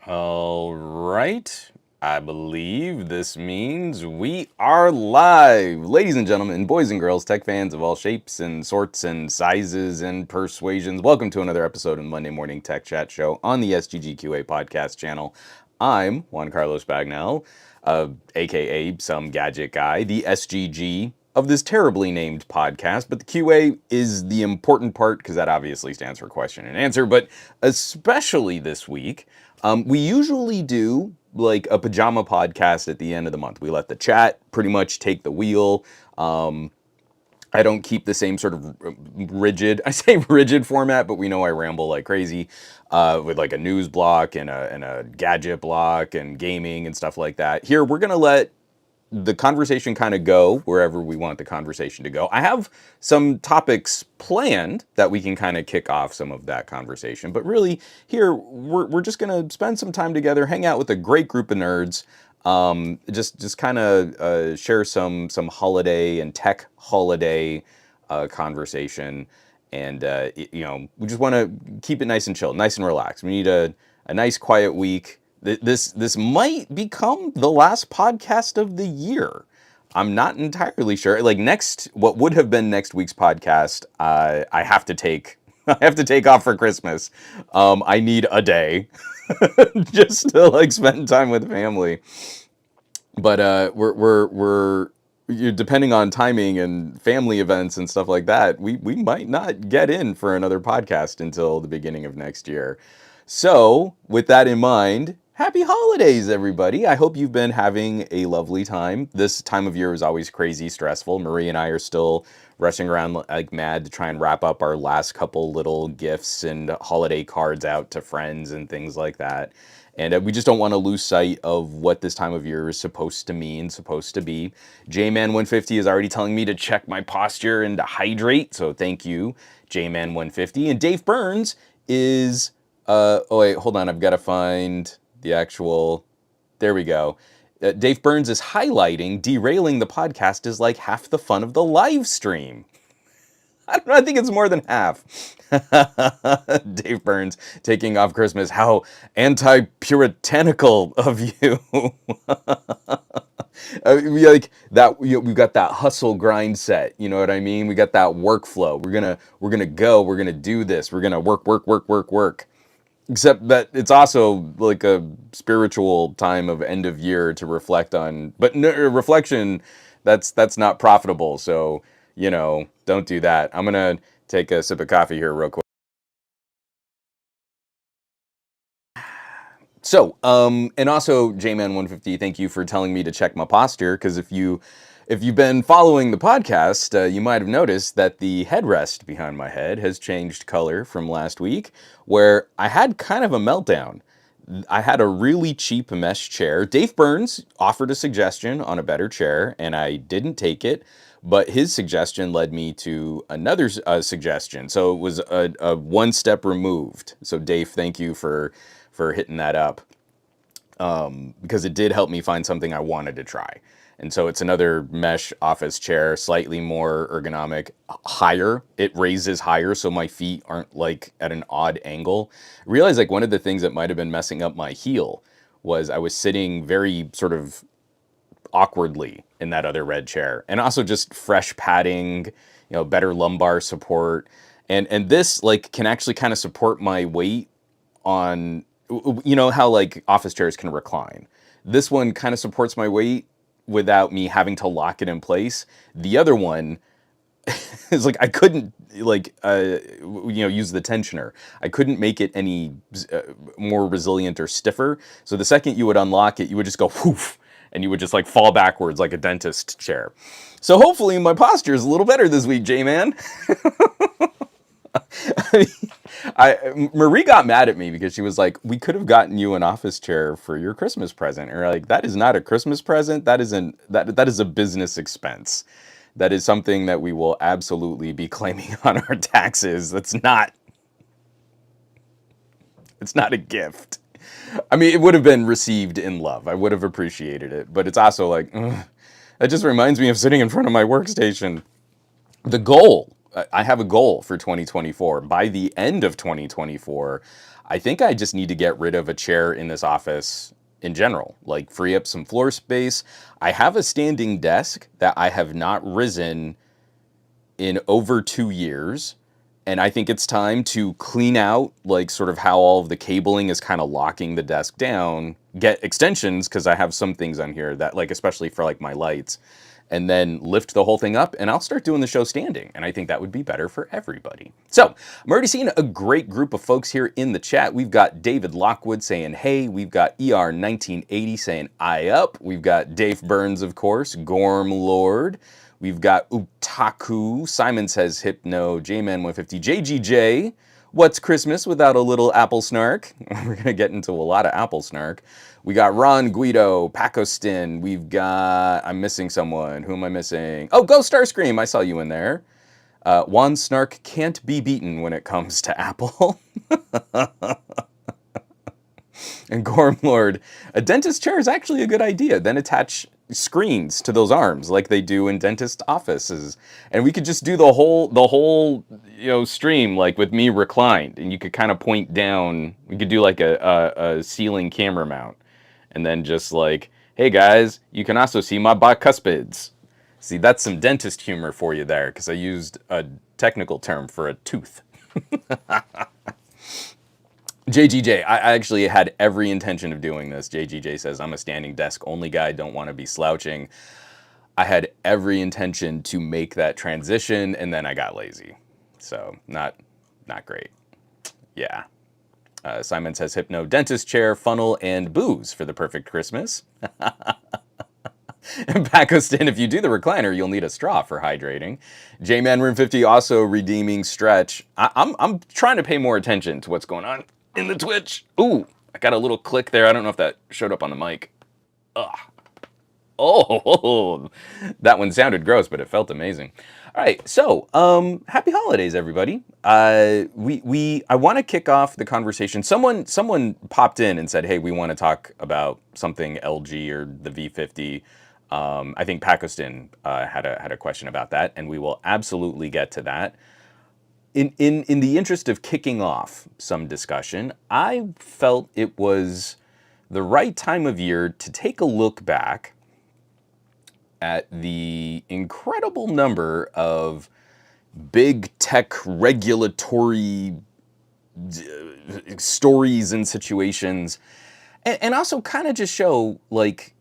All right. I believe this means we are live. Ladies and gentlemen, boys and girls, tech fans of all shapes and sorts and sizes and persuasions, welcome to another episode of Monday Morning Tech Chat Show on the SGGQA podcast channel. I'm Juan Carlos Bagnell, aka some gadget guy, the SGG of this terribly named podcast, but the QA is the important part because that obviously stands for question and answer, but especially this week, we usually do like a pajama podcast at the end of the month. We let the chat pretty much take the wheel. I don't keep the same sort of rigid, I say rigid format, but we know I ramble like crazy with like a news block and a gadget block and gaming and stuff like that. Here, we're going to let the conversation kind of go wherever we want the conversation to go. I have some topics planned that we can kind of kick off some of that conversation, but really here we're just going to spend some time together, hang out with a great group of nerds, just kind of share some holiday and tech holiday conversation, and we just want to keep it nice and chill, nice and relaxed. We need a nice quiet week. This might become the last podcast of the year. I'm not entirely sure. Like what would have been next week's podcast, I have to take. I have to take off for Christmas. I need a day just to like spend time with family. But depending on timing and family events and stuff like that, we might not get in for another podcast until the beginning of next year. So, with that in mind, happy holidays, everybody. I hope you've been having a lovely time. This time of year is always crazy stressful. Marie and I are still rushing around like mad to try and wrap up our last couple little gifts and holiday cards out to friends and things like that. And we just don't want to lose sight of what this time of year is supposed to mean, supposed to be. JMan150 is already telling me to check my posture and to hydrate. So thank you, JMan150. And Dave Burns is oh wait, hold on. I've got to find the actual. There we go. Dave Burns is highlighting derailing the podcast is like half the fun of the live stream. I don't know, I think it's more than half. Dave Burns taking off Christmas. How anti-puritanical of you. Like that, we've got that hustle grind set. You know what I mean? We got that workflow. We're gonna do this. We're gonna work. Except that it's also like a spiritual time of end of year to reflect on, but no, reflection, that's not profitable. So, don't do that. I'm gonna take a sip of coffee here real quick. So, and also JMan150, thank you for telling me to check my posture, because if you've been following the podcast, you might have noticed that the headrest behind my head has changed color from last week, where I had kind of a meltdown. I had a really cheap mesh chair. Dave Burns offered a suggestion on a better chair, and I didn't take it. But his suggestion led me to another suggestion, so it was a one step removed. So Dave, thank you for hitting that up, because it did help me find something I wanted to try. And so it's another mesh office chair, slightly more ergonomic, higher. It raises higher so my feet aren't like at an odd angle. I realized like one of the things that might have been messing up my heel was I was sitting very sort of awkwardly in that other red chair. And also just fresh padding, better lumbar support. And this like can actually kind of support my weight on, how like office chairs can recline. This one kind of supports my weight without me having to lock it in place. The other one is like I couldn't like use the tensioner. I couldn't make it any more resilient or stiffer. So the second you would unlock it, you would just go whoof, and you would just like fall backwards like a dentist chair. So hopefully my posture is a little better this week, J-Man. Marie got mad at me because she was like, "We could have gotten you an office chair for your Christmas present." And like, that is not a Christmas present. That is a business expense. That is something that we will absolutely be claiming on our taxes. It's not a gift. I mean, it would have been received in love. I would have appreciated it, but it's also like, ugh, that just reminds me of sitting in front of my workstation. The goal, I have a goal for 2024. By the end of 2024, I think I just need to get rid of a chair in this office in general, like free up some floor space. I have a standing desk that I have not risen in over 2 years. And I think it's time to clean out, like, sort of how all of the cabling is kind of locking the desk down, get extensions, because I have some things on here that, like, especially for like my lights, and then lift the whole thing up, and I'll start doing the show standing. And I think that would be better for everybody. So I'm already seeing a great group of folks here in the chat. We've got David Lockwood saying, hey. We've got ER1980 saying, I up. We've got Dave Burns, of course, Gorm Lord. We've got Utaku. Simon says Hypno. J-Man150. JGJ. What's Christmas without a little apple snark? We're going to get into a lot of apple snark. We got Ron Guido, Pacostin. We've got, I'm missing someone. Who am I missing? Oh, Ghost Starscream. I saw you in there. Juan Snark can't be beaten when it comes to Apple. And Gorm Lord, a dentist chair is actually a good idea. Then attach screens to those arms like they do in dentist offices, and we could just do the whole stream like with me reclined, and you could kind of point down. We could do like a ceiling camera mount, and then just like, hey guys, you can also see my bicuspids. See, that's some dentist humor for you there, because I used a technical term for a tooth. JGJ, I actually had every intention of doing this. JGJ says, I'm a standing desk only guy, don't want to be slouching. I had every intention to make that transition, and then I got lazy. So, not great. Yeah. Simon says, Hypno, dentist chair, funnel, and booze for the perfect Christmas. And Pakistan, if you do the recliner, you'll need a straw for hydrating. J-Man Room 50 also redeeming stretch. I'm trying to pay more attention to what's going on in the Twitch. Ooh, I got a little click there. I don't know if that showed up on the mic. Ugh. Oh, that one sounded gross, but it felt amazing. All right, so happy holidays, everybody. I want to kick off the conversation. Someone popped in and said, hey, we want to talk about something LG or the V50. I think Pakistan had a question about that, and we will absolutely get to that. In the interest of kicking off some discussion, I felt it was the right time of year to take a look back at the incredible number of big tech regulatory stories and situations, and also kind of just show, like,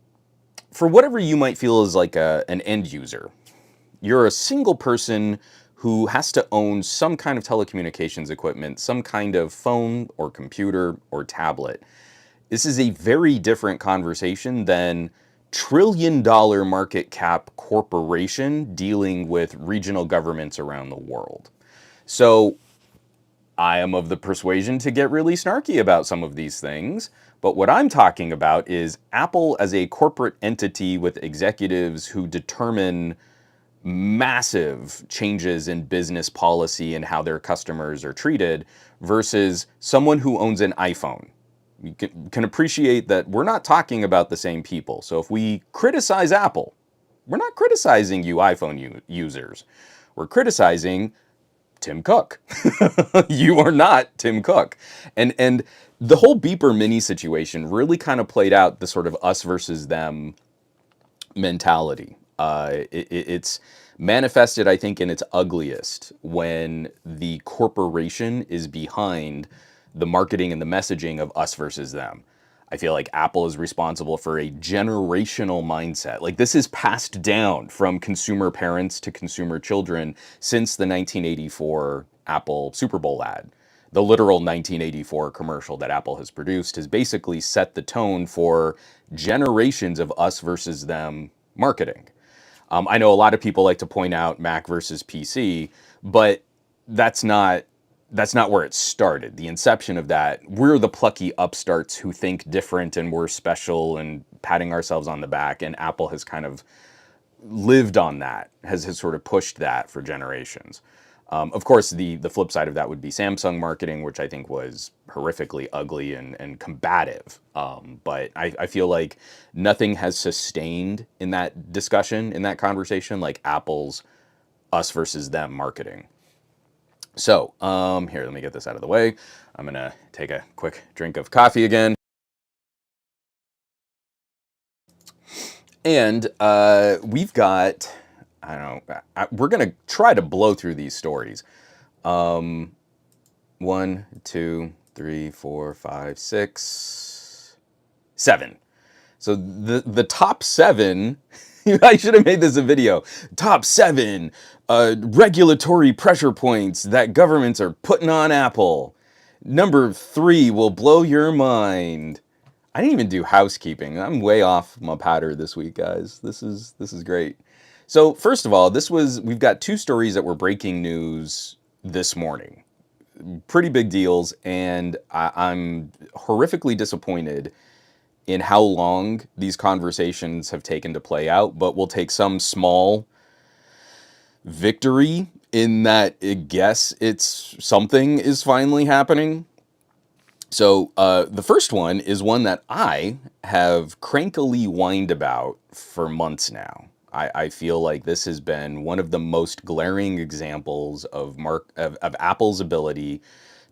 for whatever you might feel is like an end user, you're a single person who has to own some kind of telecommunications equipment, some kind of phone or computer or tablet. This is a very different conversation than trillion-dollar market cap corporation dealing with regional governments around the world. So I am of the persuasion to get really snarky about some of these things, but what I'm talking about is Apple as a corporate entity with executives who determine massive changes in business policy and how their customers are treated versus someone who owns an iPhone. You can appreciate that we're not talking about the same people. So if we criticize Apple, we're not criticizing you iPhone users. We're criticizing Tim Cook. You are not Tim Cook. And the whole Beeper Mini situation really kind of played out the sort of us versus them mentality. It's manifested, I think, in its ugliest when the corporation is behind the marketing and the messaging of us versus them. I feel like Apple is responsible for a generational mindset. Like, this is passed down from consumer parents to consumer children since the 1984 Apple Super Bowl ad. The literal 1984 commercial that Apple has produced has basically set the tone for generations of us versus them marketing. I know a lot of people like to point out Mac versus PC, but that's not where it started. The inception of that, we're the plucky upstarts who think different and we're special and patting ourselves on the back, and Apple has kind of lived on that, has sort of pushed that for generations. Of course, the flip side of that would be Samsung marketing, which I think was horrifically ugly and combative. But I feel like nothing has sustained in that discussion, in that conversation, like Apple's us versus them marketing. So, here, let me get this out of the way. I'm gonna take a quick drink of coffee again. And we've got, I don't know, we're gonna try to blow through these stories. 1, 2, 3, 4, 5, 6, 7. So the top 7, I should have made this a video. Top 7 regulatory pressure points that governments are putting on Apple. Number 3 will blow your mind. I didn't even do housekeeping. I'm way off my patter this week, guys. This is great. So first of all, we've got 2 stories that were breaking news this morning. Pretty big deals, and I'm horrifically disappointed in how long these conversations have taken to play out, but we'll take some small victory in that it's something is finally happening. So the first one is one that I have crankily whined about for months now. I feel like this has been one of the most glaring examples of Apple's ability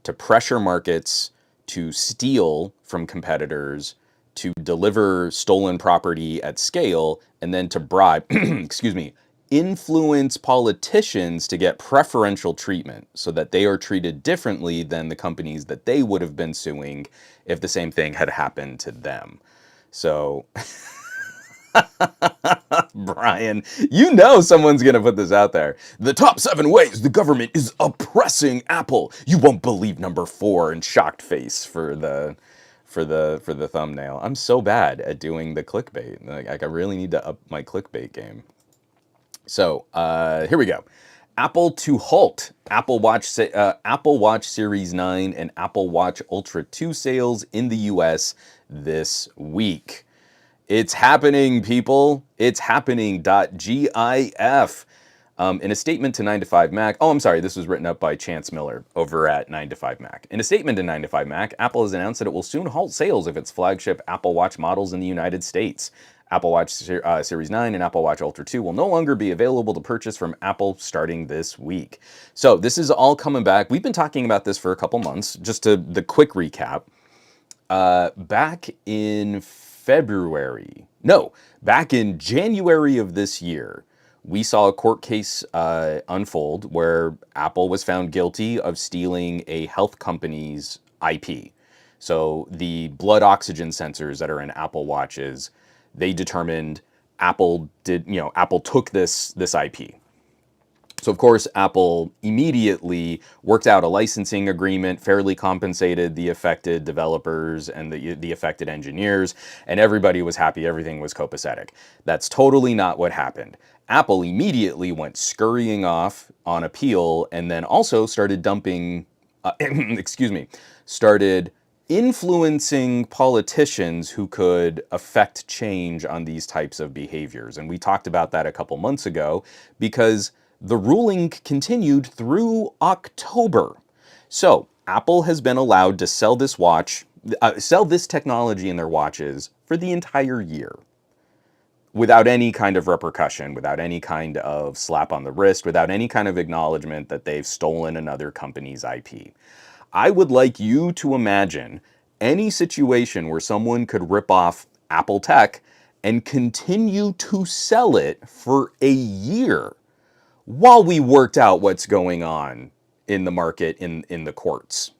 to pressure markets, to steal from competitors, to deliver stolen property at scale, and then to bribe, excuse me, influence politicians to get preferential treatment so that they are treated differently than the companies that they would have been suing if the same thing had happened to them. So, Brian, you know someone's going to put this out there. The top 7 ways the government is oppressing Apple. You won't believe number 4 in shocked face for the thumbnail. I'm so bad at doing the clickbait. Like I really need to up my clickbait game. So here we go. Apple to halt Apple Watch Series 9 and Apple Watch Ultra 2 sales in the US this week. It's happening, people. It's happening. .gif. In a statement to 9 to 5 Mac, oh, I'm sorry, this was written up by Chance Miller over at 9 to 5 Mac. In a statement to 9 to 5 Mac, Apple has announced that it will soon halt sales of its flagship Apple Watch models in the United States. Apple Watch Series 9 and Apple Watch Ultra 2 will no longer be available to purchase from Apple starting this week. So this is all coming back. We've been talking about this for a couple months. Just to the quick recap, back in back in January of this year, we saw a court case unfold where Apple was found guilty of stealing a health company's IP. So the blood oxygen sensors that are in Apple Watches, they determined Apple took this IP. So of course, Apple immediately worked out a licensing agreement, fairly compensated the affected developers and the affected engineers, and everybody was happy, everything was copacetic. That's totally not what happened. Apple immediately went scurrying off on appeal and then also started started influencing politicians who could affect change on these types of behaviors. And we talked about that a couple months ago because the ruling continued through October. So Apple has been allowed to sell this technology in their watches for the entire year without any kind of repercussion, without any kind of slap on the wrist, without any kind of acknowledgement that they've stolen another company's IP. I would like you to imagine any situation where someone could rip off Apple tech and continue to sell it for a year while we worked out what's going on in the market, in the courts.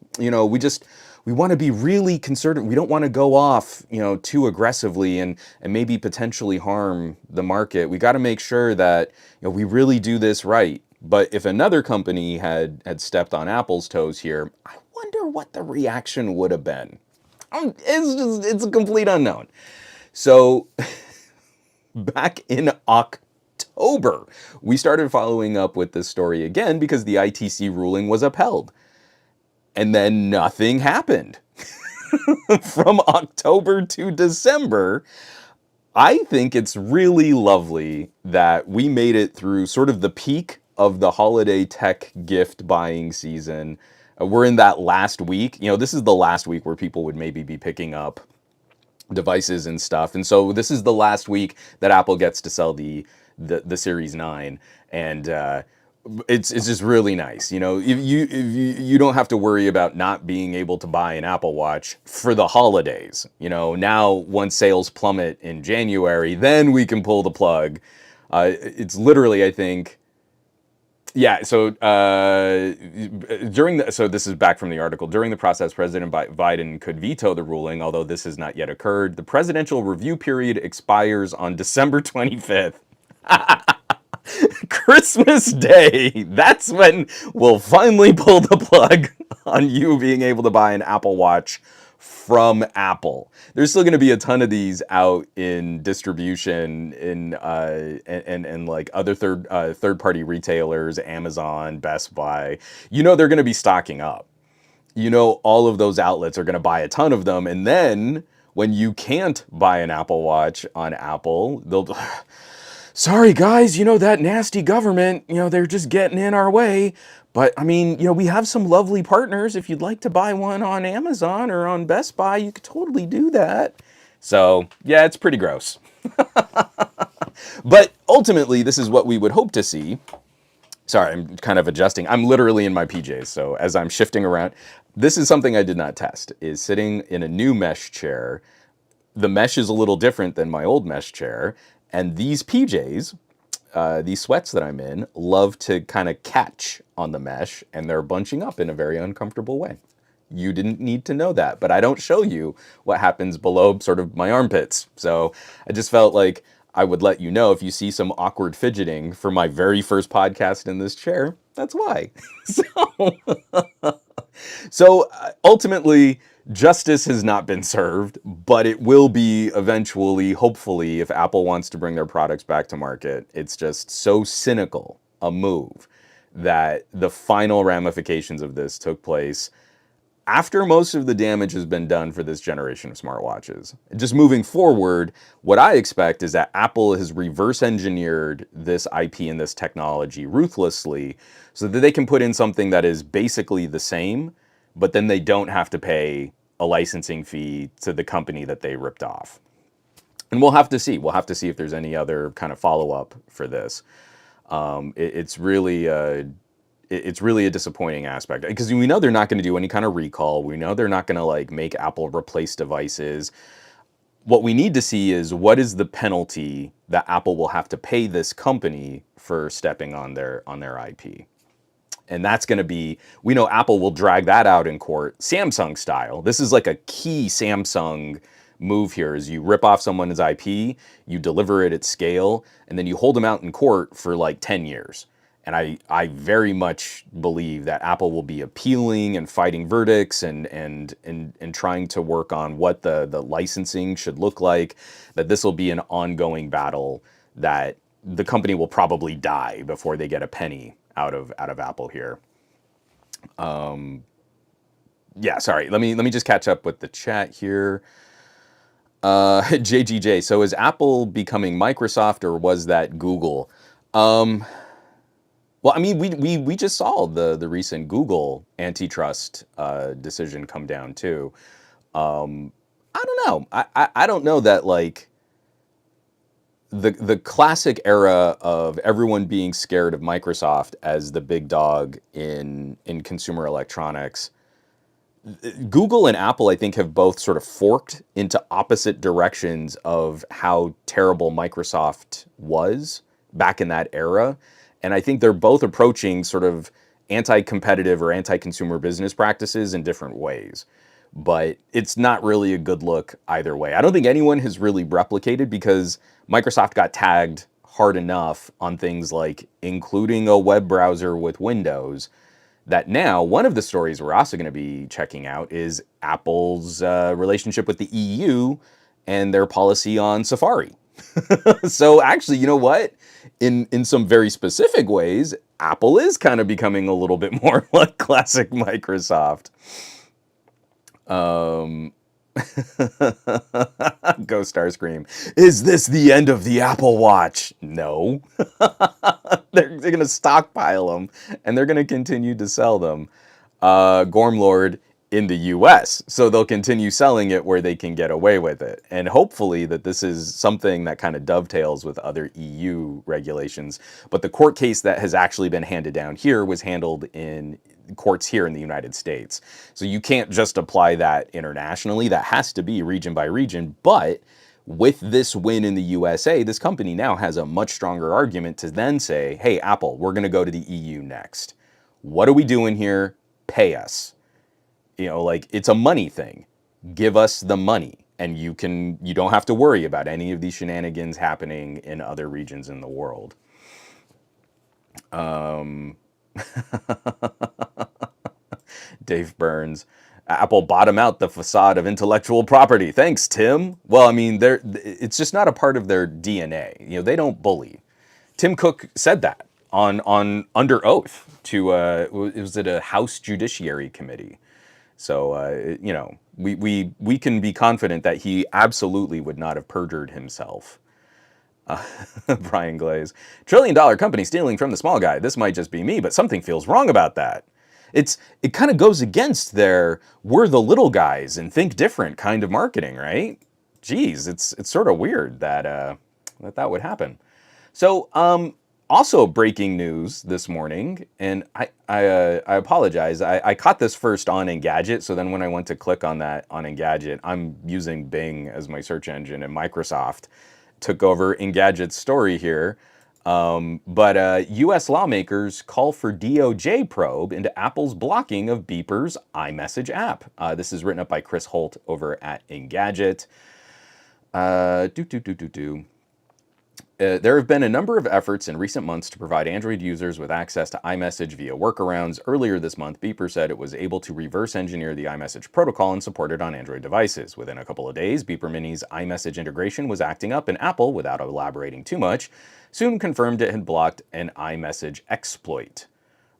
We want to be really conservative. We don't want to go off, too aggressively and maybe potentially harm the market. We got to make sure that, we really do this right. But if another company had stepped on Apple's toes here, I wonder what the reaction would have been. It's a complete unknown. So back in October, we started following up with this story again because the ITC ruling was upheld. And then nothing happened. From October to December, I think it's really lovely that we made it through sort of the peak of the holiday tech gift buying season. We're in that last week. This is the last week where people would maybe be picking up devices and stuff. And so this is the last week that Apple gets to sell the Series 9. And it's just really nice. You know, if you don't have to worry about not being able to buy an Apple Watch for the holidays. You know, now once sales plummet in January, then we can pull the plug. It's literally, I think, yeah. So so this is back from the article. During the process, President Biden could veto the ruling, although this has not yet occurred. The presidential review period expires on December 25th. Christmas Day. That's when we'll finally pull the plug on you being able to buy an Apple Watch from Apple. There's still going to be a ton of these out in distribution in and like other third party retailers, Amazon, Best Buy. You know they're going to be stocking up. You know all of those outlets are going to buy a ton of them, and then when you can't buy an Apple Watch on Apple, they'll sorry guys, you know, that nasty government, you know, they're just getting in our way. But I mean, you know, we have some lovely partners. If you'd like to buy one on Amazon or on Best Buy, you could totally do that. So yeah, it's pretty gross. But ultimately, this is what we would hope to see. Sorry, I'm kind of adjusting. I'm literally in my PJs, so as I'm shifting around, this is something I did not test, is sitting in a new mesh chair. The mesh is a little different than my old mesh chair, and these PJs, these sweats that I'm in, love to kind of catch on the mesh, and they're bunching up in a very uncomfortable way. You didn't need to know that, but I don't show you what happens below sort of my armpits. So I just felt like I would let you know if you see some awkward fidgeting for my very first podcast in this chair, that's why. So ultimately, justice has not been served, but it will be eventually, hopefully, if Apple wants to bring their products back to market. It's just so cynical a move that the final ramifications of this took place after most of the damage has been done for this generation of smartwatches. Just moving forward, what I expect is that Apple has reverse engineered this IP and this technology ruthlessly so that they can put in something that is basically the same, but then they don't have to pay a licensing fee to the company that they ripped off. And we'll have to see. We'll have to see if there's any other kind of follow-up for this. It's really a disappointing aspect because we know they're not going to do any kind of recall. We know they're not going to like make Apple replace devices. What we need to see is what is the penalty that Apple will have to pay this company for stepping on their IP. And that's going to be, we know Apple will drag that out in court, Samsung style. This is like a key Samsung move here is you rip off someone's IP, you deliver it at scale, and then you hold them out in court for like 10 years. And I very much believe that Apple will be appealing and fighting verdicts and trying to work on what the licensing should look like, that this will be an ongoing battle that the company will probably die before they get a penny out of Apple here. Yeah, sorry. Let me just catch up with the chat here. JGJ, so is Apple becoming Microsoft or was that Google? Well, I mean, we just saw the recent Google antitrust decision come down too. I don't know. I don't know that like the classic era of everyone being scared of Microsoft as the big dog in consumer electronics. Google and Apple, I think, have both sort of forked into opposite directions of how terrible Microsoft was back in that era. And I think they're both approaching sort of anti-competitive or anti-consumer business practices in different ways. But it's not really a good look either way. I don't think anyone has really replicated because Microsoft got tagged hard enough on things like including a web browser with Windows that now one of the stories we're also going to be checking out is Apple's relationship with the EU and their policy on Safari. So actually, you know what? In some very specific ways, Apple is kind of becoming a little bit more like classic Microsoft. Go Starscream. Is this the end of the Apple Watch? No. They're going to stockpile them, and they're going to continue to sell them. Gormlord, in the US. So they'll continue selling it where they can get away with it. And hopefully that this is something that kind of dovetails with other EU regulations. But the court case that has actually been handed down here was handled in courts here in the United States. So you can't just apply that internationally. That has to be region by region. But with this win in the USA, this company now has a much stronger argument to then say, hey, Apple, we're going to go to the EU next. What are we doing here? Pay us. Like, it's a money thing. Give us the money, and you don't have to worry about any of these shenanigans happening in other regions in the world. Dave Burns, Apple bottom out the facade of intellectual property. Thanks, Tim. Well, I mean, it's just not a part of their DNA. They don't bully. Tim Cook said that on under oath to was it a House Judiciary Committee. So we can be confident that he absolutely would not have perjured himself. Brian Glaze, $1 trillion company stealing from the small guy. This might just be me, but something feels wrong about that. It kind of goes against their "we're the little guys and think different" kind of marketing, right? Geez, it's sort of weird that that would happen. So also breaking news this morning, and I apologize. I caught this first on Engadget, so then when I went to click on that on Engadget, I'm using Bing as my search engine, and Microsoft took over Engadget's story here. But U.S. lawmakers call for DOJ probe into Apple's blocking of Beeper's iMessage app. This is written up by Chris Holt over at Engadget. There have been a number of efforts in recent months to provide Android users with access to iMessage via workarounds. Earlier this month, Beeper said it was able to reverse engineer the iMessage protocol and support it on Android devices. Within a couple of days, Beeper Mini's iMessage integration was acting up, and Apple, without elaborating too much, soon confirmed it had blocked an iMessage exploit.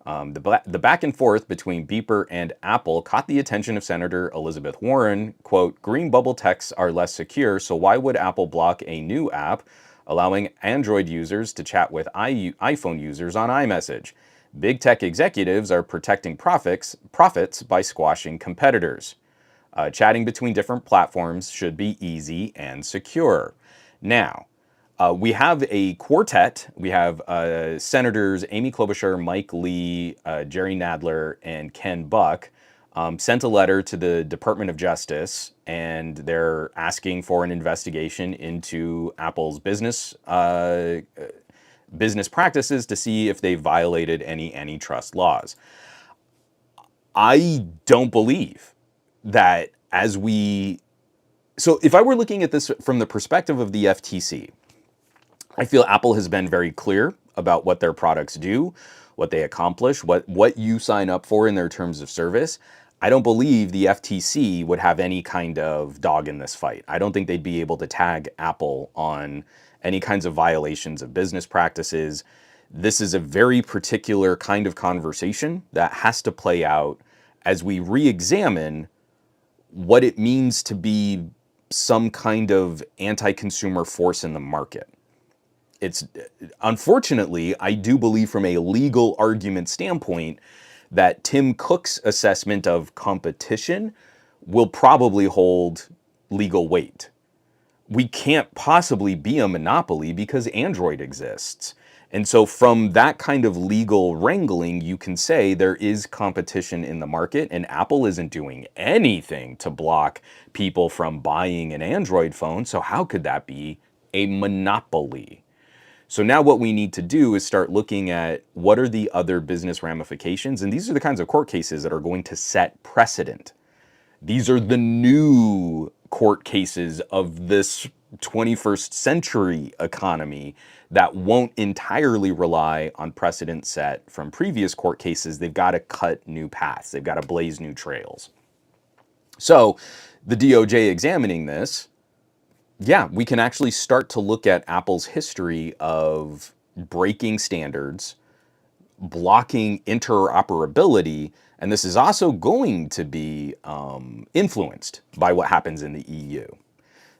The back and forth between Beeper and Apple caught the attention of Senator Elizabeth Warren. Quote, "Green bubble texts are less secure, so why would Apple block a new app allowing Android users to chat with iPhone users on iMessage? Big tech executives are protecting profits by squashing competitors. Chatting between different platforms should be easy and secure." Now, we have a quartet. We have Senators Amy Klobuchar, Mike Lee, Jerry Nadler, and Ken Buck sent a letter to the Department of Justice, and they're asking for an investigation into Apple's business practices to see if they violated any antitrust laws. I don't believe that so if I were looking at this from the perspective of the FTC, I feel Apple has been very clear about what their products do, what they accomplish, what you sign up for in their terms of service. I don't believe the FTC would have any kind of dog in this fight. I don't think they'd be able to tag Apple on any kinds of violations of business practices. This is a very particular kind of conversation that has to play out as we re-examine what it means to be some kind of anti-consumer force in the market. Unfortunately, I do believe from a legal argument standpoint that Tim Cook's assessment of competition will probably hold legal weight. We can't possibly be a monopoly because Android exists. And so from that kind of legal wrangling, you can say there is competition in the market, and Apple isn't doing anything to block people from buying an Android phone. So how could that be a monopoly? So now what we need to do is start looking at what are the other business ramifications. And these are the kinds of court cases that are going to set precedent. These are the new court cases of this 21st century economy that won't entirely rely on precedent set from previous court cases. They've got to cut new paths. They've got to blaze new trails. So the DOJ examining this, yeah, we can actually start to look at Apple's history of breaking standards, blocking interoperability, and this is also going to be influenced by what happens in the EU.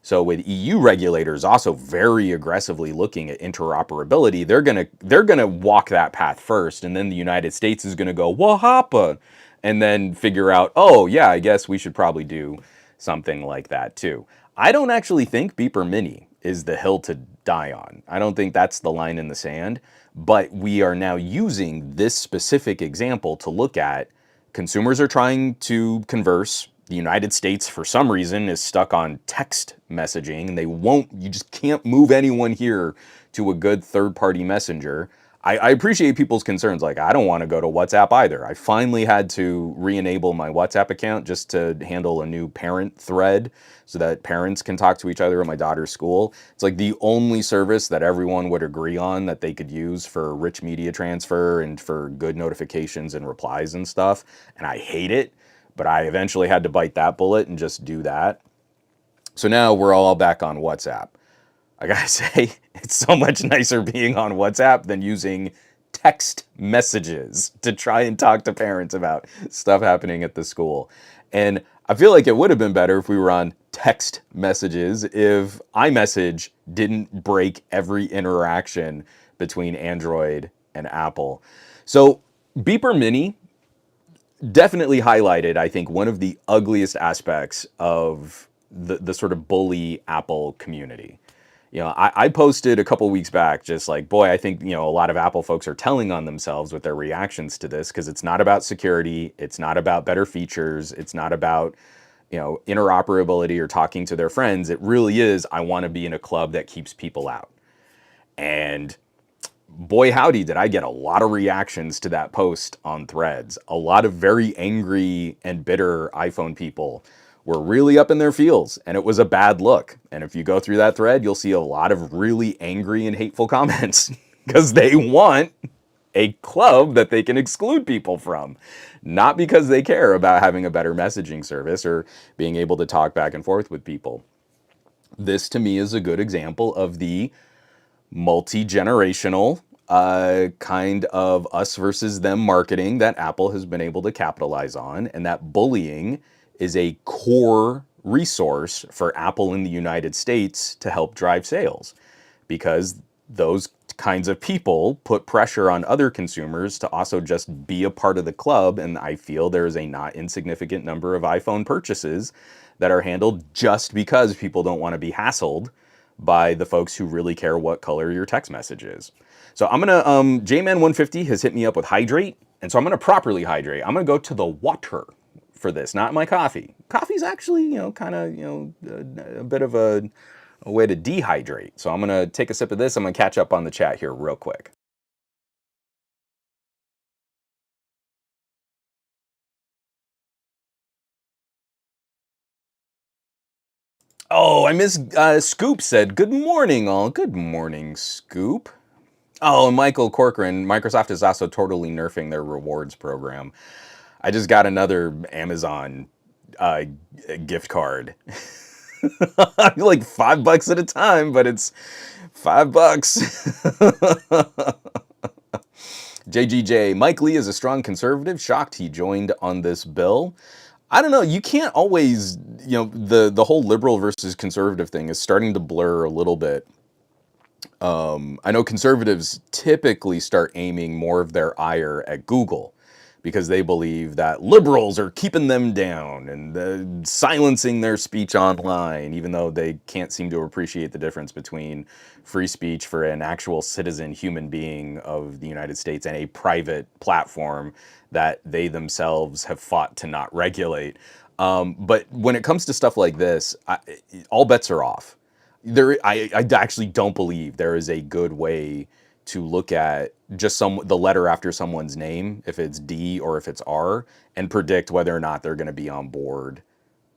So with EU regulators also very aggressively looking at interoperability, they're gonna walk that path first, and then the United States is gonna go, well, HOPPA, and then figure out, oh yeah, I guess we should probably do something like that too. I don't actually think Beeper Mini is the hill to die on. I don't think that's the line in the sand, but we are now using this specific example to look at consumers are trying to converse. The United States, for some reason, is stuck on text messaging, and you just can't move anyone here to a good third party messenger. I appreciate people's concerns. Like, I don't want to go to WhatsApp either. I finally had to re enable my WhatsApp account just to handle a new parent thread so that parents can talk to each other at my daughter's school. It's like the only service that everyone would agree on that they could use for rich media transfer and for good notifications and replies and stuff. And I hate it, but I eventually had to bite that bullet and just do that. So now we're all back on WhatsApp. I gotta say, it's so much nicer being on WhatsApp than using text messages to try and talk to parents about stuff happening at the school. And I feel like it would have been better if we were on text messages if iMessage didn't break every interaction between Android and Apple. So Beeper Mini definitely highlighted, I think, one of the ugliest aspects of the sort of bully Apple community. I posted a couple weeks back just like, boy, I think, a lot of Apple folks are telling on themselves with their reactions to this because it's not about security. It's not about better features. It's not about, interoperability or talking to their friends. It really is, I want to be in a club that keeps people out. And boy, howdy, did I get a lot of reactions to that post on Threads. A lot of very angry and bitter iPhone people were really up in their feels, and it was a bad look. And if you go through that thread, you'll see a lot of really angry and hateful comments because they want a club that they can exclude people from, not because they care about having a better messaging service or being able to talk back and forth with people. This to me is a good example of the multi-generational kind of us versus them marketing that Apple has been able to capitalize on, and that bullying is a core resource for Apple in the United States to help drive sales, because those kinds of people put pressure on other consumers to also just be a part of the club. And I feel there is a not insignificant number of iPhone purchases that are handled just because people don't want to be hassled by the folks who really care what color your text message is. So I'm gonna, JMan150 has hit me up with hydrate, and so I'm gonna properly hydrate. I'm gonna go to the water for this, not my coffee. Coffee's actually, kind of, a bit of a way to dehydrate. So I'm gonna take a sip of this. I'm gonna catch up on the chat here real quick. Oh, I miss Scoop said, good morning, all. Good morning, Scoop. Oh, and Michael Corcoran, Microsoft is also totally nerfing their rewards program. I just got another Amazon uh, gift card. Like $5 at a time, but it's $5. JGJ, Mike Lee is a strong conservative. Shocked he joined on this bill. I don't know. You can't always, the whole liberal versus conservative thing is starting to blur a little bit. I know conservatives typically start aiming more of their ire at Google because they believe that liberals are keeping them down and silencing their speech online, even though they can't seem to appreciate the difference between free speech for an actual citizen human being of the United States and a private platform that they themselves have fought to not regulate. But when it comes to stuff like this, all bets are off. I actually don't believe there is a good way to look at just the letter after someone's name, if it's D or if it's R, and predict whether or not they're going to be on board.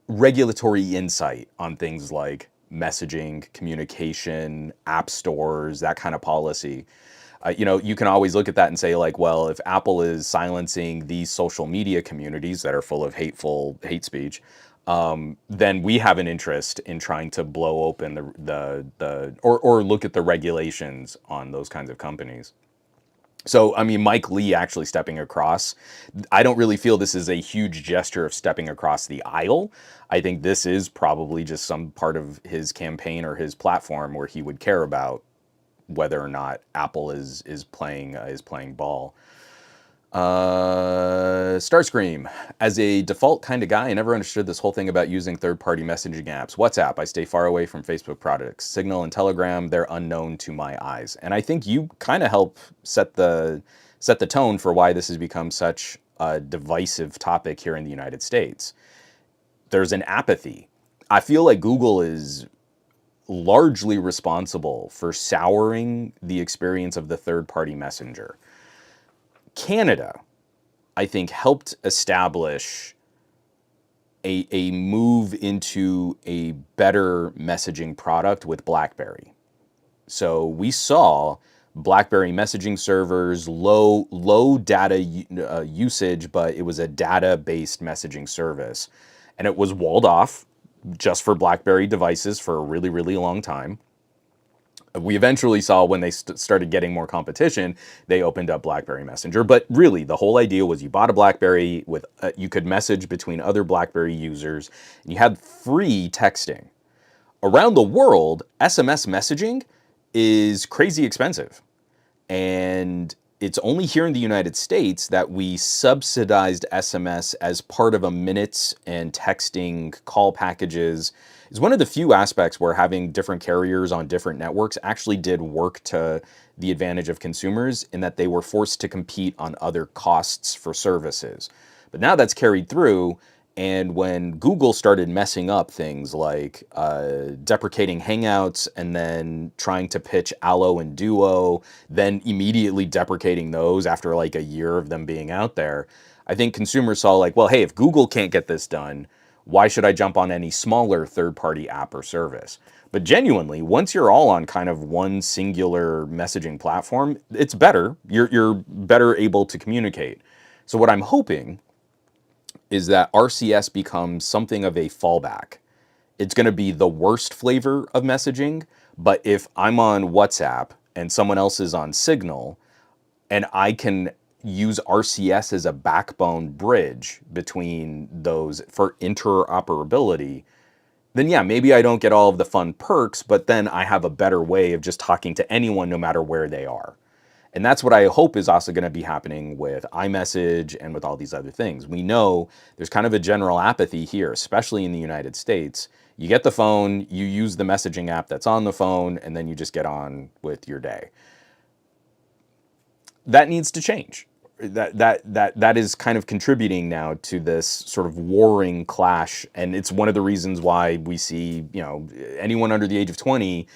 Regulatory insight on things like messaging, communication, app stores, that kind of policy. You can always look at that and say, like, well, if Apple is silencing these social media communities that are full of hate speech, then we have an interest in trying to blow open or look at the regulations on those kinds of companies. So, I mean, Mike Lee actually stepping across, I don't really feel this is a huge gesture of stepping across the aisle. I think this is probably just some part of his campaign or his platform where he would care about whether or not Apple is playing ball. Starscream. As a default kind of guy, I never understood this whole thing about using third-party messaging apps. WhatsApp, I stay far away from Facebook products. Signal and Telegram, they're unknown to my eyes. And I think you kind of help set the tone for why this has become such a divisive topic here in the United States. There's an apathy. I feel like Google is largely responsible for souring the experience of the third-party messenger. Canada, I think, helped establish a move into a better messaging product with BlackBerry. So we saw BlackBerry messaging servers, low data usage, but it was a data-based messaging service. And it was walled off just for BlackBerry devices for a really, really long time. We eventually saw when they started getting more competition, they opened up BlackBerry Messenger. But really, the whole idea was you bought a BlackBerry with you could message between other BlackBerry users, and you had free texting. Around the world, SMS messaging is crazy expensive, and it's only here in the United States that we subsidized SMS as part of a minutes and texting call packages. It's one of the few aspects where having different carriers on different networks actually did work to the advantage of consumers in that they were forced to compete on other costs for services. But now that's carried through, and when Google started messing up things like deprecating Hangouts and then trying to pitch Allo and Duo, then immediately deprecating those after like a year of them being out there, I think consumers saw like, well, hey, if Google can't get this done, why should I jump on any smaller third-party app or service? But genuinely, once you're all on kind of one singular messaging platform, it's better. You're better able to communicate. So what I'm hoping is that RCS becomes something of a fallback. It's going to be the worst flavor of messaging, but if I'm on WhatsApp and someone else is on Signal, and I can use RCS as a backbone bridge between those for interoperability, then yeah, maybe I don't get all of the fun perks, but then I have a better way of just talking to anyone no matter where they are. And that's what I hope is also going to be happening with iMessage and with all these other things. We know there's kind of a general apathy here, especially in the United States. You get the phone, you use the messaging app that's on the phone, and then you just get on with your day. That needs to change. That is kind of contributing now to this sort of warring clash, and it's one of the reasons why we see, anyone under the age of 20,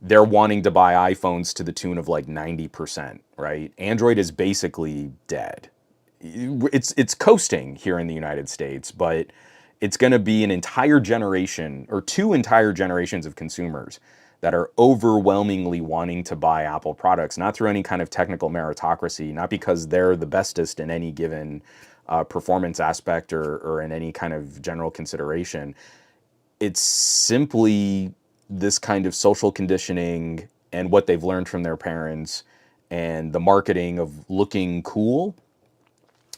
they're wanting to buy iPhones to the tune of like 90%, right? Android is basically dead. It's coasting here in the United States, but it's going to be an entire generation or two entire generations of consumers that are overwhelmingly wanting to buy Apple products, not through any kind of technical meritocracy, not because they're the bestest in any given performance aspect or in any kind of general consideration. It's simply this kind of social conditioning and what they've learned from their parents and the marketing of looking cool.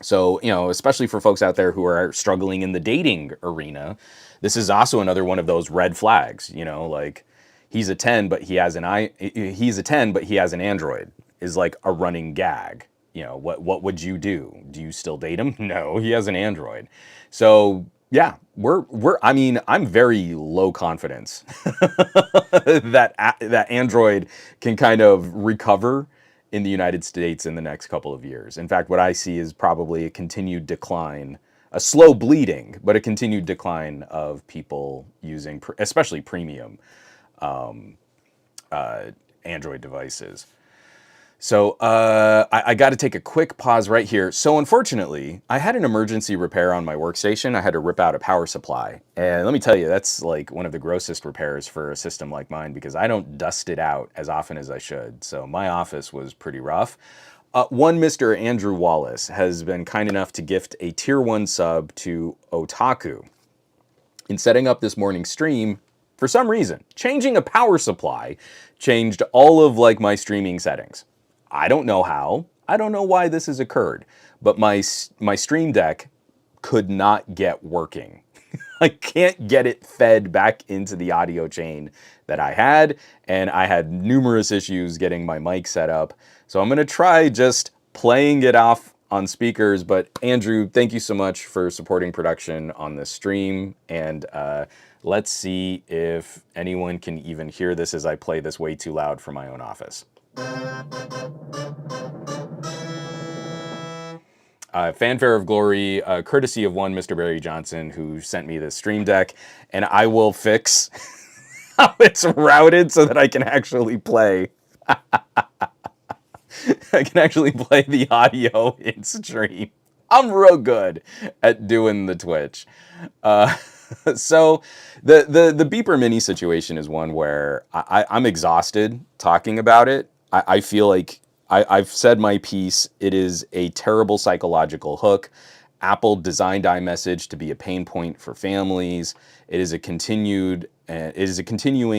So, especially for folks out there who are struggling in the dating arena, this is also another one of those red flags, like he's a 10 but he has an Android is like a running gag. What would you do? Do you still date him? No, he has an Android. So, yeah, I'm very low confidence that Android can kind of recover in the United States in the next couple of years. In fact, what I see is probably a continued decline, a slow bleeding, but a continued decline of people using, especially premium Android devices. So I got to take a quick pause right here. So unfortunately, I had an emergency repair on my workstation. I had to rip out a power supply. And let me tell you, that's like one of the grossest repairs for a system like mine because I don't dust it out as often as I should. So my office was pretty rough. One Mr. Andrew Wallace has been kind enough to gift a tier 1 sub to Otaku. In setting up this morning's stream, for some reason, changing a power supply changed all of like my streaming settings. I don't know how. I don't know why this has occurred, but my Stream Deck could not get working. I can't get it fed back into the audio chain that I had, and I had numerous issues getting my mic set up. So I'm gonna try just playing it off on speakers. But Andrew, thank you so much for supporting production on this stream, and let's see if anyone can even hear this as I play this way too loud for my own office. Fanfare of Glory, courtesy of one Mr. Barry Johnson, who sent me this Stream Deck, and I will fix how it's routed so that I can actually play. I can actually play the audio in stream. I'm real good at doing the Twitch. So the Beeper Mini situation is one where I'm exhausted talking about it. I feel like I've said my piece. It is a terrible psychological hook. Apple designed iMessage to be a pain point for families. It is a continuing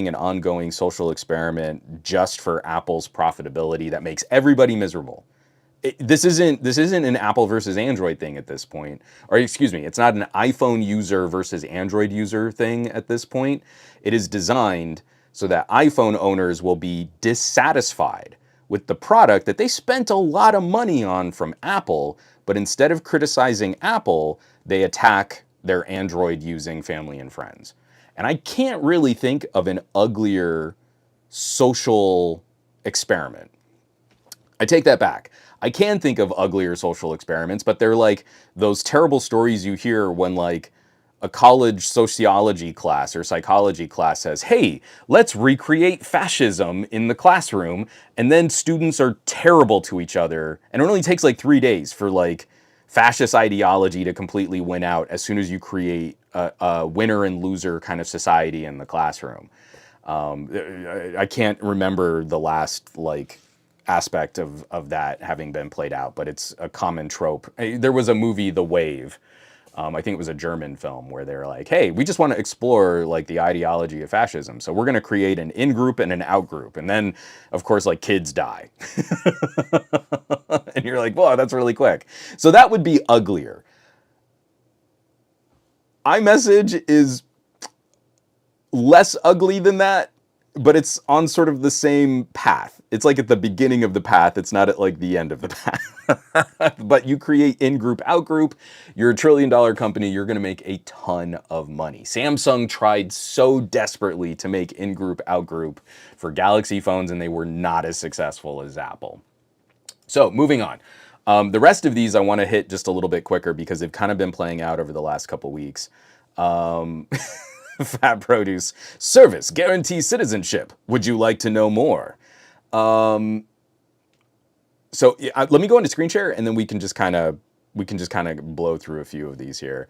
and ongoing social experiment just for Apple's profitability that makes everybody miserable. This isn't an Apple versus Android thing at this point. Or excuse me, it's not an iPhone user versus Android user thing at this point. It is designed so that iPhone owners will be dissatisfied with the product that they spent a lot of money on from Apple, but instead of criticizing Apple, they attack their Android using family and friends. And I can't really think of an uglier social experiment. I take that back. I can think of uglier social experiments, but they're like those terrible stories you hear when like a college sociology class or psychology class says, hey, let's recreate fascism in the classroom. And then students are terrible to each other. And it only takes like 3 days for like fascist ideology to completely win out as soon as you create a winner and loser kind of society in the classroom. I can't remember the last like aspect of that having been played out, but it's a common trope. There was a movie, The Wave. I think it was a German film where they're like, hey, we just want to explore like the ideology of fascism. So we're going to create an in-group and an out-group. And then, of course, like kids die. And you're like, whoa, that's really quick. So that would be uglier. iMessage is less ugly than that, but it's on sort of the same path. It's like at the beginning of the path. It's not at like the end of the path. But you create in-group, out-group. You're a $1 trillion company. You're going to make a ton of money. Samsung tried so desperately to make in-group, out-group for Galaxy phones, and they were not as successful as Apple. So moving on. The rest of these I want to hit just a little bit quicker because they've kind of been playing out over the last couple weeks. Fat Produce. Service guarantees citizenship. Would you like to know more? So let me go into screen share, and then we can just kind of blow through a few of these here.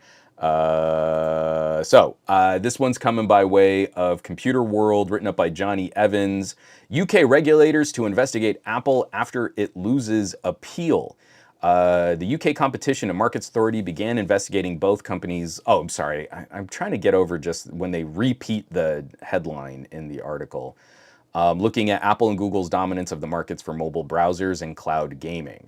This one's coming by way of Computer World, written up by Johnny Evans. UK regulators to investigate Apple after it loses appeal. The UK Competition and Markets Authority began investigating both companies. Oh, I'm sorry. I'm trying to get over just when they repeat the headline in the article. Looking at Apple and Google's dominance of the markets for mobile browsers and cloud gaming.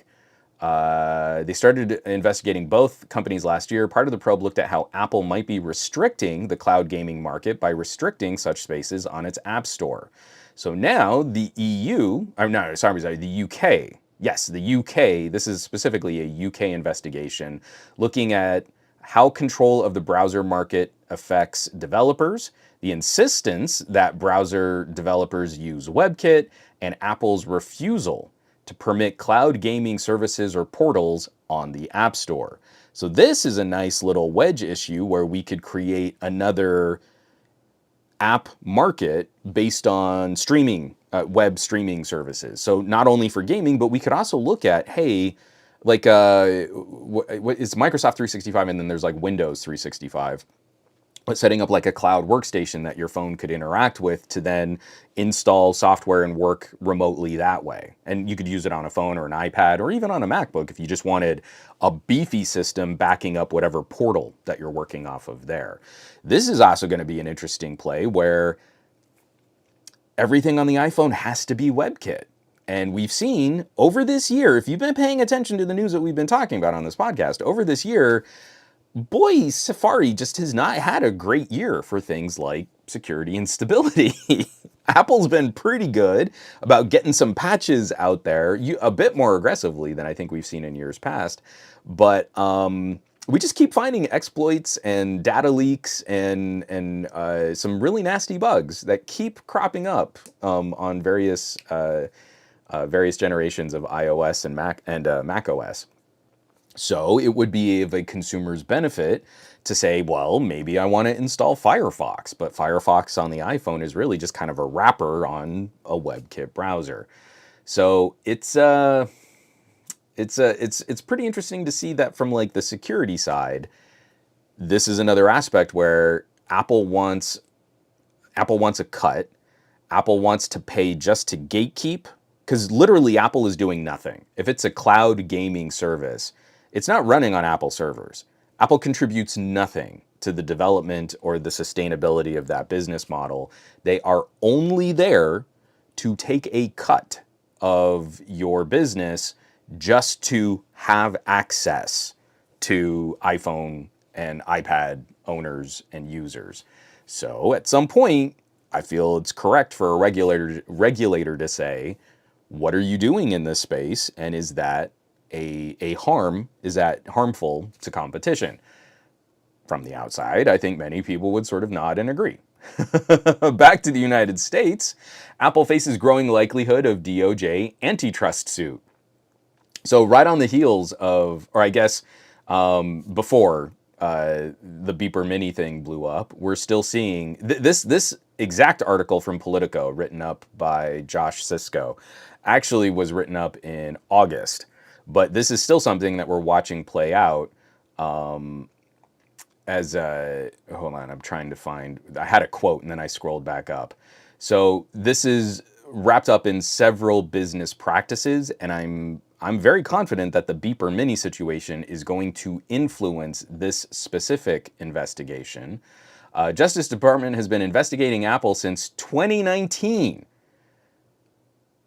They started investigating both companies last year. Part of the probe looked at how Apple might be restricting the cloud gaming market by restricting such spaces on its App Store. So now the the UK. Yes, the UK. This is specifically a UK investigation looking at how control of the browser market affects developers, the insistence that browser developers use WebKit, and Apple's refusal to permit cloud gaming services or portals on the App Store. So this is a nice little wedge issue where we could create another app market based on streaming, web streaming services. So not only for gaming, but we could also look at, hey, like it's Microsoft 365 and then there's like Windows 365. But setting up like a cloud workstation that your phone could interact with to then install software and work remotely that way. And you could use it on a phone or an iPad or even on a MacBook if you just wanted a beefy system backing up whatever portal that you're working off of there. This is also going to be an interesting play where everything on the iPhone has to be WebKit. And we've seen over this year, if you've been paying attention to the news that we've been talking about on this podcast, over this year, boy, Safari just has not had a great year for things like security and stability. Apple's been pretty good about getting some patches out there, a bit more aggressively than I think we've seen in years past. But we just keep finding exploits and data leaks and some really nasty bugs that keep cropping up on various generations of iOS and Mac OS. So it would be of a consumer's benefit to say, well, maybe I want to install Firefox, but Firefox on the iPhone is really just kind of a wrapper on a WebKit browser. So it's pretty interesting to see that from like the security side. This is another aspect where Apple wants a cut. Apple wants to pay just to gatekeep, because literally Apple is doing nothing. If it's a cloud gaming service, it's not running on Apple servers. Apple contributes nothing to the development or the sustainability of that business model. They are only there to take a cut of your business just to have access to iPhone and iPad owners and users. So at some point, I feel it's correct for a regulator to say, what are you doing in this space? And is that is that harmful to competition? From the outside, I think many people would sort of nod and agree. Back to the United States, Apple faces growing likelihood of DOJ antitrust suit. So right on the heels of, or I guess before the Beeper Mini thing blew up, we're still seeing this exact article from Politico, written up by Josh Cisco, actually was written up in August. But this is still something that we're watching play out. Hold on, I'm trying to find, I had a quote and then I scrolled back up. So this is wrapped up in several business practices, and I'm very confident that the Beeper Mini situation is going to influence this specific investigation. Justice Department has been investigating Apple since 2019.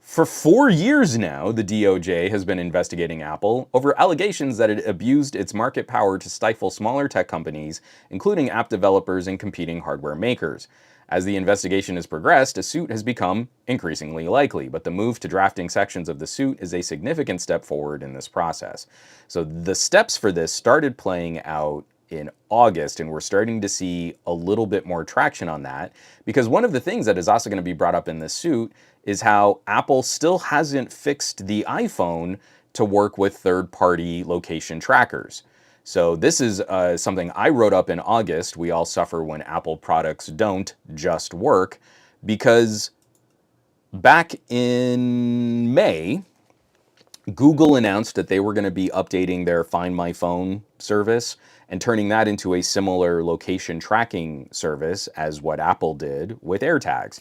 For 4 years now, the DOJ has been investigating Apple over allegations that it abused its market power to stifle smaller tech companies, including app developers and competing hardware makers. As the investigation has progressed, a suit has become increasingly likely, but the move to drafting sections of the suit is a significant step forward in this process. So the steps for this started playing out in August, and we're starting to see a little bit more traction on that, because one of the things that is also going to be brought up in this suit is how Apple still hasn't fixed the iPhone to work with third-party location trackers. So this is something I wrote up in August. We all suffer when Apple products don't just work, because back in May, Google announced that they were going to be updating their Find My Phone service and turning that into a similar location tracking service as what Apple did with AirTags.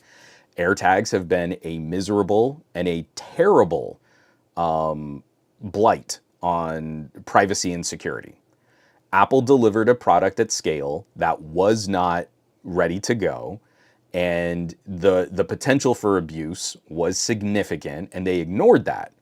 AirTags have been a miserable and a terrible blight on privacy and security. Apple delivered a product at scale that was not ready to go, and the potential for abuse was significant, and they ignored that.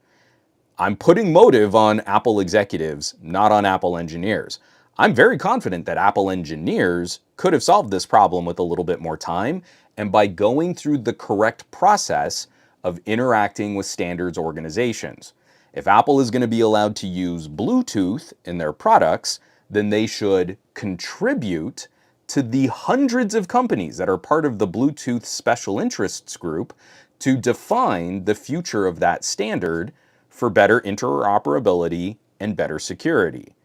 I'm putting motive on Apple executives, not on Apple engineers. I'm very confident that Apple engineers could have solved this problem with a little bit more time, and by going through the correct process of interacting with standards organizations. If Apple is going to be allowed to use Bluetooth in their products, then they should contribute to the hundreds of companies that are part of the Bluetooth special interests group to define the future of that standard for better interoperability and better security.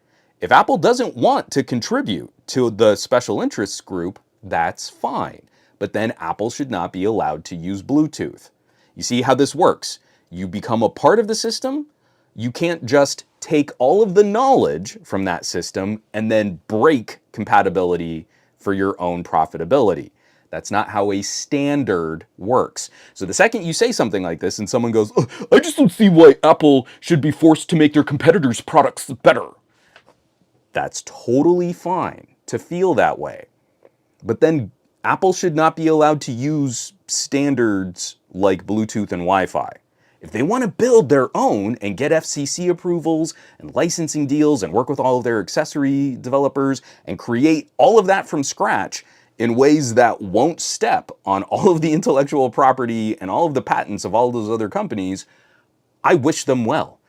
If Apple doesn't want to contribute to the special interests group, that's fine. But then Apple should not be allowed to use Bluetooth. You see how this works? You become a part of the system. You can't just take all of the knowledge from that system and then break compatibility for your own profitability. That's not how a standard works. So the second you say something like this and someone goes, "Oh, I just don't see why Apple should be forced to make their competitors' products better." That's totally fine to feel that way. But then Apple should not be allowed to use standards like Bluetooth and Wi-Fi. If they want to build their own and get FCC approvals and licensing deals and work with all of their accessory developers and create all of that from scratch in ways that won't step on all of the intellectual property and all of the patents of all those other companies, I wish them well.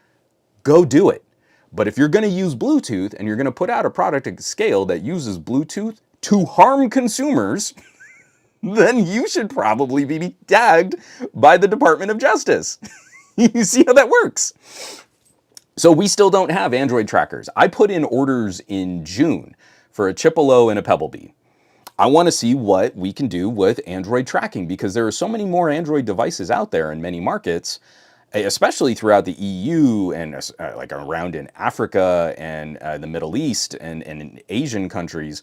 Go do it. But if you're going to use Bluetooth and you're going to put out a product at scale that uses Bluetooth to harm consumers, then you should probably be tagged by the Department of Justice. You see how that works? So we still don't have Android trackers. I put in orders in June for a Chipolo and a Pebblebee. I want to see what we can do with Android tracking because there are so many more Android devices out there in many markets, especially throughout the EU and like around in Africa and the Middle East and in Asian countries.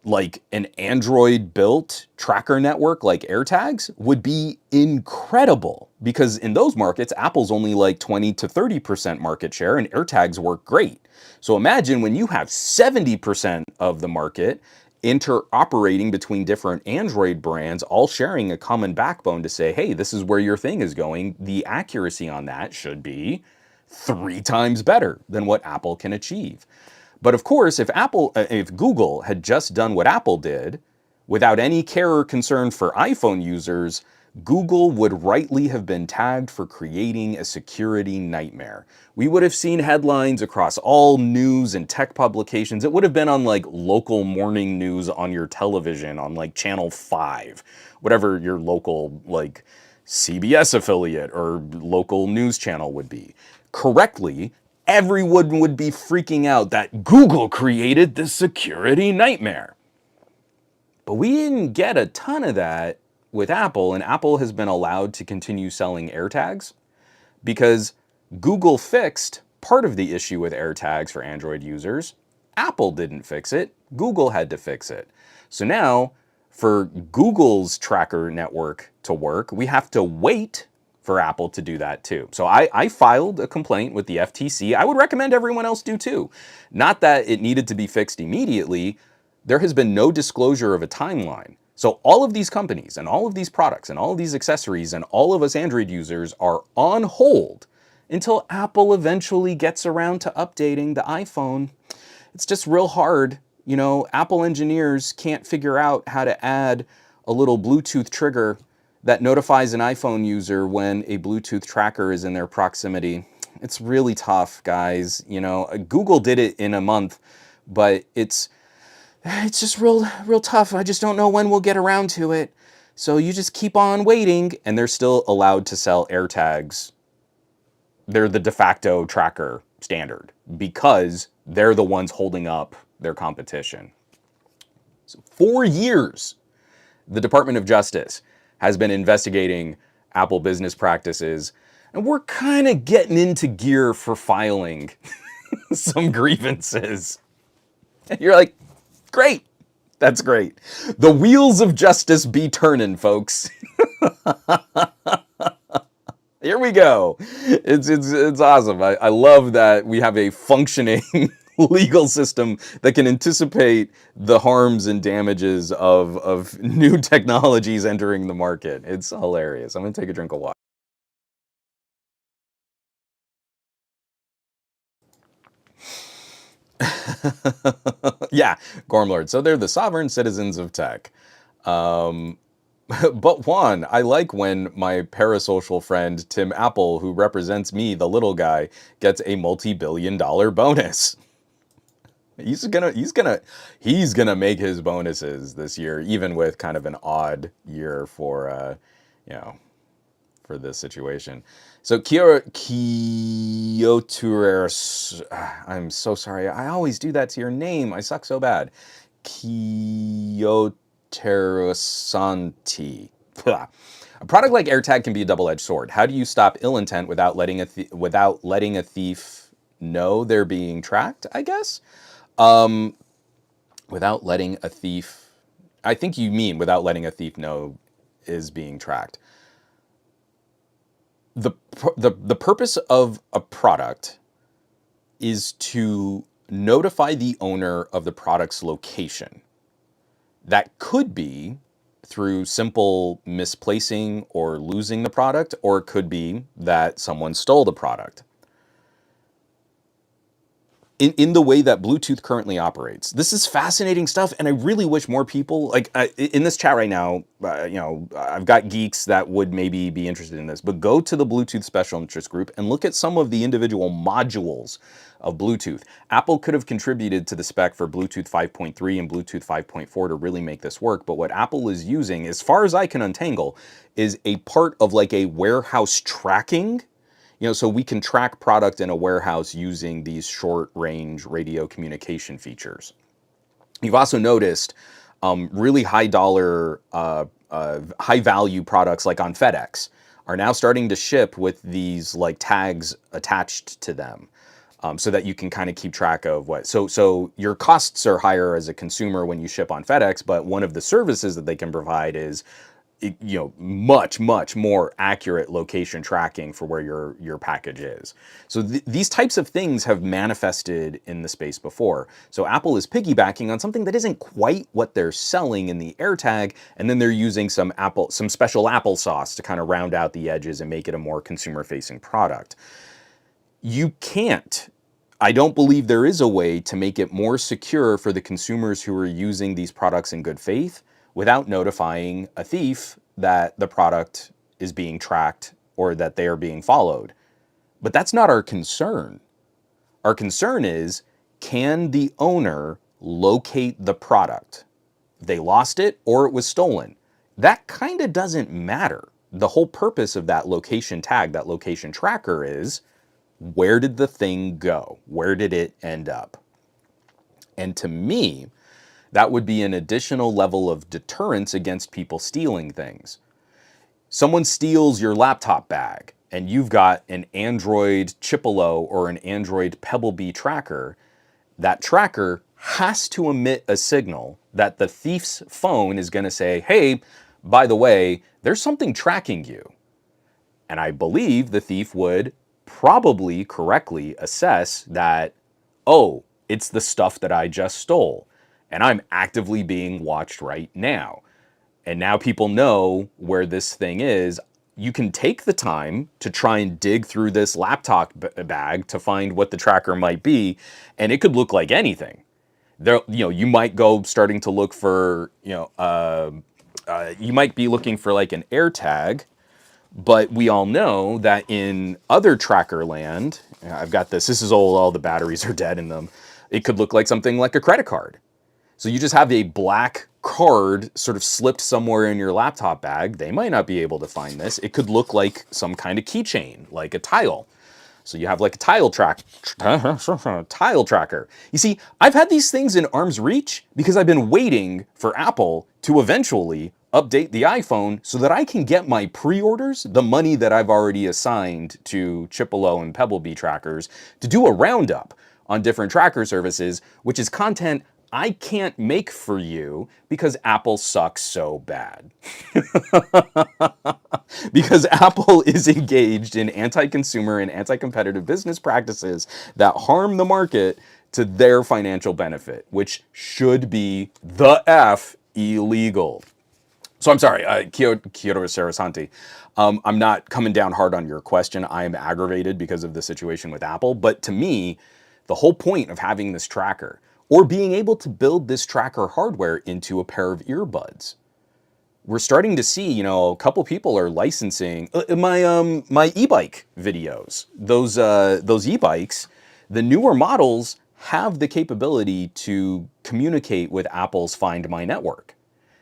Like an Android built tracker network like AirTags would be incredible because in those markets, Apple's only like 20 to 30% market share and AirTags work great. So imagine when you have 70% of the market interoperating between different Android brands, all sharing a common backbone to say, hey, this is where your thing is going. The accuracy on that should be 3 times better than what Apple can achieve. But of course, if Google had just done what Apple did, without any care or concern for iPhone users, Google would rightly have been tagged for creating a security nightmare. We would have seen headlines across all news and tech publications. It would have been on like local morning news on your television on like Channel 5, whatever your local like CBS affiliate or local news channel would be. Correctly, everyone would be freaking out that Google created this security nightmare. But we didn't get a ton of that with Apple, and Apple has been allowed to continue selling AirTags because Google fixed part of the issue with AirTags for Android users. Apple didn't fix it. Google had to fix it. So now, for Google's tracker network to work, we have to wait for Apple to do that too. So I filed a complaint with the FTC. I would recommend everyone else do too. Not that it needed to be fixed immediately. There has been no disclosure of a timeline. So all of these companies and all of these products and all of these accessories and all of us Android users are on hold until Apple eventually gets around to updating the iPhone. It's just real hard. You know, Apple engineers can't figure out how to add a little Bluetooth trigger that notifies an iPhone user when a Bluetooth tracker is in their proximity. It's really tough, guys. You know, Google did it in a month, but it's just real tough. I just don't know when we'll get around to it. So you just keep on waiting, and they're still allowed to sell AirTags. They're the de facto tracker standard because they're the ones holding up their competition. So 4 years, the Department of Justice has been investigating Apple business practices, and we're kind of getting into gear for filing some grievances. And you're like, great, that's great. The wheels of justice be turning, folks. Here we go. It's awesome. I love that we have a functioning legal system that can anticipate the harms and damages of new technologies entering the market. It's hilarious. I'm going to take a drink of water. Yeah, Gormlord. So they're the sovereign citizens of tech. But Juan, I like when my parasocial friend Tim Apple, who represents me, the little guy, gets a multi-billion-dollar bonus. He's gonna make his bonuses this year, even with kind of an odd year for you know, for this situation. So Kyoturis, I'm so sorry. I always do that to your name. I suck so bad. Kyoterusanti. A product like AirTag can be a double-edged sword. How do you stop ill intent without letting a thief know they're being tracked, I guess? Without letting a thief, I think you mean without letting a thief know is being tracked. The purpose of a product is to notify the owner of the product's location. That could be through simple misplacing or losing the product, or it could be that someone stole the product. In the way that Bluetooth currently operates. This is fascinating stuff, and I really wish more people, like in this chat right now, I've got geeks that would maybe be interested in this, but go to the Bluetooth special interest group and look at some of the individual modules of Bluetooth. Apple could have contributed to the spec for Bluetooth 5.3 and Bluetooth 5.4 to really make this work, but what Apple is using, as far as I can untangle, is a part of like a warehouse tracking. So we can track product in a warehouse using these short-range radio communication features. You've also noticed really high-dollar, high-value products like on FedEx are now starting to ship with these like tags attached to them, so that you can kind of keep track of what. So your costs are higher as a consumer when you ship on FedEx, but one of the services that they can provide is much more accurate location tracking for where your package is. So these types of things have manifested in the space before. So Apple is piggybacking on something that isn't quite what they're selling in the AirTag, and then they're using some special Apple sauce to kind of round out the edges and make it a more consumer-facing product. I don't believe there is a way to make it more secure for the consumers who are using these products in good faith without notifying a thief that the product is being tracked or that they are being followed. But that's not our concern. Our concern is, can the owner locate the product? They lost it or it was stolen. That kind of doesn't matter. The whole purpose of that location tag, that location tracker, is where did the thing go? Where did it end up? And to me, that would be an additional level of deterrence against people stealing things. Someone steals your laptop bag and you've got an Android Chipolo or an Android Pebblebee tracker. That tracker has to emit a signal that the thief's phone is going to say, hey, by the way, there's something tracking you. And I believe the thief would probably correctly assess that, oh, it's the stuff that I just stole, and I'm actively being watched right now. And now people know where this thing is. You can take the time to try and dig through this laptop bag to find what the tracker might be, and it could look like anything. You might go starting to look for, you might be looking for like an AirTag, but we all know that in other tracker land, I've got this is old, all the batteries are dead in them. It could look like something like a credit card. So you just have a black card sort of slipped somewhere in your laptop bag. They might not be able to find this. It could look like some kind of keychain, like a tile. So you have like a tile tracker. You see, I've had these things in arm's reach because I've been waiting for Apple to eventually update the iPhone so that I can get my pre-orders, the money that I've already assigned to Chipolo and Pebblebee trackers, to do a roundup on different tracker services, which is content I can't make for you because Apple sucks so bad. Because Apple is engaged in anti-consumer and anti-competitive business practices that harm the market to their financial benefit, which should be the F illegal. So I'm sorry, Kyoto Sarasanti. I'm not coming down hard on your question. I am aggravated because of the situation with Apple. But to me, the whole point of having this tracker, or being able to build this tracker hardware into a pair of earbuds. We're starting to see, a couple people are licensing my e-bike videos. Those e-bikes, the newer models have the capability to communicate with Apple's Find My network.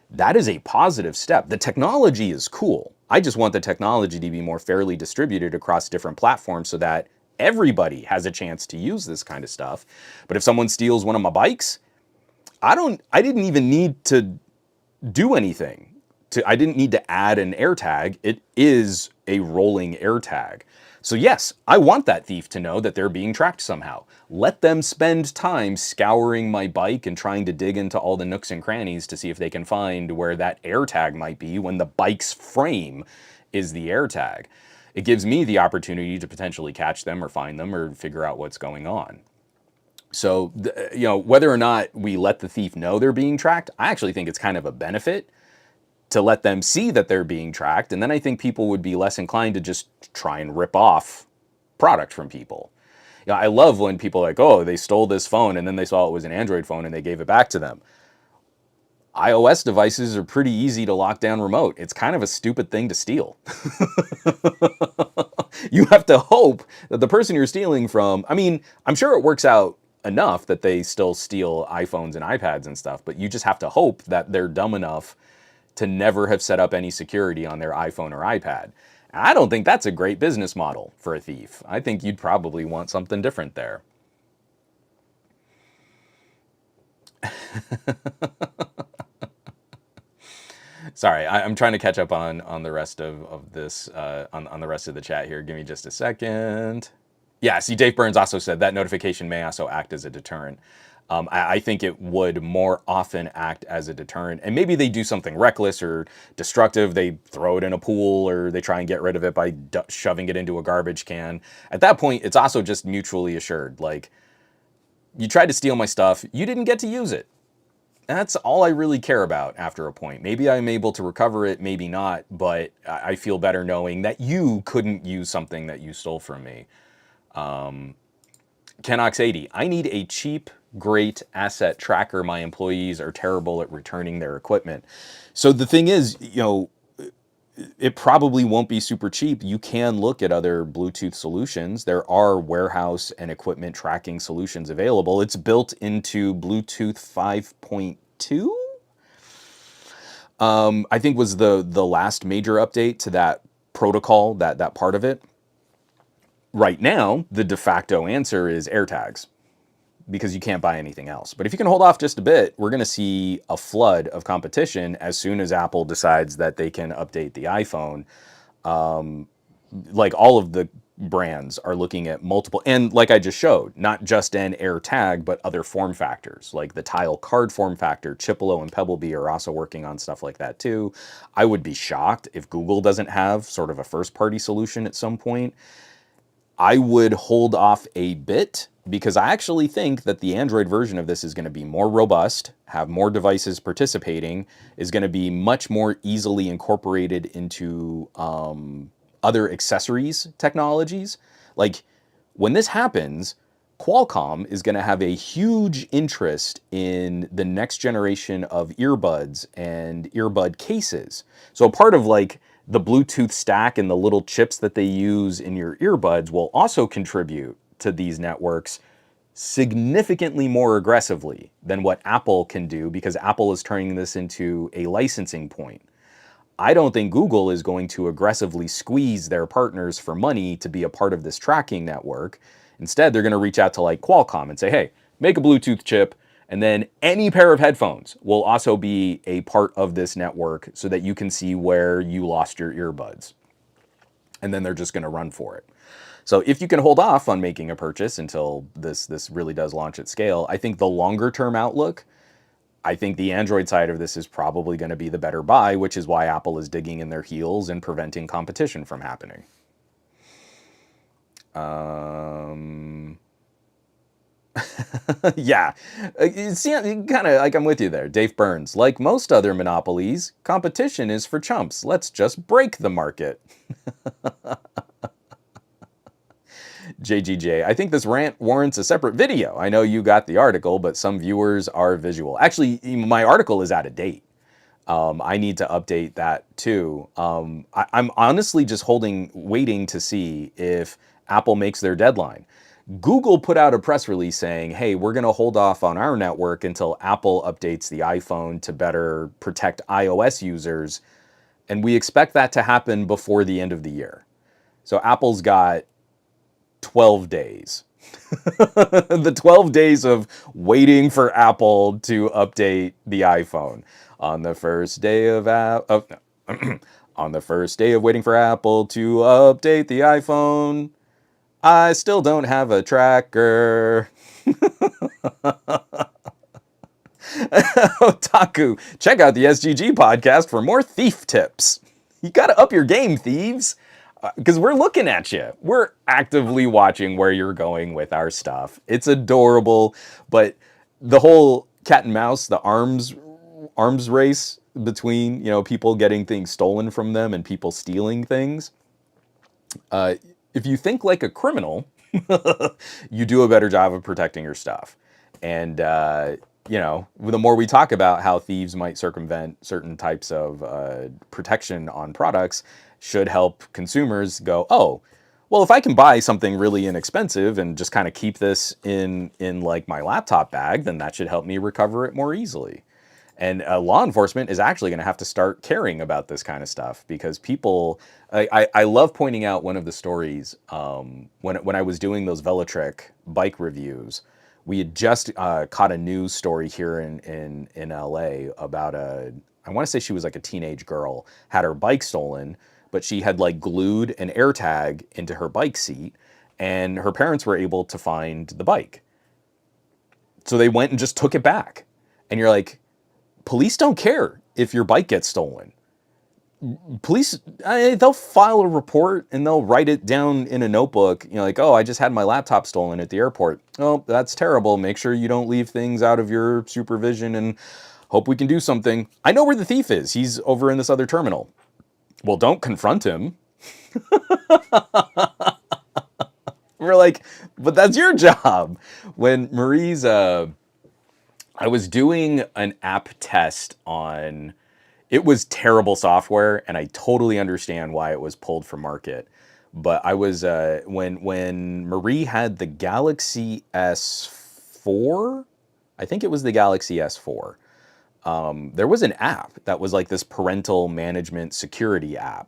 That is a positive step. The technology is cool. I just want the technology to be more fairly distributed across different platforms so that everybody has a chance to use this kind of stuff. But if someone steals one of my bikes, I didn't even need to do anything. I didn't need to add an AirTag. It is a rolling AirTag. So yes, I want that thief to know that they're being tracked somehow. Let them spend time scouring my bike and trying to dig into all the nooks and crannies to see if they can find where that AirTag might be when the bike's frame is the AirTag. It gives me the opportunity to potentially catch them or find them or figure out what's going on. So, whether or not we let the thief know they're being tracked, I actually think it's kind of a benefit to let them see that they're being tracked. And then I think people would be less inclined to just try and rip off product from people. You know, I love when people are like, oh, they stole this phone and then they saw it was an Android phone and they gave it back to them. iOS devices are pretty easy to lock down remote. It's kind of a stupid thing to steal. You have to hope that the person you're stealing from, I mean, I'm sure it works out enough that they still steal iPhones and iPads and stuff, but you just have to hope that they're dumb enough to never have set up any security on their iPhone or iPad. I don't think that's a great business model for a thief. I think you'd probably want something different there. Sorry, I'm trying to catch up on the rest of this, on the rest of the chat here. Give me just a second. Yeah, see, Dave Burns also said that notification may also act as a deterrent. I think it would more often act as a deterrent. And maybe they do something reckless or destructive. They throw it in a pool or they try and get rid of it by shoving it into a garbage can. At that point, it's also just mutually assured. Like, you tried to steal my stuff. You didn't get to use it. That's all I really care about after a point. Maybe I'm able to recover it, maybe not, but I feel better knowing that you couldn't use something that you stole from me. Kenox80, I need a cheap, great asset tracker. My employees are terrible at returning their equipment. So the thing is, you know, it probably won't be super cheap. You can look at other Bluetooth solutions. There are warehouse and equipment tracking solutions available. It's built into Bluetooth 5.2. I think was the last major update to that protocol, that part of it. Right now, the de facto answer is AirTags, because you can't buy anything else. But if you can hold off just a bit, we're going to see a flood of competition as soon as Apple decides that they can update the iPhone. Like, all of the brands are looking at multiple, and like I just showed, not just an AirTag, but other form factors, like the Tile card form factor. Chipolo and Pebblebee are also working on stuff like that too. I would be shocked if Google doesn't have sort of a first-party solution at some point. I would hold off a bit because I actually think that the Android version of this is going to be more robust, have more devices participating, is going to be much more easily incorporated into other accessories technologies. Like, when this happens, Qualcomm is going to have a huge interest in the next generation of earbuds and earbud cases. So part of, like, the Bluetooth stack and the little chips that they use in your earbuds will also contribute to these networks significantly more aggressively than what Apple can do, because Apple is turning this into a licensing point. I don't think Google is going to aggressively squeeze their partners for money to be a part of this tracking network. Instead, they're going to reach out to, like, Qualcomm and say, hey, make a Bluetooth chip, and then any pair of headphones will also be a part of this network so that you can see where you lost your earbuds. And then they're just going to run for it. So if you can hold off on making a purchase until this really does launch at scale, I think the longer term outlook, I think the Android side of this is probably going to be the better buy, which is why Apple is digging in their heels and preventing competition from happening. Yeah, see, kind of like I'm with you there. Dave Burns, like most other monopolies, competition is for chumps. Let's just break the market. JGJ, I think this rant warrants a separate video. I know you got the article, but some viewers are visual. Actually, my article is out of date. I need to update that too. I'm honestly just waiting to see if Apple makes their deadline. Google put out a press release saying, hey, we're going to hold off on our network until Apple updates the iPhone to better protect iOS users. And we expect that to happen before the end of the year. So Apple's got 12 days. The 12 days of waiting for Apple to update the iPhone. On the first day of on the first day of waiting for Apple to update the iPhone, I still don't have a tracker. Otaku, check out the SGG podcast for more thief tips. You gotta up your game, thieves. Because we're looking at you. We're actively watching where you're going with our stuff. It's adorable, but the whole cat and mouse, the arms race, between, people getting things stolen from them and people stealing things. Uh, if you think like a criminal, you do a better job of protecting your stuff. And, the more we talk about how thieves might circumvent certain types of protection on products, should help consumers go, oh, well, if I can buy something really inexpensive and just kind of keep this in like my laptop bag, then that should help me recover it more easily. And law enforcement is actually going to have to start caring about this kind of stuff because people. I love pointing out one of the stories when I was doing those Velotric bike reviews. We had just caught a news story here in LA about I want to say she was like a teenage girl, had her bike stolen, but she had like glued an AirTag into her bike seat, and her parents were able to find the bike. So they went and just took it back. And you're like, police don't care if your bike gets stolen. Police, they'll file a report and they'll write it down in a notebook. Like, oh, I just had my laptop stolen at the airport. Oh, that's terrible. Make sure you don't leave things out of your supervision and hope we can do something. I know where the thief is. He's over in this other terminal. Well, don't confront him. We're like, but that's your job. When Marie's, I was doing an app test on. It was terrible software, and I totally understand why it was pulled from market. But I was when Marie had the Galaxy S4, I think it was the Galaxy S4. There was an app that was like this parental management security app,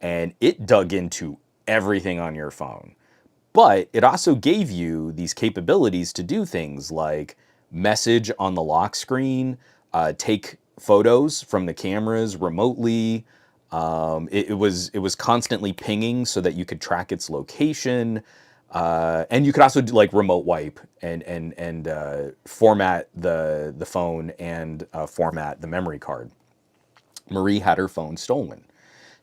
and it dug into everything on your phone. But it also gave you these capabilities to do things like message on the lock screen, take photos from the cameras remotely. It was constantly pinging so that you could track its location, and you could also do like remote wipe and format the phone and format the memory card. Marie had her phone stolen.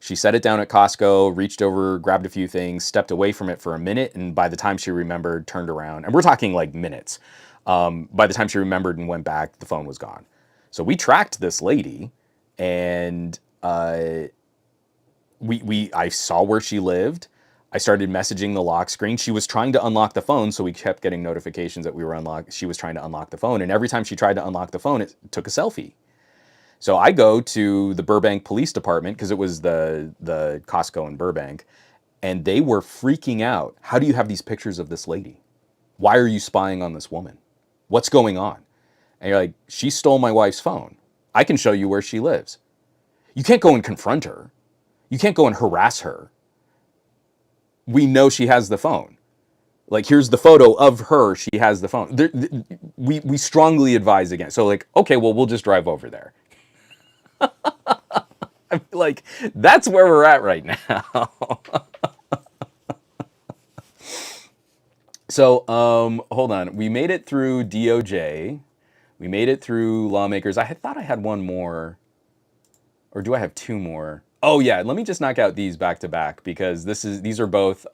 She set it down at Costco, reached over, grabbed a few things, stepped away from it for a minute, and by the time she remembered, turned around, and we're talking like minutes. By the time she remembered and went back, the phone was gone. So we tracked this lady, and I saw where she lived. I started messaging the lock screen. She was trying to unlock the phone, so we kept getting notifications that we were unlocked. She was trying to unlock the phone, and every time she tried to unlock the phone, it took a selfie. So I go to the Burbank Police Department because it was the Costco in Burbank, and they were freaking out. How do you have these pictures of this lady? Why are you spying on this woman? What's going on? And you're like, she stole my wife's phone. I can show you where she lives. You can't go and confront her. You can't go and harass her. We know she has the phone. Like, here's the photo of her. She has the phone. We strongly advise against. So like, okay, well, we'll just drive over there. I feel like that's where we're at right now. So, hold on. We made it through DOJ. We made it through lawmakers. I thought I had one more. Or do I have two more? Oh yeah, let me just knock out these back to back because these are both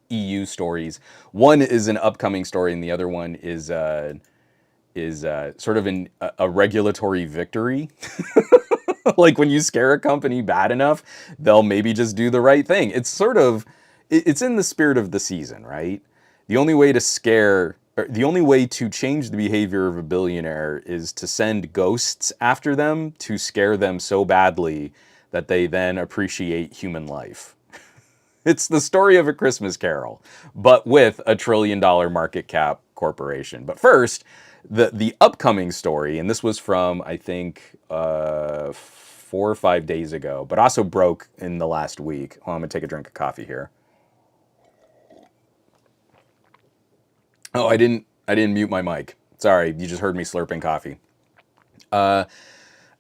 EU stories. One is an upcoming story, and the other one is sort of a regulatory victory. Like when you scare a company bad enough, they'll maybe just do the right thing. It's in the spirit of the season, right? The only way to change the behavior of a billionaire is to send ghosts after them to scare them so badly that they then appreciate human life. It's the story of A Christmas Carol, but with a $1 trillion market cap corporation. But first, the upcoming story, and this was from, I think, 4 or 5 days ago, but also broke in the last week. Oh, I'm going to take a drink of coffee here. Oh, I didn't mute my mic. Sorry, you just heard me slurping coffee.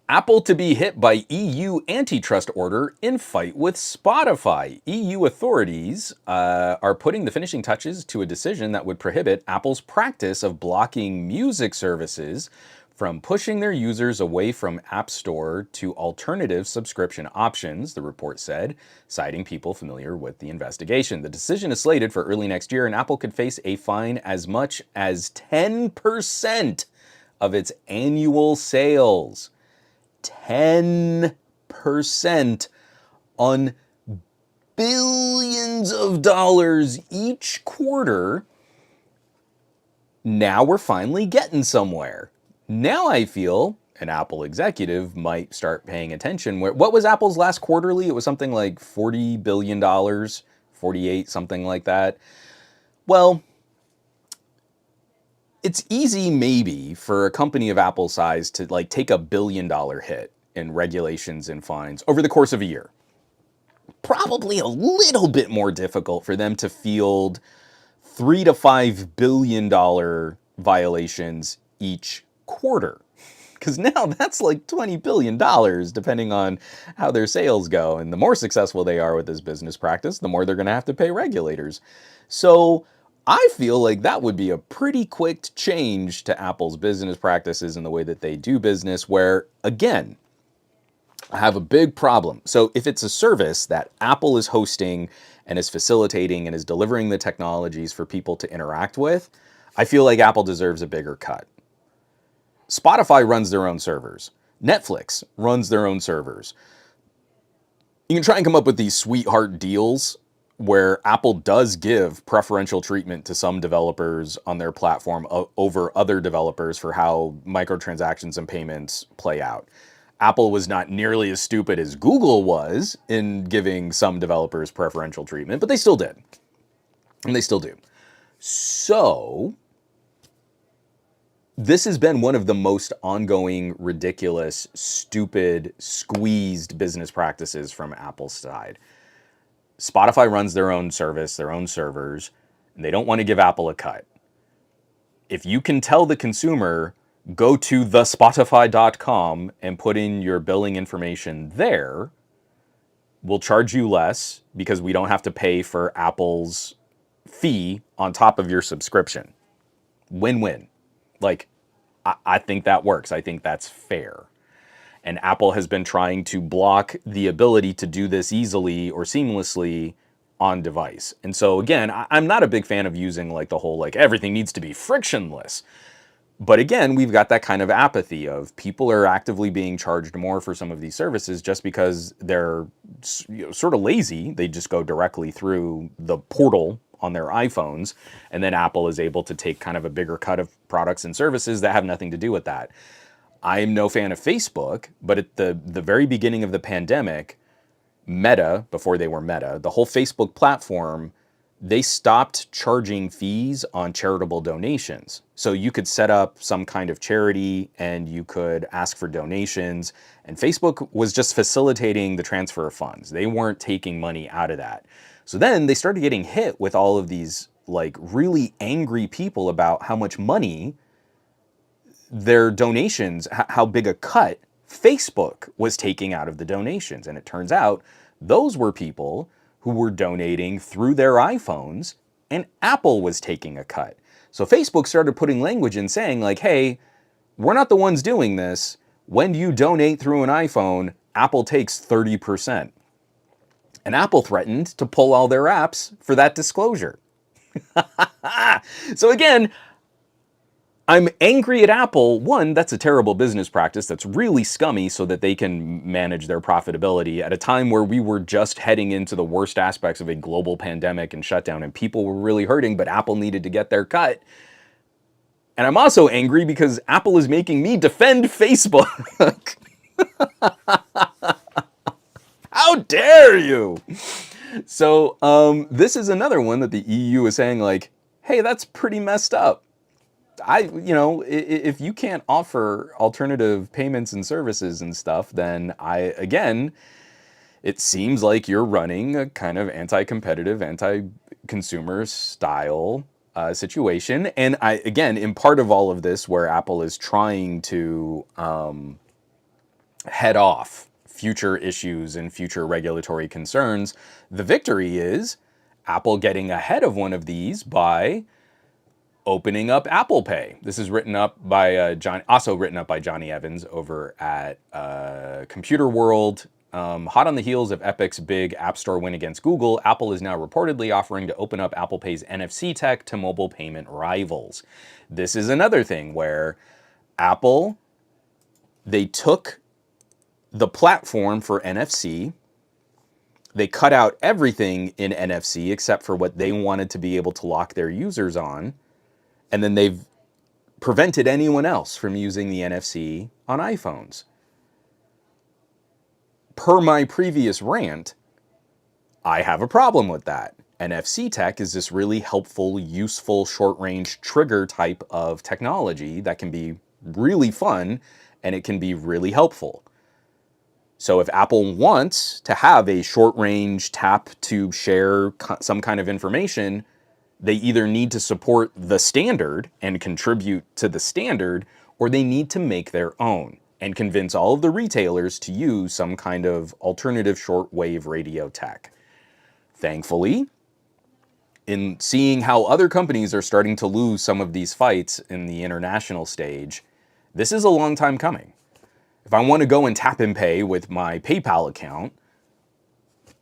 Apple to be hit by EU antitrust order in fight with Spotify. EU authorities are putting the finishing touches to a decision that would prohibit Apple's practice of blocking music services from pushing their users away from App Store to alternative subscription options, the report said, citing people familiar with the investigation. The decision is slated for early next year, and Apple could face a fine as much as 10% of its annual sales. 10% on billions of dollars each quarter. Now we're finally getting somewhere. Now I feel an Apple executive might start paying attention. What was Apple's last quarterly? It was something like $40 billion, 48, something like that. Well, it's easy maybe for a company of Apple's size to like take $1 billion hit in regulations and fines over the course of a year. Probably a little bit more difficult for them to field $3 to $5 billion violations each quarter. Because now that's like $20 billion, depending on how their sales go. And the more successful they are with this business practice, the more they're going to have to pay regulators. So I feel like that would be a pretty quick change to Apple's business practices and the way that they do business, where, again, I have a big problem. So if it's a service that Apple is hosting and is facilitating and is delivering the technologies for people to interact with, I feel like Apple deserves a bigger cut. Spotify runs their own servers. Netflix runs their own servers. You can try and come up with these sweetheart deals where Apple does give preferential treatment to some developers on their platform over other developers for how microtransactions and payments play out. Apple was not nearly as stupid as Google was in giving some developers preferential treatment, but they still did. And they still do. So this has been one of the most ongoing, ridiculous, stupid, squeezed business practices from Apple's side. Spotify runs their own service, their own servers, and they don't want to give Apple a cut. If you can tell the consumer, go to thespotify.com and put in your billing information there, we'll charge you less because we don't have to pay for Apple's fee on top of your subscription. Win-win. Like, I think that works. I think that's fair. And Apple has been trying to block the ability to do this easily or seamlessly on device. And so again, I'm not a big fan of using like the whole like everything needs to be frictionless. But again, we've got that kind of apathy of people are actively being charged more for some of these services just because they're sort of lazy. They just go directly through the portal on their iPhones, and then Apple is able to take kind of a bigger cut of products and services that have nothing to do with that. I am no fan of Facebook, but at the very beginning of the pandemic, Meta, before they were Meta, the whole Facebook platform, they stopped charging fees on charitable donations. So you could set up some kind of charity and you could ask for donations, and Facebook was just facilitating the transfer of funds. They weren't taking money out of that. So then they started getting hit with all of these like really angry people about how much money their donations, how big a cut Facebook was taking out of the donations. And it turns out those were people who were donating through their iPhones, and Apple was taking a cut. So Facebook started putting language in saying like, hey, we're not the ones doing this. When you donate through an iPhone, Apple takes 30%. And Apple threatened to pull all their apps for that disclosure. So again, I'm angry at Apple. One, that's a terrible business practice. That's really scummy so that they can manage their profitability at a time where we were just heading into the worst aspects of a global pandemic and shutdown and people were really hurting, but Apple needed to get their cut. And I'm also angry because Apple is making me defend Facebook. How dare you? So this is another one that the EU is saying like, hey, that's pretty messed up. If you can't offer alternative payments and services and stuff, then it seems like you're running a kind of anti-competitive, anti-consumer style situation. And in part of all of this where Apple is trying to head off future issues and future regulatory concerns, the victory is Apple getting ahead of one of these by opening up Apple Pay. This is written up by Johnny Evans over at Computer World. Hot on the heels of Epic's big App Store win against Google, Apple is now reportedly offering to open up Apple Pay's NFC tech to mobile payment rivals. This is another thing where Apple, they took the platform for NFC. They cut out everything in NFC except for what they wanted to be able to lock their users on. And then they've prevented anyone else from using the NFC on iPhones. Per my previous rant, I have a problem with that. NFC tech is this really helpful, useful, short-range trigger type of technology that can be really fun and it can be really helpful. So if Apple wants to have a short-range tap to share some kind of information, they either need to support the standard and contribute to the standard, or they need to make their own and convince all of the retailers to use some kind of alternative shortwave radio tech. Thankfully, in seeing how other companies are starting to lose some of these fights in the international stage, this is a long time coming. If I want to go and tap and pay with my PayPal account,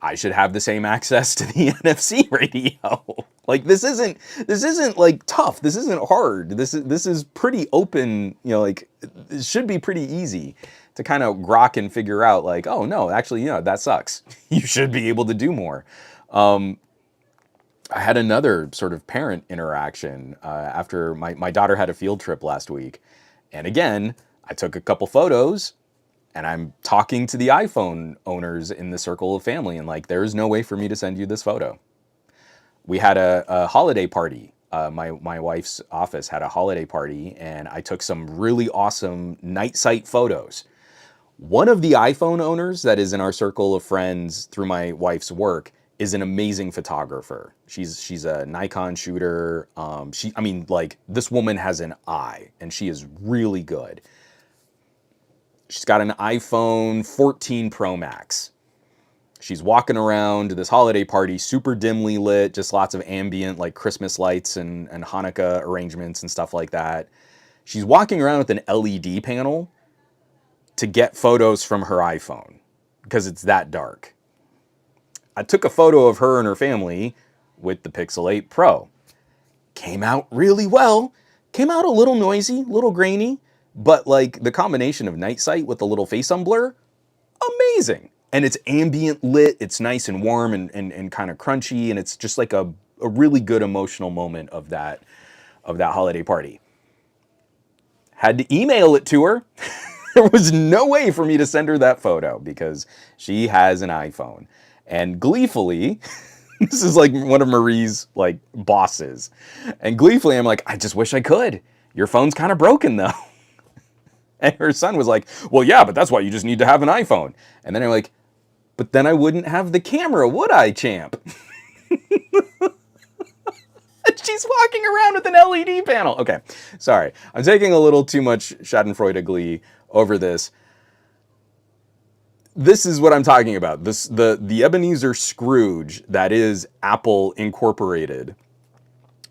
I should have the same access to the NFC radio. Like this isn't like tough. This isn't hard. This is pretty open, like it should be pretty easy to kind of grok and figure out like, oh no, actually, that sucks. You should be able to do more. I had another sort of parent interaction after my daughter had a field trip last week. And again, I took a couple photos and I'm talking to the iPhone owners in the circle of family and like, there is no way for me to send you this photo. We had a holiday party. My wife's office had a holiday party and I took some really awesome night sight photos. One of the iPhone owners that is in our circle of friends through my wife's work is an amazing photographer. She's a Nikon shooter. This woman has an eye and she is really good. She's got an iPhone 14 Pro Max. She's walking around this holiday party, super dimly lit, just lots of ambient like Christmas lights and Hanukkah arrangements and stuff like that. She's walking around with an LED panel to get photos from her iPhone because it's that dark. I took a photo of her and her family with the Pixel 8 Pro. Came out really well. Came out a little noisy, a little grainy, but like the combination of night sight with a little face on blur, amazing. And it's ambient lit, it's nice and warm and kind of crunchy, and it's just like a really good emotional moment of that holiday party. Had to email it to her. There was no way for me to send her that photo because she has an iPhone. And gleefully, this is like one of Marie's like bosses. And gleefully, I'm like, I just wish I could. Your phone's kind of broken though. And her son was like, well, yeah, but that's why you just need to have an iPhone. And then I'm like, but then I wouldn't have the camera, would I, champ? She's walking around with an LED panel. Okay, sorry. I'm taking a little too much Schadenfreude glee over this. This is what I'm talking about. The Ebenezer Scrooge that is Apple Incorporated.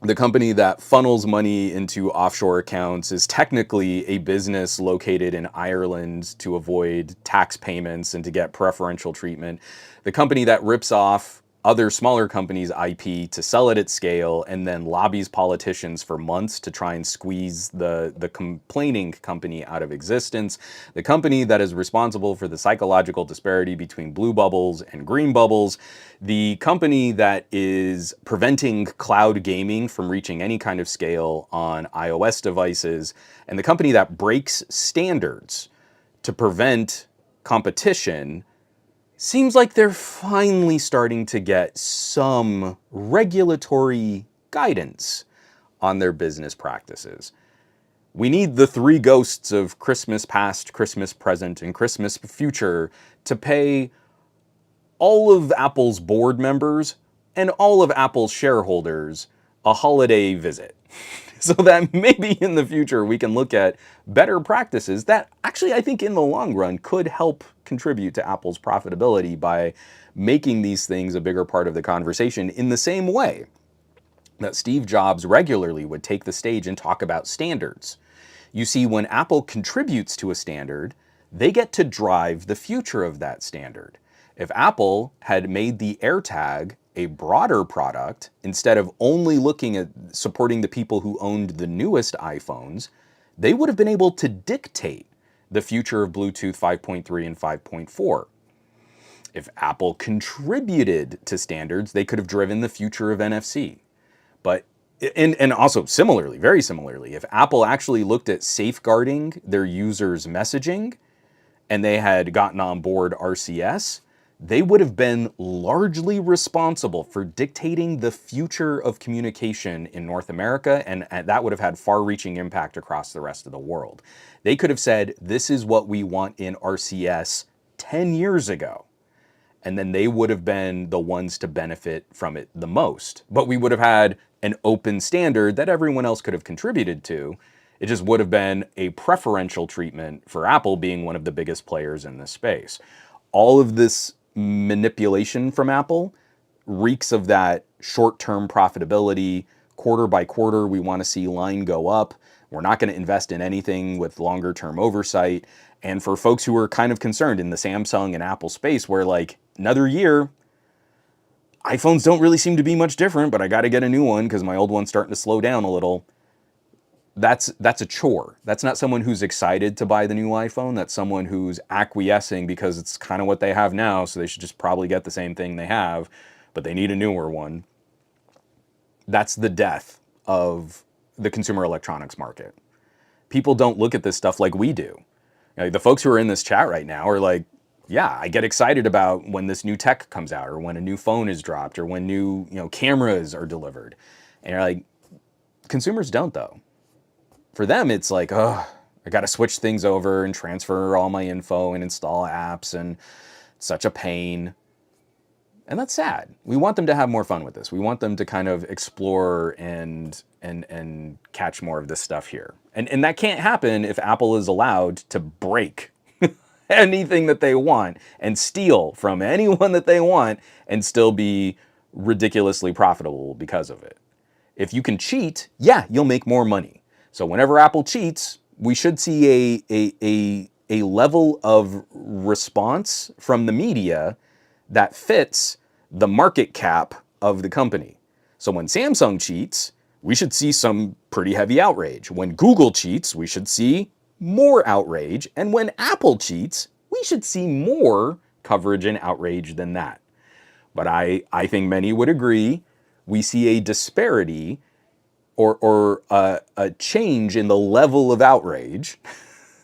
The company that funnels money into offshore accounts is technically a business located in Ireland to avoid tax payments and to get preferential treatment. The company that rips off other smaller companies' IP to sell it at scale and then lobbies politicians for months to try and squeeze the complaining company out of existence. The company that is responsible for the psychological disparity between blue bubbles and green bubbles. The company that is preventing cloud gaming from reaching any kind of scale on iOS devices. And the company that breaks standards to prevent competition. Seems like they're finally starting to get some regulatory guidance on their business practices. We need the three ghosts of Christmas past, Christmas present, and Christmas future to pay all of Apple's board members and all of Apple's shareholders a holiday visit. So that maybe in the future we can look at better practices that actually I think in the long run could help contribute to Apple's profitability by making these things a bigger part of the conversation in the same way that Steve Jobs regularly would take the stage and talk about standards. You see, when Apple contributes to a standard, they get to drive the future of that standard. If Apple had made the AirTag a broader product, instead of only looking at supporting the people who owned the newest iPhones, they would have been able to dictate the future of Bluetooth 5.3 and 5.4. If Apple contributed to standards, they could have driven the future of NFC. But and also similarly, very similarly, if Apple actually looked at safeguarding their users' messaging and they had gotten on board RCS, they would have been largely responsible for dictating the future of communication in North America, and that would have had far-reaching impact across the rest of the world. They could have said, this is what we want in RCS 10 years ago. And then they would have been the ones to benefit from it the most. But we would have had an open standard that everyone else could have contributed to. It just would have been a preferential treatment for Apple being one of the biggest players in this space. All of this manipulation from Apple reeks of that short-term profitability. Quarter by quarter, we want to see line go up. We're not going to invest in anything with longer-term oversight. And for folks who are kind of concerned in the Samsung and Apple space, where like another year, iPhones don't really seem to be much different, but I got to get a new one because my old one's starting to slow down a little. That's a chore. That's not someone who's excited to buy the new iPhone. That's someone who's acquiescing because it's kind of what they have now, so they should just probably get the same thing they have, but they need a newer one. That's the death of the consumer electronics market. People don't look at this stuff like we do. You know, the folks who are in this chat right now are like, yeah, I get excited about when this new tech comes out, or when a new phone is dropped, or when new, cameras are delivered. And you're like, consumers don't though. For them, it's like, oh, I got to switch things over and transfer all my info and install apps, and it's such a pain. And that's sad. We want them to have more fun with this. We want them to kind of explore and catch more of this stuff here. And that can't happen if Apple is allowed to break anything that they want and steal from anyone that they want and still be ridiculously profitable because of it. If you can cheat, yeah, you'll make more money. So whenever Apple cheats, we should see a level of response from the media that fits the market cap of the company. So when Samsung cheats, we should see some pretty heavy outrage. When Google cheats, we should see more outrage. And when Apple cheats, we should see more coverage and outrage than that. But I think many would agree, we see a disparity or a change in the level of outrage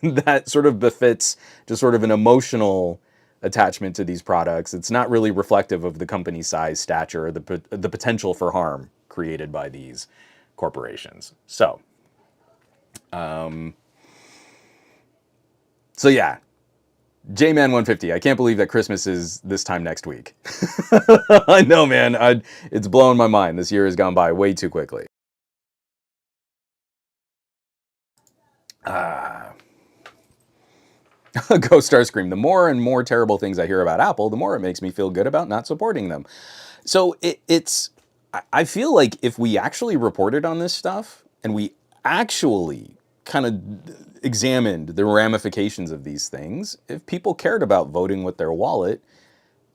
that sort of befits just sort of an emotional attachment to these products. It's not really reflective of the company size, stature, or the potential for harm created by these corporations. So yeah, J-Man150, I can't believe that Christmas is this time next week. I know, man. It's blowing my mind. This year has gone by way too quickly. Ghost Starscream. The more and more terrible things I hear about Apple, the more it makes me feel good about not supporting them. So I feel like if we actually reported on this stuff and we actually kind of examined the ramifications of these things, if people cared about voting with their wallet,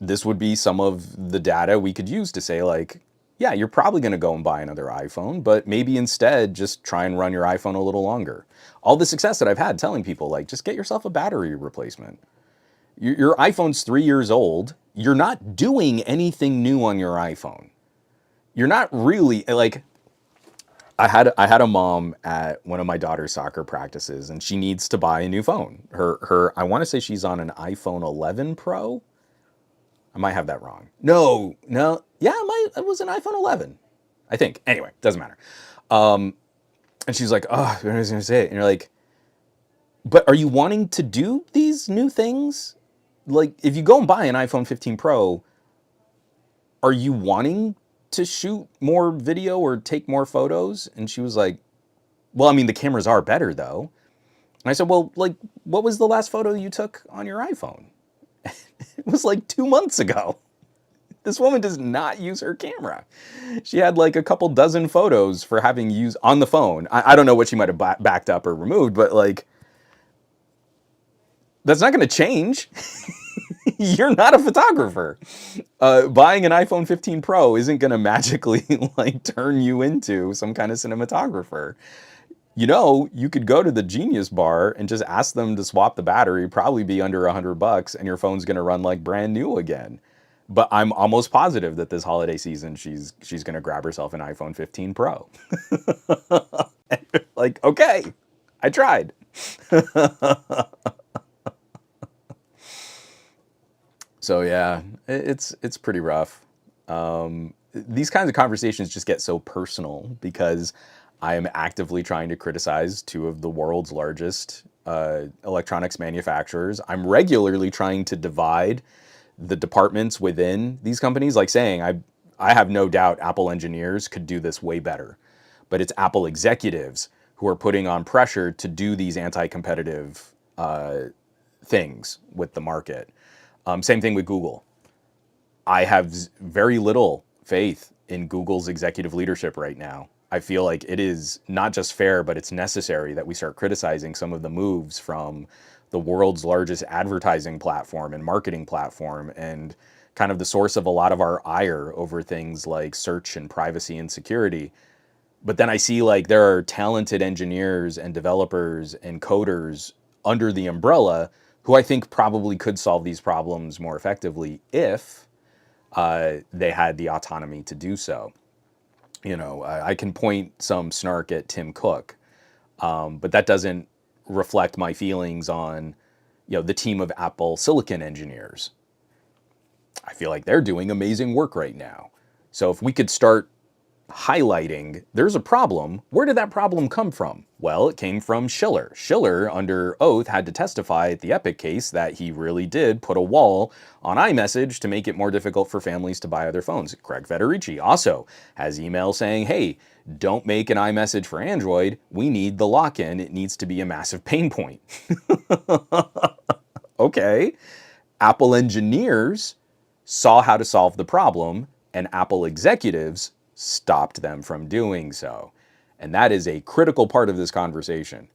this would be some of the data we could use to say like, yeah, you're probably going to go and buy another iPhone, but maybe instead just try and run your iPhone a little longer. All the success that I've had telling people, like, just get yourself a battery replacement. Your iPhone's 3 years old. You're not doing anything new on your iPhone. You're not really, like, I had a mom at one of my daughter's soccer practices, and she needs to buy a new phone. I want to say she's on an iPhone 11 Pro. I might have that wrong. No. Yeah, it was an iPhone 11, I think. Anyway, doesn't matter. And she's like, oh, I was going to say it. And you're like, but are you wanting to do these new things? Like, if you go and buy an iPhone 15 Pro, are you wanting to shoot more video or take more photos? And she was like, well, I mean, the cameras are better, though. And I said, well, like, what was the last photo you took on your iPhone? It was like 2 months ago. This woman does not use her camera. She had like a couple dozen photos for having used on the phone. I don't know what she might have backed up or removed, but like, that's not going to change. You're not a photographer. Buying an iPhone 15 Pro isn't going to magically like turn you into some kind of cinematographer. You could go to the Genius Bar and just ask them to swap the battery, probably be under $100, and your phone's going to run like brand new again. But I'm almost positive that this holiday season she's going to grab herself an iPhone 15 Pro. Like, okay, I tried. So yeah, it's pretty rough. These kinds of conversations just get so personal because I am actively trying to criticize two of the world's largest electronics manufacturers. I'm regularly trying to divide the departments within these companies, like saying I have no doubt Apple engineers could do this way better, but it's Apple executives who are putting on pressure to do these anti-competitive things with the market. Same thing with Google. I have very little faith in Google's executive leadership right now. I feel like it is not just fair, but it's necessary that we start criticizing some of the moves from the world's largest advertising platform and marketing platform, and kind of the source of a lot of our ire over things like search and privacy and security. But then I see like there are talented engineers and developers and coders under the umbrella who I think probably could solve these problems more effectively if they had the autonomy to do so. I can point some snark at Tim Cook, but that doesn't reflect my feelings on, the team of Apple Silicon engineers. I feel like they're doing amazing work right now. So if we could start highlighting there's a problem, where did that problem come from? Well, it came from Schiller. Schiller, under oath, had to testify at the Epic case that he really did put a wall on iMessage to make it more difficult for families to buy other phones. Craig Federici also has email saying, hey, don't make an iMessage for Android. We need the lock-in. It needs to be a massive pain point. Okay. Apple engineers saw how to solve the problem, and Apple executives stopped them from doing so. And that is a critical part of this conversation.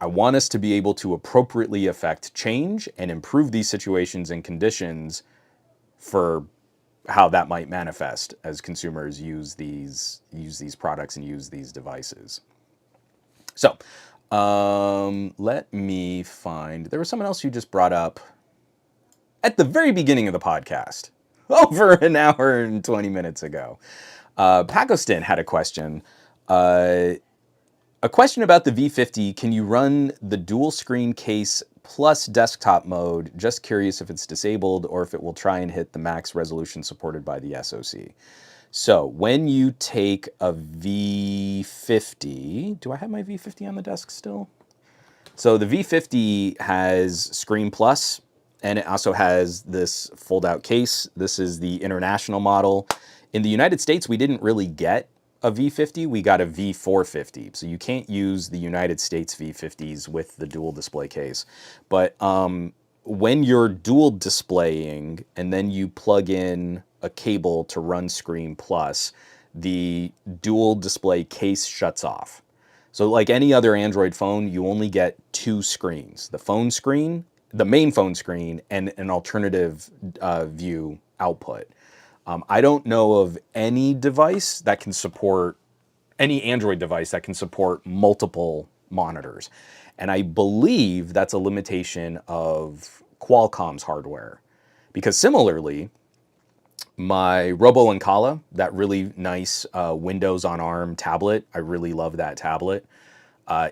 I want us to be able to appropriately affect change and improve these situations and conditions for how that might manifest as consumers use these products and use these devices. So, let me find, there was someone else you just brought up at the very beginning of the podcast, over an hour and 20 minutes ago. Pakistan had a question. A question about the V50. Can you run the dual screen case plus desktop mode? Just curious if it's disabled or if it will try and hit the max resolution supported by the SoC. So when you take a V50, do I have my V50 on the desk still? So the V50 has Screen Plus, and it also has this fold-out case. This is the international model. In the United States, we didn't really get a V50, we got a V450. So you can't use the United States V50s with the dual display case. But when you're dual displaying and then you plug in a cable to run Screen Plus, the dual display case shuts off. So like any other Android phone, you only get two screens, the phone screen, the main phone screen, and an alternative view output. I don't know of any device that can support, any Android device that can support multiple monitors. And I believe that's a limitation of Qualcomm's hardware. Because similarly, my Robo Ancala, that really nice Windows on ARM tablet, I really love that tablet.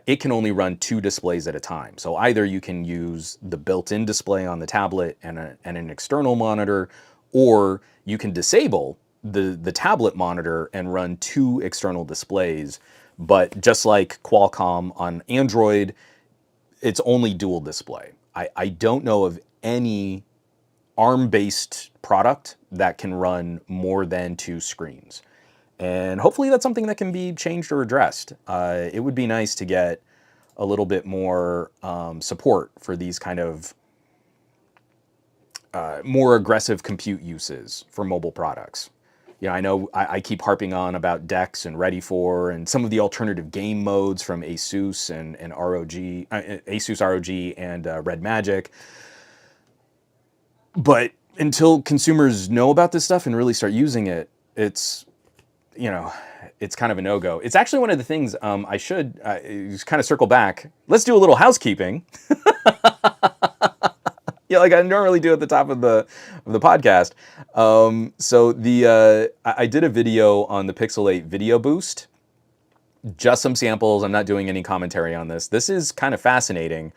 It can only run two displays at a time. So either you can use the built-in display on the tablet and an external monitor, or you can disable the tablet monitor and run two external displays. But just like Qualcomm on Android, it's only dual display. I don't know of any ARM-based product that can run more than two screens. And hopefully that's something that can be changed or addressed. It would be nice to get a little bit more support for these kind of more aggressive compute uses for mobile products. I know I keep harping on about DeX and Ready For and some of the alternative game modes from Asus and ROG, Asus ROG and Red Magic. But until consumers know about this stuff and really start using it, it's it's kind of a no-go. It's actually one of the things I should just kind of circle back. Let's do a little housekeeping. Yeah, like I normally do at the top of the podcast. So I did a video on the Pixel 8 Video Boost. Just some samples. I'm not doing any commentary on this. This is kind of fascinating,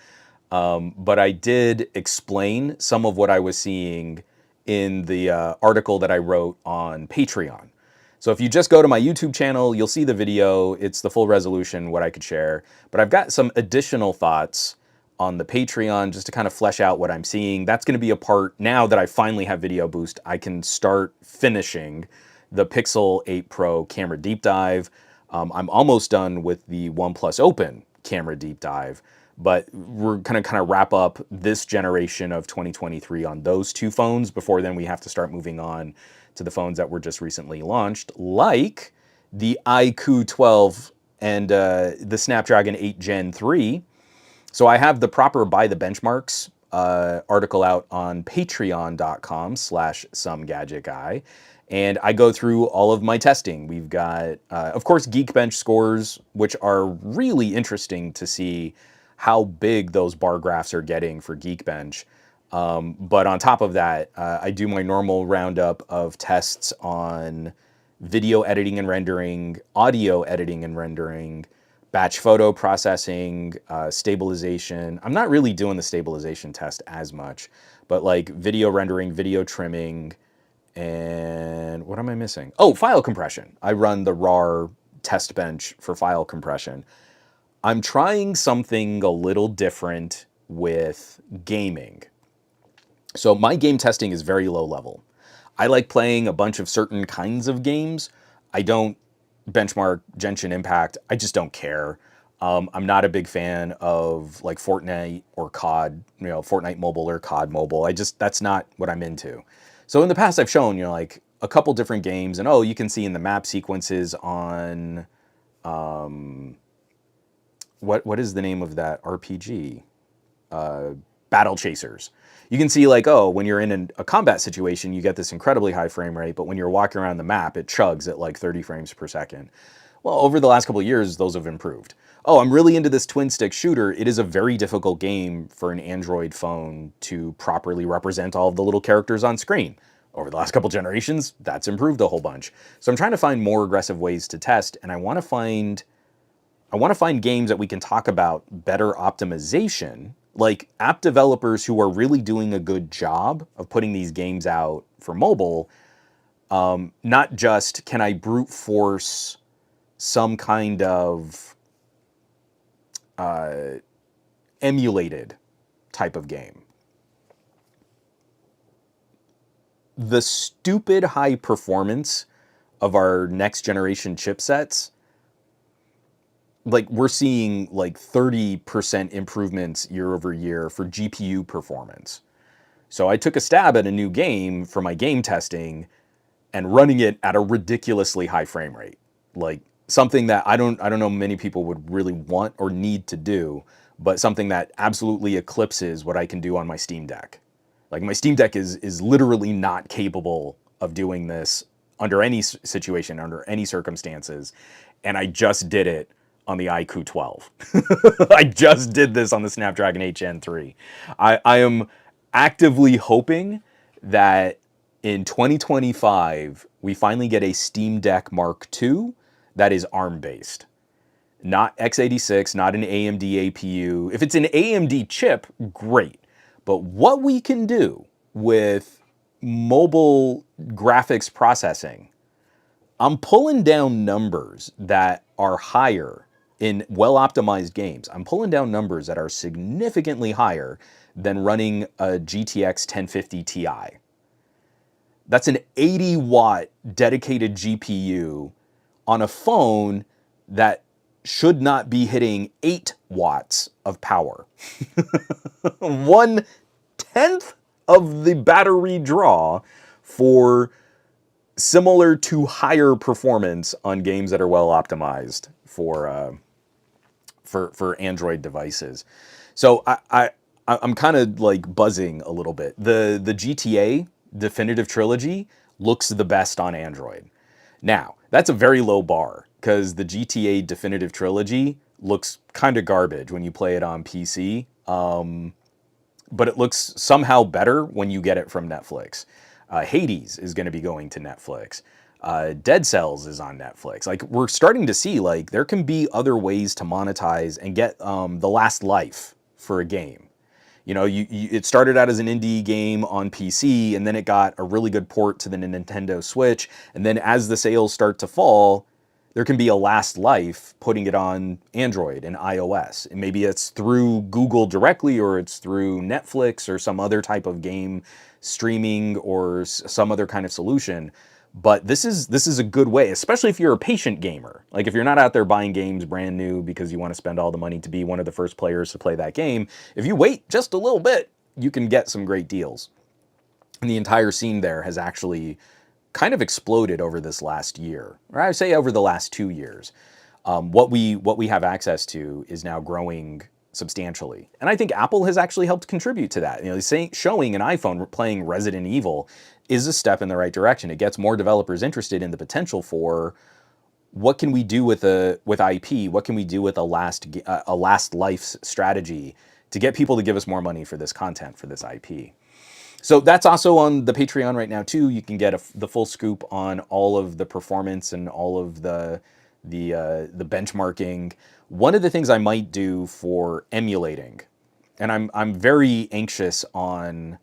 but I did explain some of what I was seeing in the article that I wrote on Patreon. So if you just go to my YouTube channel, you'll see the video. It's the full resolution, what I could share. But I've got some additional thoughts on the Patreon just to kind of flesh out what I'm seeing. That's going to be a part, now that I finally have Video Boost, I can start finishing the Pixel 8 Pro camera deep dive. I'm almost done with the OnePlus Open camera deep dive, but we're going to kind of wrap up this generation of 2023 on those two phones. Before then, we have to start moving on to the phones that were just recently launched, like the iQOO 12 and the Snapdragon 8 Gen 3. So I have the proper By the Benchmarks article out on patreon.com/somegadgetguy. And I go through all of my testing. We've got, of course, Geekbench scores, which are really interesting to see how big those bar graphs are getting for Geekbench. But on top of that, I do my normal roundup of tests on video editing and rendering, audio editing and rendering, batch photo processing, stabilization. I'm not really doing the stabilization test as much, but like video rendering, video trimming, and what am I missing? Oh, file compression. I run the RAR test bench for file compression. I'm trying something a little different with gaming. So my game testing is very low level. I like playing a bunch of certain kinds of games. I don't benchmark Genshin Impact. I just don't care. I'm not a big fan of like Fortnite or COD, Fortnite Mobile or COD Mobile. That's not what I'm into. So in the past, I've shown, like a couple different games, and you can see in the map sequences on, what is the name of that RPG? Battle Chasers. You can see like, when you're in a combat situation, you get this incredibly high frame rate, but when you're walking around the map, it chugs at like 30 frames per second. Well, over the last couple of years, those have improved. I'm really into this twin stick shooter. It is a very difficult game for an Android phone to properly represent all of the little characters on screen. Over the last couple generations, that's improved a whole bunch. So I'm trying to find more aggressive ways to test, and I want to find games that we can talk about better optimization, like app developers who are really doing a good job of putting these games out for mobile. Not just, can I brute force some kind of emulated type of game. The stupid high performance of our next generation chipsets, like we're seeing like 30% improvements year over year for GPU performance. So I took a stab at a new game for my game testing and running it at a ridiculously high frame rate. Like something that I don't know many people would really want or need to do, but something that absolutely eclipses what I can do on my Steam Deck. Like my Steam Deck is literally not capable of doing this under any situation, under any circumstances. And I just did it on the iQOO 12. I just did this on the Snapdragon 8 Gen 3. I am actively hoping that in 2025, we finally get a Steam Deck Mark II that is ARM-based. Not x86, not an AMD APU. If it's an AMD chip, great. But what we can do with mobile graphics processing, I'm pulling down numbers that are higher in well-optimized games. I'm pulling down numbers that are significantly higher than running a GTX 1050 Ti. That's an 80-watt dedicated GPU on a phone that should not be hitting 8 watts of power. 1/10 of the battery draw for similar to higher performance on games that are well optimized for Android devices. So I'm kind of like buzzing a little bit. The GTA Definitive Trilogy looks the best on Android. Now, that's a very low bar, because the GTA Definitive Trilogy looks kind of garbage when you play it on PC, but it looks somehow better when you get it from Netflix. Hades is going to be going to Netflix. Dead Cells is on Netflix. Like, we're starting to see, like, there can be other ways to monetize and get the last life for a game. You know, it started out as an indie game on PC, and then it got a really good port to the Nintendo Switch. And then as the sales start to fall, there can be a last life putting it on Android and iOS. And maybe it's through Google directly, or it's through Netflix or some other type of game streaming or some other kind of solution. But this is a good way, especially if you're a patient gamer. Like, if you're not out there buying games brand new because you want to spend all the money to be one of the first players to play that game, if you wait just a little bit, you can get some great deals. And the entire scene there has actually kind of exploded over this last year, or I would say over the last 2 years. What we have access to is now growing substantially, and I think Apple has actually helped contribute to that. You know, showing an iPhone playing Resident Evil is a step in the right direction. It gets more developers interested in the potential for what can we do with IP, what can we do with a last life strategy to get people to give us more money for this content, for this IP. So that's also on the Patreon right now too. You can get the full scoop on all of the performance and all of the benchmarking. One of the things I might do for emulating, and I'm very anxious on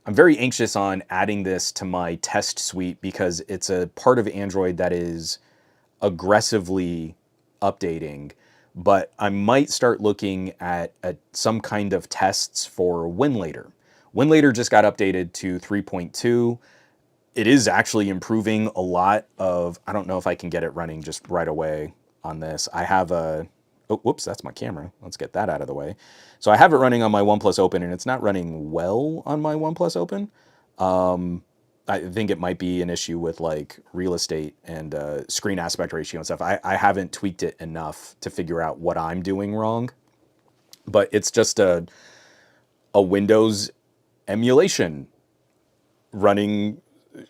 adding this to my test suite because it's a part of Android that is aggressively updating. But I might start looking at some kind of tests for WinLater. WinLater just got updated to 3.2. It is actually improving a lot of, I don't know if I can get it running just right away on this. I have oh, whoops, that's my camera. Let's get that out of the way. So I have it running on my OnePlus Open, and it's not running well on my OnePlus Open. I think it might be an issue with like real estate and screen aspect ratio and stuff. I haven't tweaked it enough to figure out what I'm doing wrong, but it's just a Windows emulation running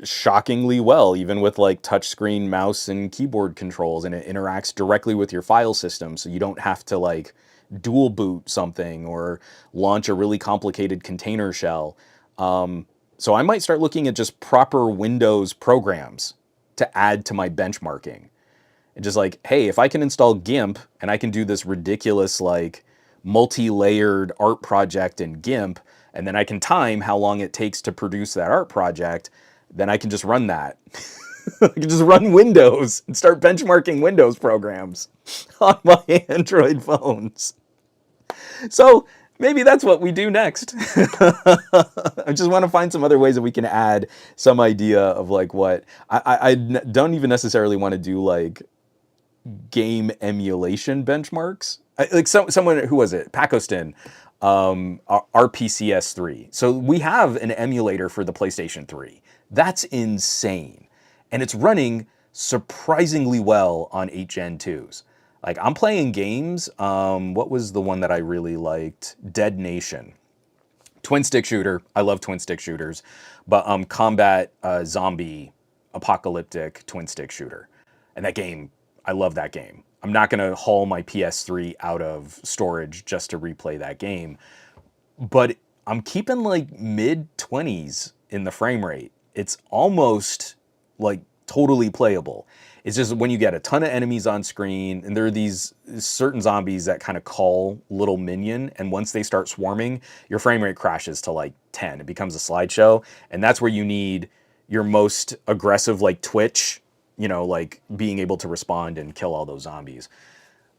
shockingly well, even with like touchscreen mouse and keyboard controls, and it interacts directly with your file system, so you don't have to like dual boot something or launch a really complicated container shell. So I might start looking at just proper Windows programs to add to my benchmarking. And just like, hey, if I can install GIMP and I can do this ridiculous like multi-layered art project in GIMP, and then I can time how long it takes to produce that art project, then I can just run that. I can just run Windows and start benchmarking Windows programs on my Android phones. So maybe that's what we do next. I just want to find some other ways that we can add some idea of like what I don't even necessarily want to do like game emulation benchmarks. Like someone, who was it? Pakostan, RPCS3. So we have an emulator for the PlayStation 3. That's insane. And it's running surprisingly well on 8 Gen 2s. Like, I'm playing games, what was the one that I really liked? Dead Nation. Twin stick shooter. I love twin stick shooters. But combat zombie apocalyptic twin stick shooter. And that game, I love that game. I'm not going to haul my PS3 out of storage just to replay that game. But I'm keeping like mid 20s in the frame rate. It's almost like totally playable. It's just when you get a ton of enemies on screen, and there are these certain zombies that kind of call little minion, and once they start swarming, your frame rate crashes to like 10. It becomes a slideshow, and that's where you need your most aggressive like twitch, you know, like being able to respond and kill all those zombies.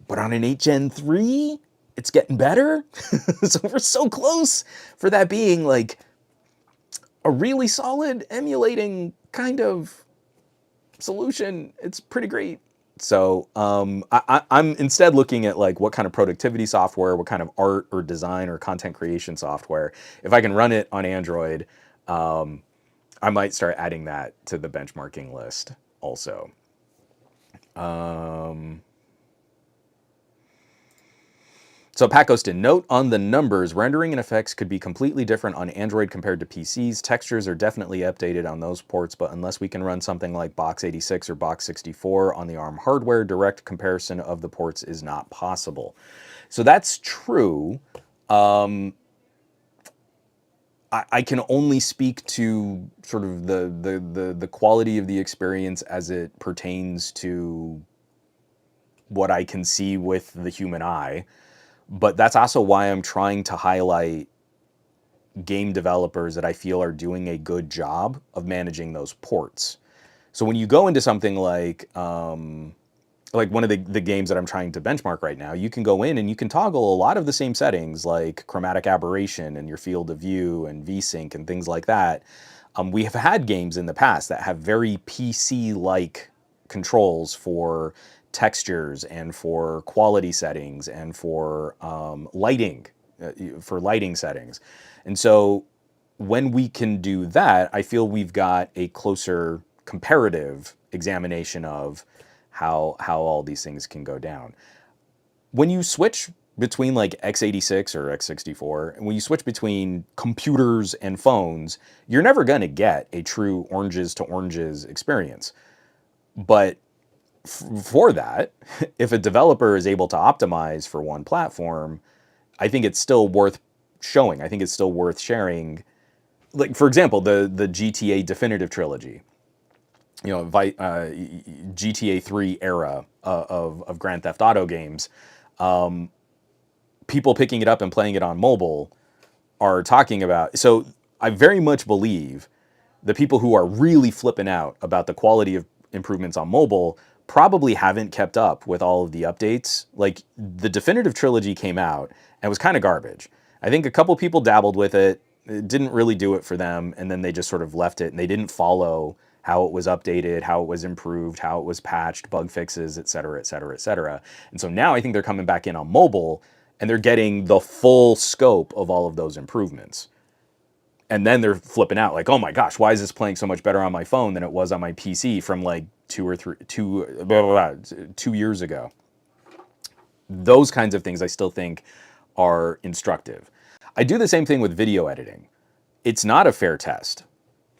But on an 8 Gen 3, it's getting better. So we're so close for that being like a really solid emulating kind of solution. It's pretty great. So I'm instead looking at like what kind of productivity software, what kind of art or design or content creation software. If I can run it on Android, I might start adding that to the benchmarking list also. So Pat goes to note on the numbers, rendering and effects could be completely different on Android compared to PCs. Textures are definitely updated on those ports, but unless we can run something like Box 86 or Box 64 on the ARM hardware, direct comparison of the ports is not possible. So that's true. I can only speak to sort of the quality of the experience as it pertains to what I can see with the human eye. But that's also why I'm trying to highlight game developers that I feel are doing a good job of managing those ports. So when you go into something like one of the games that I'm trying to benchmark right now, you can go in and you can toggle a lot of the same settings like chromatic aberration and your field of view and VSync and things like that. We have had games in the past that have very PC-like controls for textures and for quality settings and for lighting settings. And so when we can do that, I feel we've got a closer comparative examination of how all these things can go down. When you switch between like x86 or x64, and when you switch between computers and phones, you're never going to get a true oranges to oranges experience. But for that, if a developer is able to optimize for one platform, I think it's still worth showing. I think it's still worth sharing. Like, for example, the GTA Definitive Trilogy, you know, GTA 3 era of Grand Theft Auto games, people picking it up and playing it on mobile are talking about. So I very much believe the people who are really flipping out about the quality of improvements on mobile probably haven't kept up with all of the updates. Like, the Definitive Trilogy came out and was kind of garbage. I think a couple people dabbled with it. It didn't really do it for them, and then they just sort of left it, and they didn't follow how it was updated, how it was improved, how it was patched, bug fixes, et cetera, et cetera, et cetera. And so now I think they're coming back in on mobile, and they're getting the full scope of all of those improvements. And then they're flipping out like, oh my gosh, why is this playing so much better on my phone than it was on my PC from like 2 years ago? Those kinds of things I still think are instructive. I do the same thing with video editing. It's not a fair test.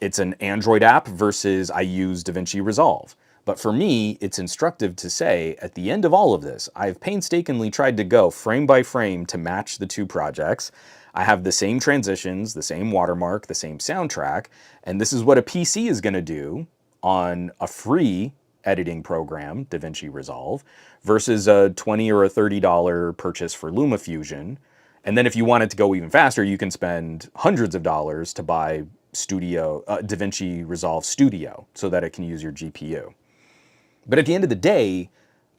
It's an Android app versus I use DaVinci Resolve. But for me, it's instructive to say, at the end of all of this, I've painstakingly tried to go frame by frame to match the two projects. I have the same transitions, the same watermark, the same soundtrack, and this is what a PC is going to do on a free editing program, DaVinci Resolve, versus a $20 or a $30 purchase for LumaFusion. And then if you want it to go even faster, you can spend hundreds of dollars to buy DaVinci Resolve Studio so that it can use your GPU. But at the end of the day,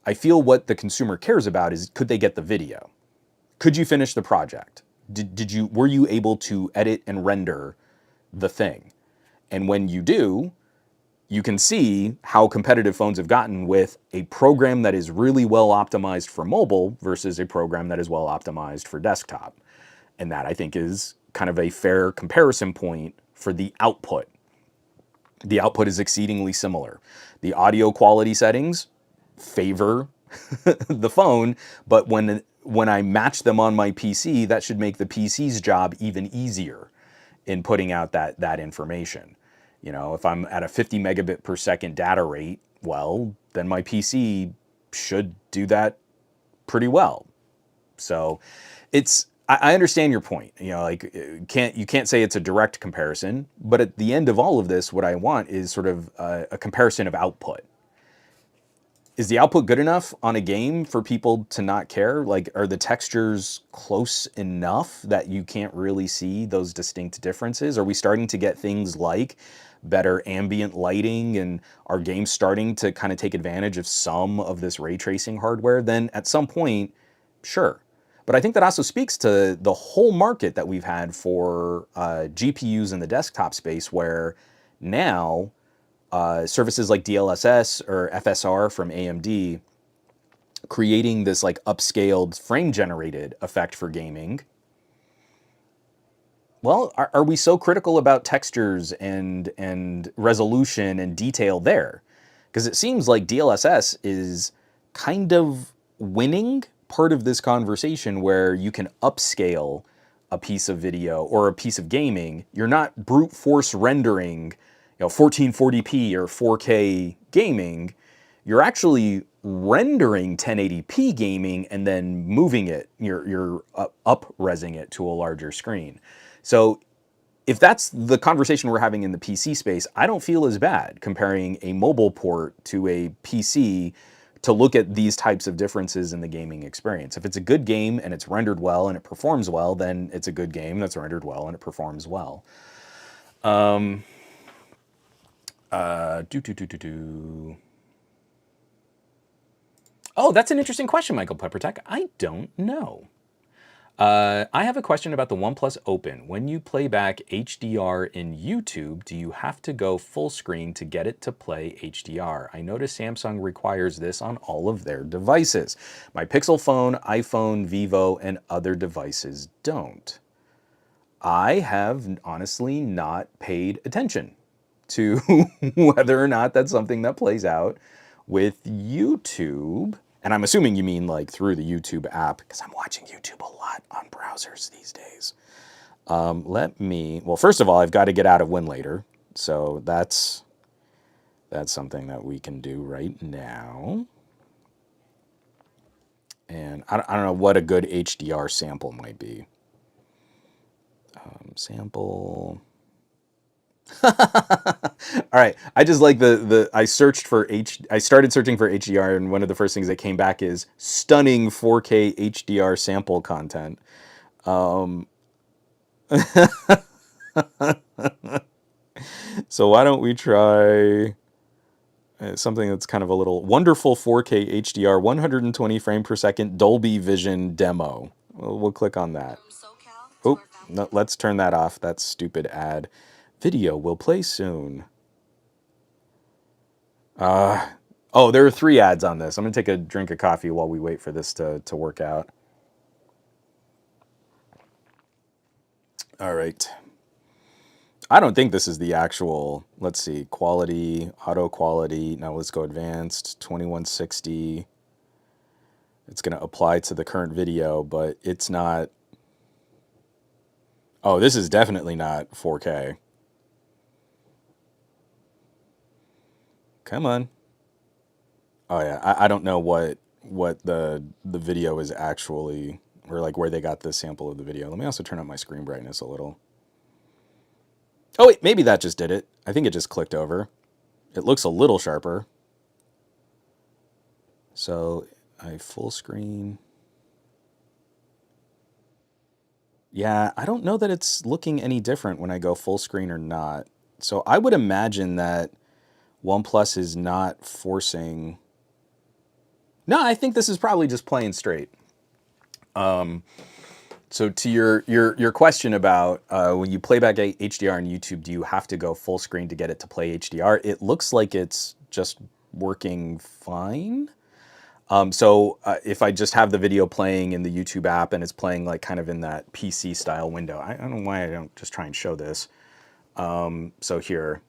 I feel what the consumer cares about is, could they get the video? Could you finish the project? Were you able to edit and render the thing? And when you do, you can see how competitive phones have gotten with a program that is really well optimized for mobile versus a program that is well optimized for desktop. And that, I think, is kind of a fair comparison point for the output. The output is exceedingly similar. The audio quality settings favor the phone, but when I match them on my PC, that should make the PC's job even easier in putting out that information. You know, if I'm at a 50 megabit per second data rate, well, then my PC should do that pretty well. So I understand your point. You know, like, you can't say it's a direct comparison, but at the end of all of this, what I want is sort of a comparison of output. Is the output good enough on a game for people to not care? Like, are the textures close enough that you can't really see those distinct differences? Are we starting to get things like better ambient lighting, and are games starting to kind of take advantage of some of this ray tracing hardware? Then at some point, sure. But I think that also speaks to the whole market that we've had for GPUs in the desktop space, where now services like DLSS or FSR from AMD creating this like upscaled frame generated effect for gaming. Well, are we so critical about textures and resolution and detail there? Because it seems like DLSS is kind of winning, part of this conversation where you can upscale a piece of video or a piece of gaming. You're not brute force rendering, 1440p or 4K gaming. You're actually rendering 1080p gaming and then moving it. You're up-resing it to a larger screen. So if that's the conversation we're having in the PC space, I don't feel as bad comparing a mobile port to a PC to look at these types of differences in the gaming experience. If it's a good game and it's rendered well and it performs well, then it's a good game that's rendered well and it performs well. Oh, that's an interesting question, Michael Peppertech. I don't know. I have a question about the OnePlus Open. When you play back HDR in YouTube, do you have to go full screen to get it to play HDR? I notice Samsung requires this on all of their devices. My Pixel phone, iPhone, Vivo, and other devices don't. I have honestly not paid attention to whether or not that's something that plays out with YouTube. And I'm assuming you mean like through the YouTube app, because I'm watching YouTube a lot on browsers these days. Well, first of all, I've got to get out of Winlator. So that's something that we can do right now. And I don't know what a good HDR sample might be. Sample. All right, I just like I started searching for HDR, and one of the first things that came back is stunning 4K HDR sample content. So why don't we try something that's kind of a little wonderful 4K HDR 120 frame per second Dolby Vision demo. We'll click on that. Oh, no, let's turn that off. That stupid ad. Video will play soon. Oh, there are 3 ads on this. I'm going to take a drink of coffee while we wait for this to work out. All right. I don't think this is the actual, let's see, quality, auto quality. Now let's go advanced, 2160. It's going to apply to the current video, but it's not. Oh, this is definitely not 4K. Come on. Oh yeah, I don't know what the video is actually, or like where they got this sample of the video. Let me also turn up my screen brightness a little. Oh wait, maybe that just did it. I think it just clicked over. It looks a little sharper. So I full screen. Yeah, I don't know that it's looking any different when I go full screen or not. So I would imagine that OnePlus is not forcing. No, I think this is probably just playing straight. So to your question about when you play back HDR on YouTube, do you have to go full screen to get it to play HDR? It looks like it's just working fine. So if I just have the video playing in the YouTube app and it's playing like kind of in that PC style window, I don't know why I don't just try and show this. So here,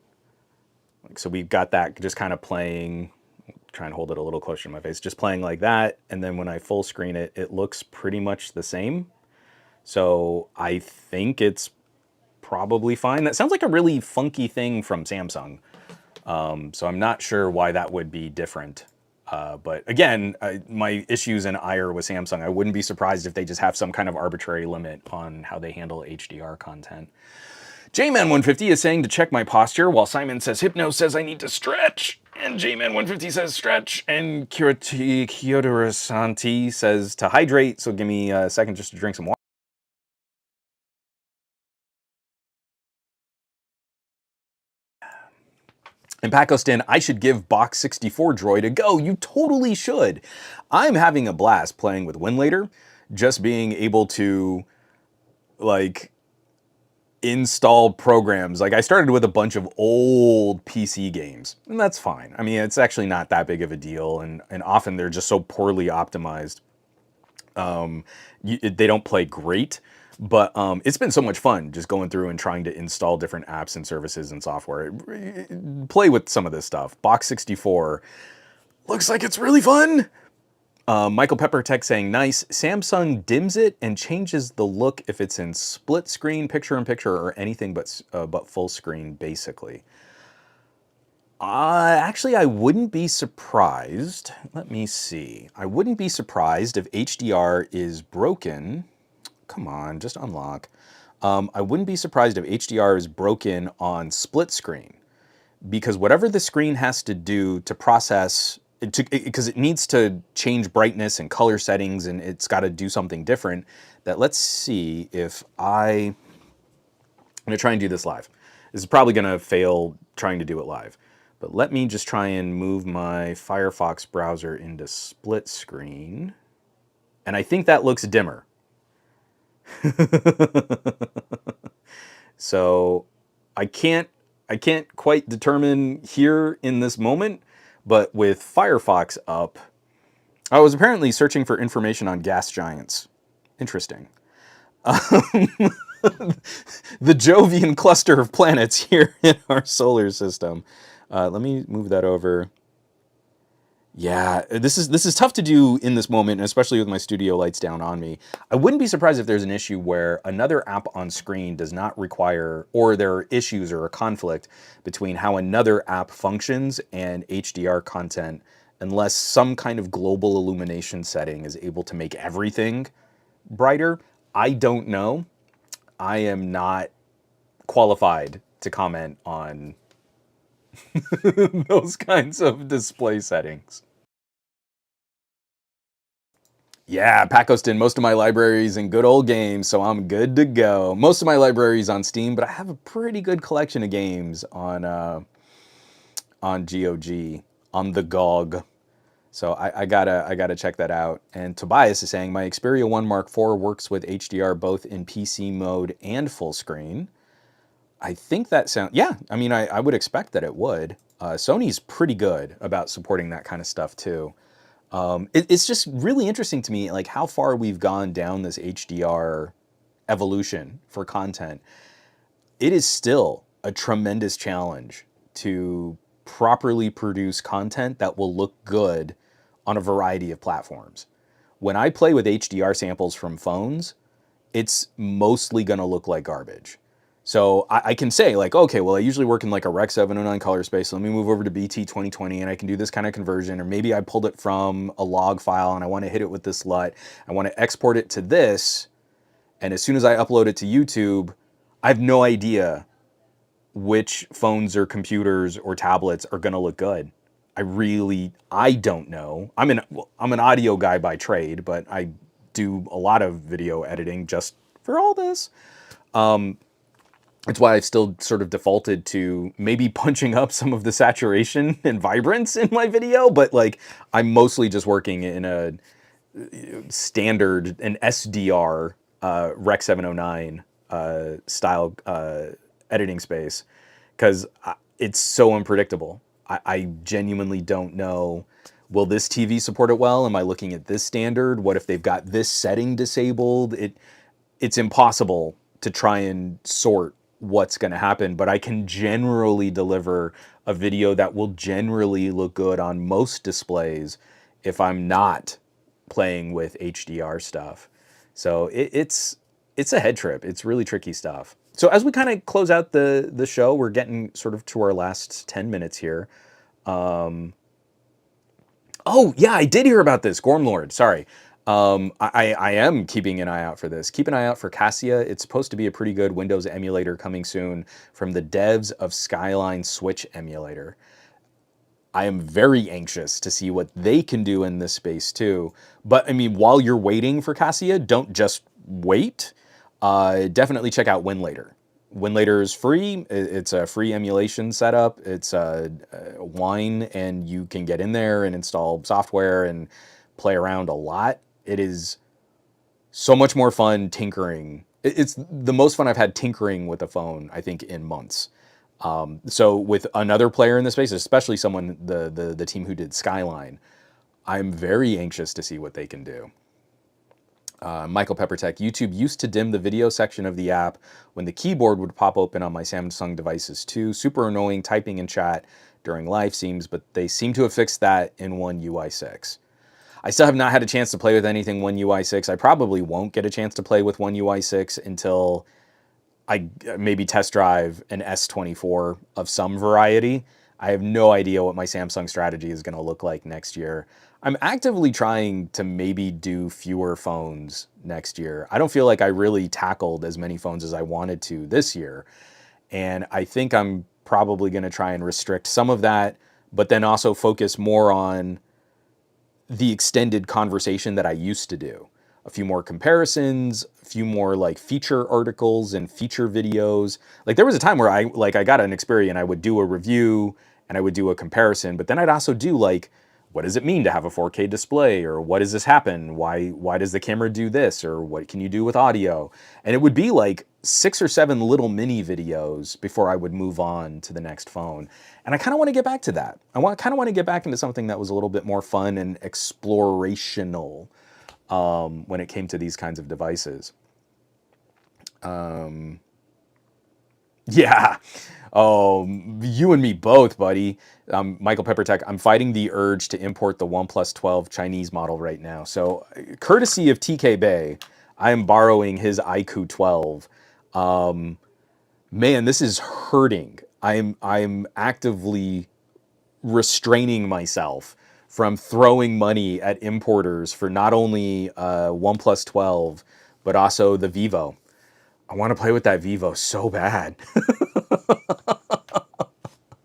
so we've got that just kind of playing. Try and hold it a little closer to my face, just playing like that. And then when I full screen it, it looks pretty much the same. So I think it's probably fine. That sounds like a really funky thing from Samsung. So I'm not sure why that would be different. But again, my issues and ire with Samsung, I wouldn't be surprised if they just have some kind of arbitrary limit on how they handle HDR content. JMan150 is saying to check my posture, while Simon says Hypno says I need to stretch. And JMan150 says stretch. And Kyodorisanti says to hydrate. So give me a second just to drink some water. And Pacostin, I should give Box 64 Droid a go. You totally should. I'm having a blast playing with Winlator. Just being able to, like, install programs. Like, I started with a bunch of old PC games, and that's fine. I mean, it's actually not that big of a deal, and often they're just so poorly optimized. They don't play great. But it's been so much fun just going through and trying to install different apps and services and software. Play with some of this stuff. Box 64 looks like it's really fun. Michael Pepper Tech saying, nice. Samsung dims it and changes the look if it's in split screen, picture-in-picture, or anything but full screen, basically. Actually, I wouldn't be surprised. Let me see. I wouldn't be surprised if HDR is broken. Come on, just unlock. I wouldn't be surprised if HDR is broken on split screen, because whatever the screen has to do to process, because it needs to change brightness and color settings, and it's got to do something different. That let's see if I'm going to try and do this live. This is probably going to fail trying to do it live. But let me just try and move my Firefox browser into split screen. And I think that looks dimmer. So I can't quite determine here in this moment, but with Firefox up, I was apparently searching for information on gas giants. Interesting. The Jovian cluster of planets here in our solar system. Let me move that over. Yeah, this is tough to do in this moment, especially with my studio lights down on me. I wouldn't be surprised if there's an issue where another app on screen does not require, or there are issues or a conflict between how another app functions and HDR content, unless some kind of global illumination setting is able to make everything brighter. I don't know. I am not qualified to comment on those kinds of display settings. Yeah, Pacoston, most of my library's in good old games, so I'm good to go. Most of my library's on Steam, but I have a pretty good collection of games on GOG, on the GOG. So I gotta check that out. And Tobias is saying, my Xperia 1 Mark IV works with HDR both in PC mode and full screen. I think that sounds, yeah, I mean, I would expect that it would. Sony's pretty good about supporting that kind of stuff too. It's just really interesting to me, like how far we've gone down this HDR evolution for content. It is still a tremendous challenge to properly produce content that will look good on a variety of platforms. When I play with HDR samples from phones, it's mostly gonna look like garbage. So I can say like, okay, well, I usually work in like a Rec 709 color space. So let me move over to BT 2020 and I can do this kind of conversion. Or maybe I pulled it from a log file and I want to hit it with this LUT. I want to export it to this. And as soon as I upload it to YouTube, I have no idea which phones or computers or tablets are going to look good. I don't know. I'm an audio guy by trade, but I do a lot of video editing just for all this. It's why I've still sort of defaulted to maybe punching up some of the saturation and vibrance in my video, but like I'm mostly just working in a standard, an SDR Rec 709 style editing space, because it's so unpredictable. I genuinely don't know, will this TV support it well? Am I looking at this standard? What if they've got this setting disabled? It's impossible to try and sort what's going to happen, but I can generally deliver a video that will generally look good on most displays if I'm not playing with HDR stuff. So it's a head trip. It's really tricky stuff. So as we kind of close out the show, we're getting sort of to our last 10 minutes here. Oh yeah, I did hear about this, Gormlord. Sorry. I am keeping an eye out for this. Keep an eye out for Cassia. It's supposed to be a pretty good Windows emulator coming soon from the devs of Skyline Switch emulator. I am very anxious to see what they can do in this space too. But I mean, while you're waiting for Cassia, don't just wait. Definitely check out Winlator. Winlator is free. It's a free emulation setup. It's Wine, and you can get in there and install software and play around a lot. It is so much more fun tinkering. It's the most fun I've had tinkering with a phone, I think, in months. So with another player in the space, especially someone, the team who did Skyline, I'm very anxious to see what they can do. Michael Peppertech, YouTube used to dim the video section of the app when the keyboard would pop open on my Samsung devices too. Super annoying typing in chat during live streams, but they seem to have fixed that in One UI 6. I still have not had a chance to play with anything One UI 6. I probably won't get a chance to play with One UI 6 until I maybe test drive an S24 of some variety. I have no idea what my Samsung strategy is going to look like next year. I'm actively trying to maybe do fewer phones next year. I don't feel like I really tackled as many phones as I wanted to this year. And I think I'm probably going to try and restrict some of that, but then also focus more on the extended conversation that I used to do. A few more comparisons, a few more like feature articles and feature videos. Like there was a time where I got an Xperia and I would do a review and I would do a comparison, but then I'd also do like, what does it mean to have a 4K display, or what does this happen? Why does the camera do this, or what can you do with audio? And it would be like 6 or 7 little mini videos before I would move on to the next phone. And I kind of want to get back to that. Kind of want to get back into something that was a little bit more fun and explorational when it came to these kinds of devices. Yeah. Oh, you and me both, buddy. Michael Peppertech, I'm fighting the urge to import the OnePlus 12 Chinese model right now. So, courtesy of TK Bay, I am borrowing his iQOO 12. Man, this is hurting. I'm actively restraining myself from throwing money at importers for not only OnePlus 12, but also the Vivo. I want to play with that Vivo so bad.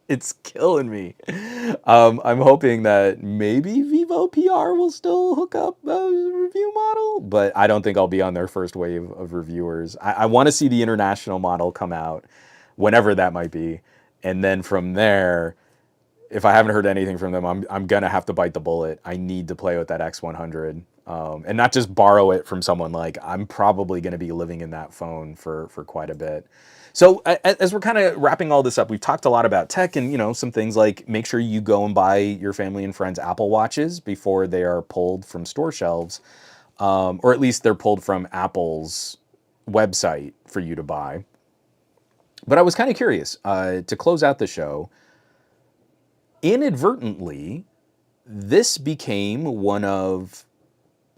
It's killing me. I'm hoping that maybe Vivo PR will still hook up a review model, but I don't think I'll be on their first wave of reviewers. I want to see the international model come out, whenever that might be. And then from there, if I haven't heard anything from them, I'm gonna have to bite the bullet. I need to play with that X100, and not just borrow it from someone. Like I'm probably gonna be living in that phone for quite a bit. So as we're kind of wrapping all this up, we've talked a lot about tech and some things like make sure you go and buy your family and friends Apple Watches before they are pulled from store shelves, or at least they're pulled from Apple's website for you to buy. But I was kind of curious to close out the show. Inadvertently, this became one of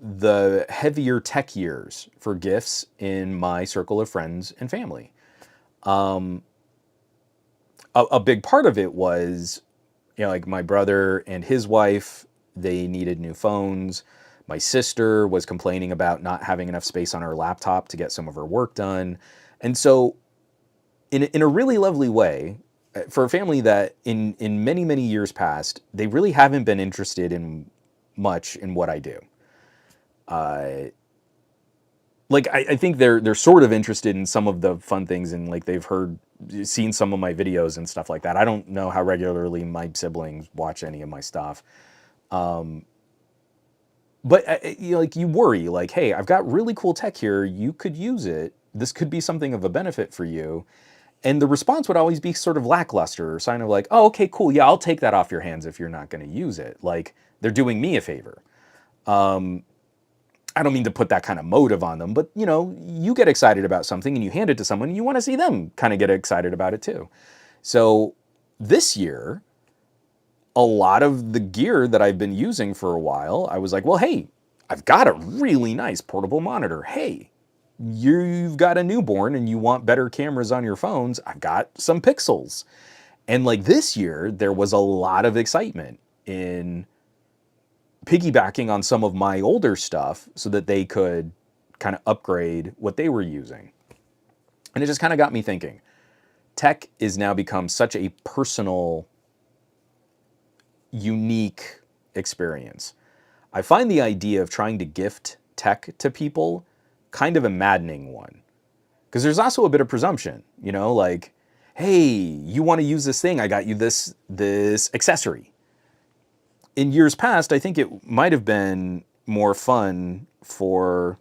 the heavier tech years for gifts in my circle of friends and family. A big part of it was, like my brother and his wife, they needed new phones. My sister was complaining about not having enough space on her laptop to get some of her work done. And so, in a really lovely way, for a family that in many, many years past, they really haven't been interested in much in what I do. Like I think they're sort of interested in some of the fun things, and like they've seen some of my videos and stuff like that. I don't know how regularly my siblings watch any of my stuff. But like you worry, like, hey, I've got really cool tech here. You could use it. This could be something of a benefit for you. And the response would always be sort of lackluster, or sign of like, oh, okay, cool. Yeah, I'll take that off your hands if you're not going to use it. Like they're doing me a favor. I don't mean to put that kind of motive on them, but you get excited about something and you hand it to someone and you want to see them kind of get excited about it too. So this year, a lot of the gear that I've been using for a while, I was like, well, hey, I've got a really nice portable monitor. Hey, you've got a newborn and you want better cameras on your phones. I've got some Pixels. And like this year, there was a lot of excitement in piggybacking on some of my older stuff so that they could kind of upgrade what they were using. And it just kind of got me thinking. Tech is now become such a personal, unique experience. I find the idea of trying to gift tech to people kind of a maddening one. Because there's also a bit of presumption, like, hey, you want to use this thing? I got you this accessory. In years past, I think it might have been more fun for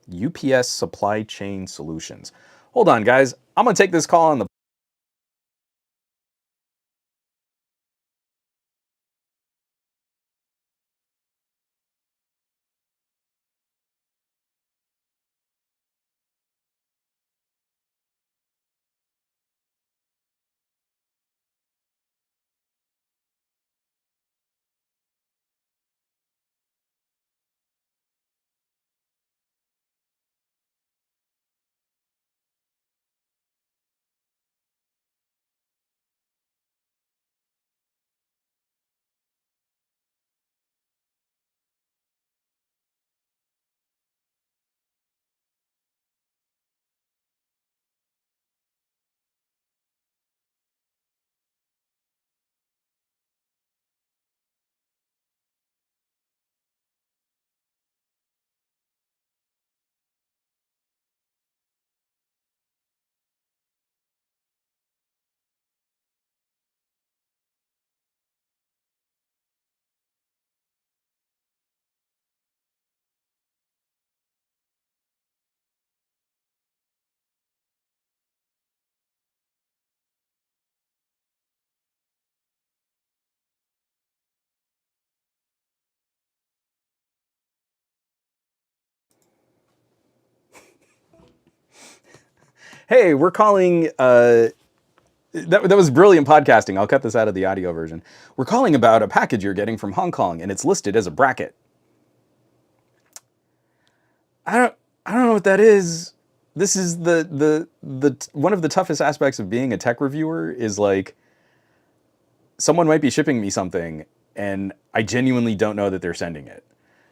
UPS Supply Chain Solutions. Hold on, guys. I'm going to take this call on the Hey, we're calling. That was brilliant podcasting. I'll cut this out of the audio version. We're calling about a package you're getting from Hong Kong, and it's listed as a bracket. I don't. I don't know what that is. This is the one of the toughest aspects of being a tech reviewer is like someone might be shipping me something, and I genuinely don't know that they're sending it.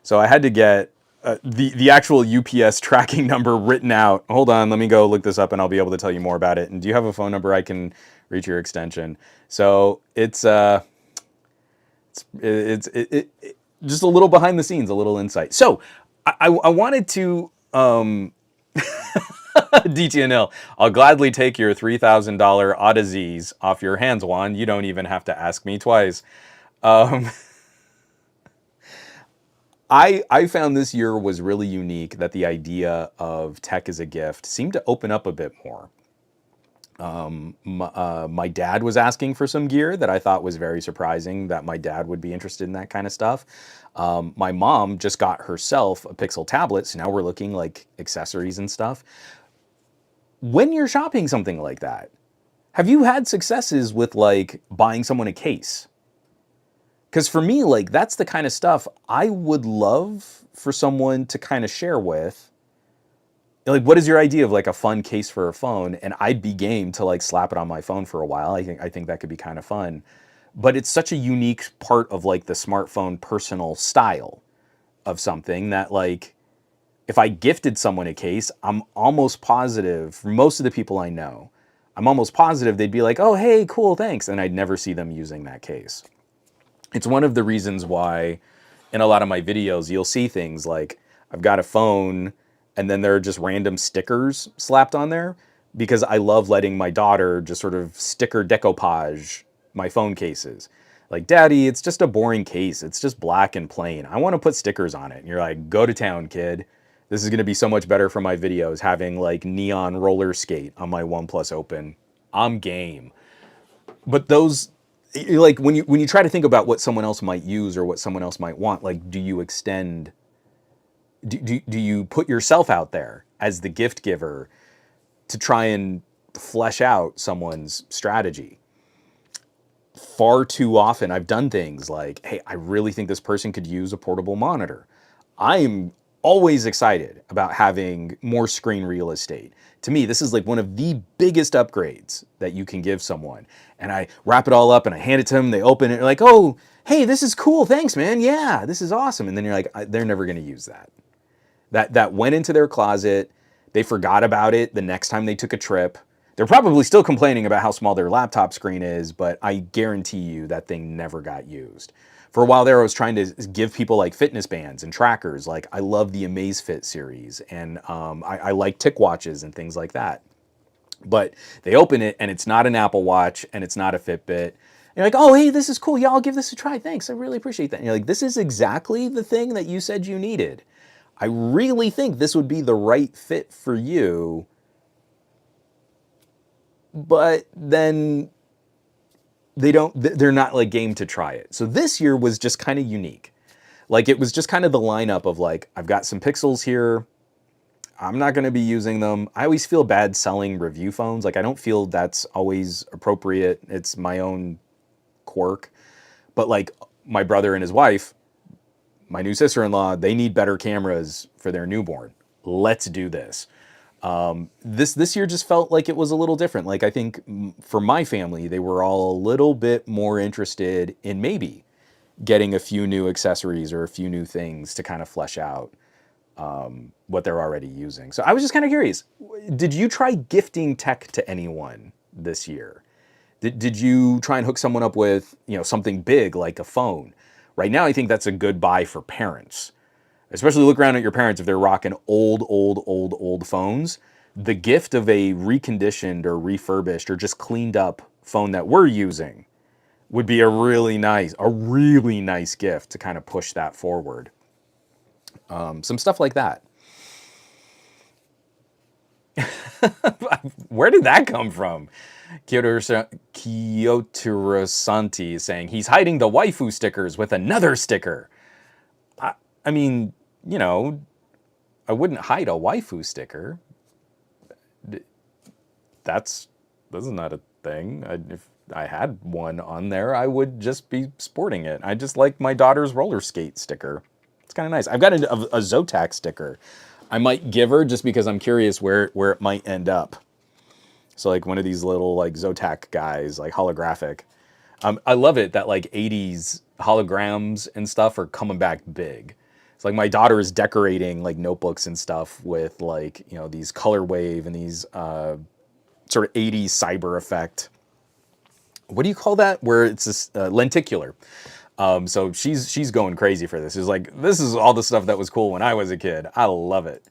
So I had to get the actual UPS tracking number written out. Hold on, let me go look this up, and I'll be able to tell you more about it. And do you have a phone number I can reach your extension? So it's just a little behind the scenes, a little insight. So I wanted to DTNL. I'll gladly take your $3,000 Odysseys off your hands, Juan. You don't even have to ask me twice. Um, I found this year was really unique that the idea of tech as a gift seemed to open up a bit more. My dad was asking for some gear that I thought was very surprising that my dad would be interested in that kind of stuff. My mom just got herself a Pixel tablet, so now we're looking like accessories and stuff. When you're shopping something like that, have you had successes with like buying someone a case? Because for me, like that's the kind of stuff I would love for someone to kind of share with. Like, what is your idea of like a fun case for a phone? And I'd be game to like slap it on my phone for a while. I think that could be kind of fun. But it's such a unique part of like the smartphone personal style of something that like if I gifted someone a case, I'm almost positive, for most of the people I know, I'm almost positive they'd be like, oh, hey, cool, thanks. And I'd never see them using that case. It's one of the reasons why in a lot of my videos, you'll see things like I've got a phone and then there are just random stickers slapped on there because I love letting my daughter just sort of sticker decoupage my phone cases. Like, Daddy, it's just a boring case. It's just black and plain. I want to put stickers on it. And you're like, go to town, kid. This is going to be so much better for my videos having like neon roller skate on my OnePlus Open. I'm game. But those like when you try to think about what someone else might use or what someone else might want, like do you extend do you put yourself out there as the gift giver to try and flesh out someone's strategy? Far too often I've done things like, hey, I really think this person could use a portable monitor. I'm always excited about having more screen real estate. To me, this is like one of the biggest upgrades that you can give someone. And I wrap it all up and I hand it to them. They open it, like, oh, hey, this is cool. Thanks, man. Yeah, this is awesome. And then you're like, they're never going to use that. That went into their closet. They forgot about it the next time they took a trip. They're probably still complaining about how small their laptop screen is, but I guarantee you that thing never got used. For a while there, I was trying to give people like fitness bands and trackers. Like I love the Amazfit series, and I like TicWatches and things like that. But they open it, and it's not an Apple Watch, and it's not a Fitbit. And you're like, oh, hey, this is cool. Yeah, I'll give this a try. Thanks. I really appreciate that. And you're like, this is exactly the thing that you said you needed. I really think this would be the right fit for you. But then they're not like game to try it. So this year was just kind of unique. Like it was just kind of the lineup of like, I've got some Pixels here. I'm not going to be using them. I always feel bad selling review phones. Like I don't feel that's always appropriate. It's my own quirk. But like my brother and his wife, my new sister-in-law, they need better cameras for their newborn. Let's do this. This year just felt like it was a little different. Like I think for my family, they were all a little bit more interested in maybe getting a few new accessories or a few new things to kind of flesh out what they're already using. So I was just kind of curious. Did you try gifting tech to anyone this year? Did you try and hook someone up with, something big like a phone? Right now, I think that's a good buy for parents. Especially look around at your parents if they're rocking old phones. The gift of a reconditioned or refurbished or just cleaned up phone that we're using would be a really nice gift to kind of push that forward. Some stuff like that. Where did that come from? Kyoto-Santi is saying he's hiding the waifu stickers with another sticker. I mean, I wouldn't hide a waifu sticker. this is not a thing. If I had one on there, I would just be sporting it. I just like my daughter's roller skate sticker. It's kind of nice. I've got a Zotac sticker. I might give her just because I'm curious where it might end up. So like one of these little like Zotac guys, like holographic. I love it that like 80s holograms and stuff are coming back big. It's like my daughter is decorating like notebooks and stuff with like, you know, these color wave and these sort of 80s cyber effect. What do you call that? Where it's this lenticular. So she's going crazy for this. It's like, this is all the stuff that was cool when I was a kid. I love it.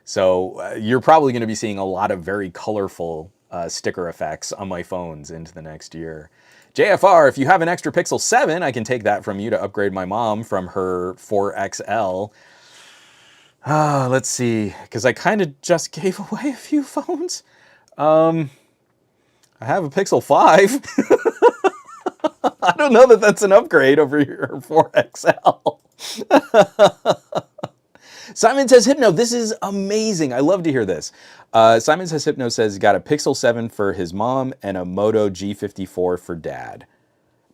So you're probably going to be seeing a lot of very colorful sticker effects on my phones into the next year. JFR, if you have an extra Pixel 7, I can take that from you to upgrade my mom from her 4XL. Let's see, because I kind of just gave away a few phones. I have a Pixel 5. I don't know that that's an upgrade over your 4XL. Simon Says Hypno, this is amazing. I love to hear this. Simon Says Hypno says he got a Pixel 7 for his mom and a Moto G54 for dad.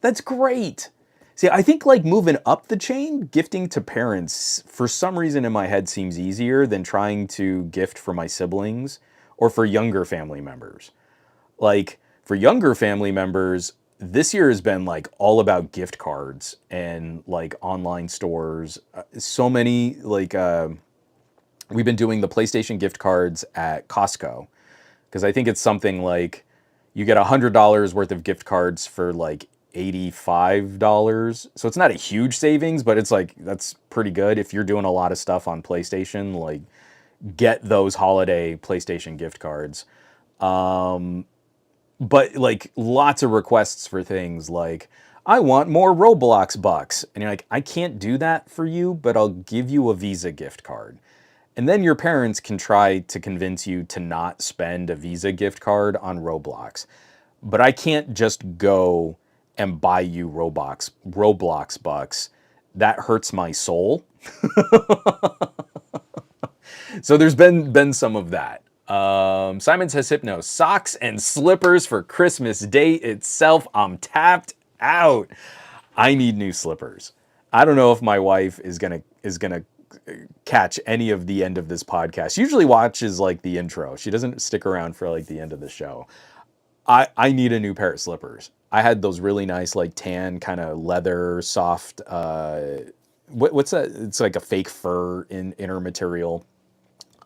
That's great. See, I think like moving up the chain, gifting to parents, for some reason in my head seems easier than trying to gift for my siblings or for younger family members. Like for younger family members, this year has been like all about gift cards and like online stores. So many like we've been doing the PlayStation gift cards at Costco because I think it's something like you get $100 worth of gift cards for like $85. So it's not a huge savings, but it's like that's pretty good if you're doing a lot of stuff on PlayStation. Like get those holiday PlayStation gift cards. But like lots of requests for things like, I want more Roblox bucks. And you're like, I can't do that for you, but I'll give you a Visa gift card. And then your parents can try to convince you to not spend a Visa gift card on Roblox. But I can't just go and buy you Roblox bucks. That hurts my soul. So there's been some of that. Simon Says Hypno, socks and slippers for Christmas Day itself. I'm tapped out. I need new slippers. I don't know if my wife is gonna catch any of the end of this podcast. She usually watches like the intro. She doesn't stick around for like the end of the show. I need a new pair of slippers. I had those really nice like tan kind of leather soft what's that? It's like a fake fur inner material.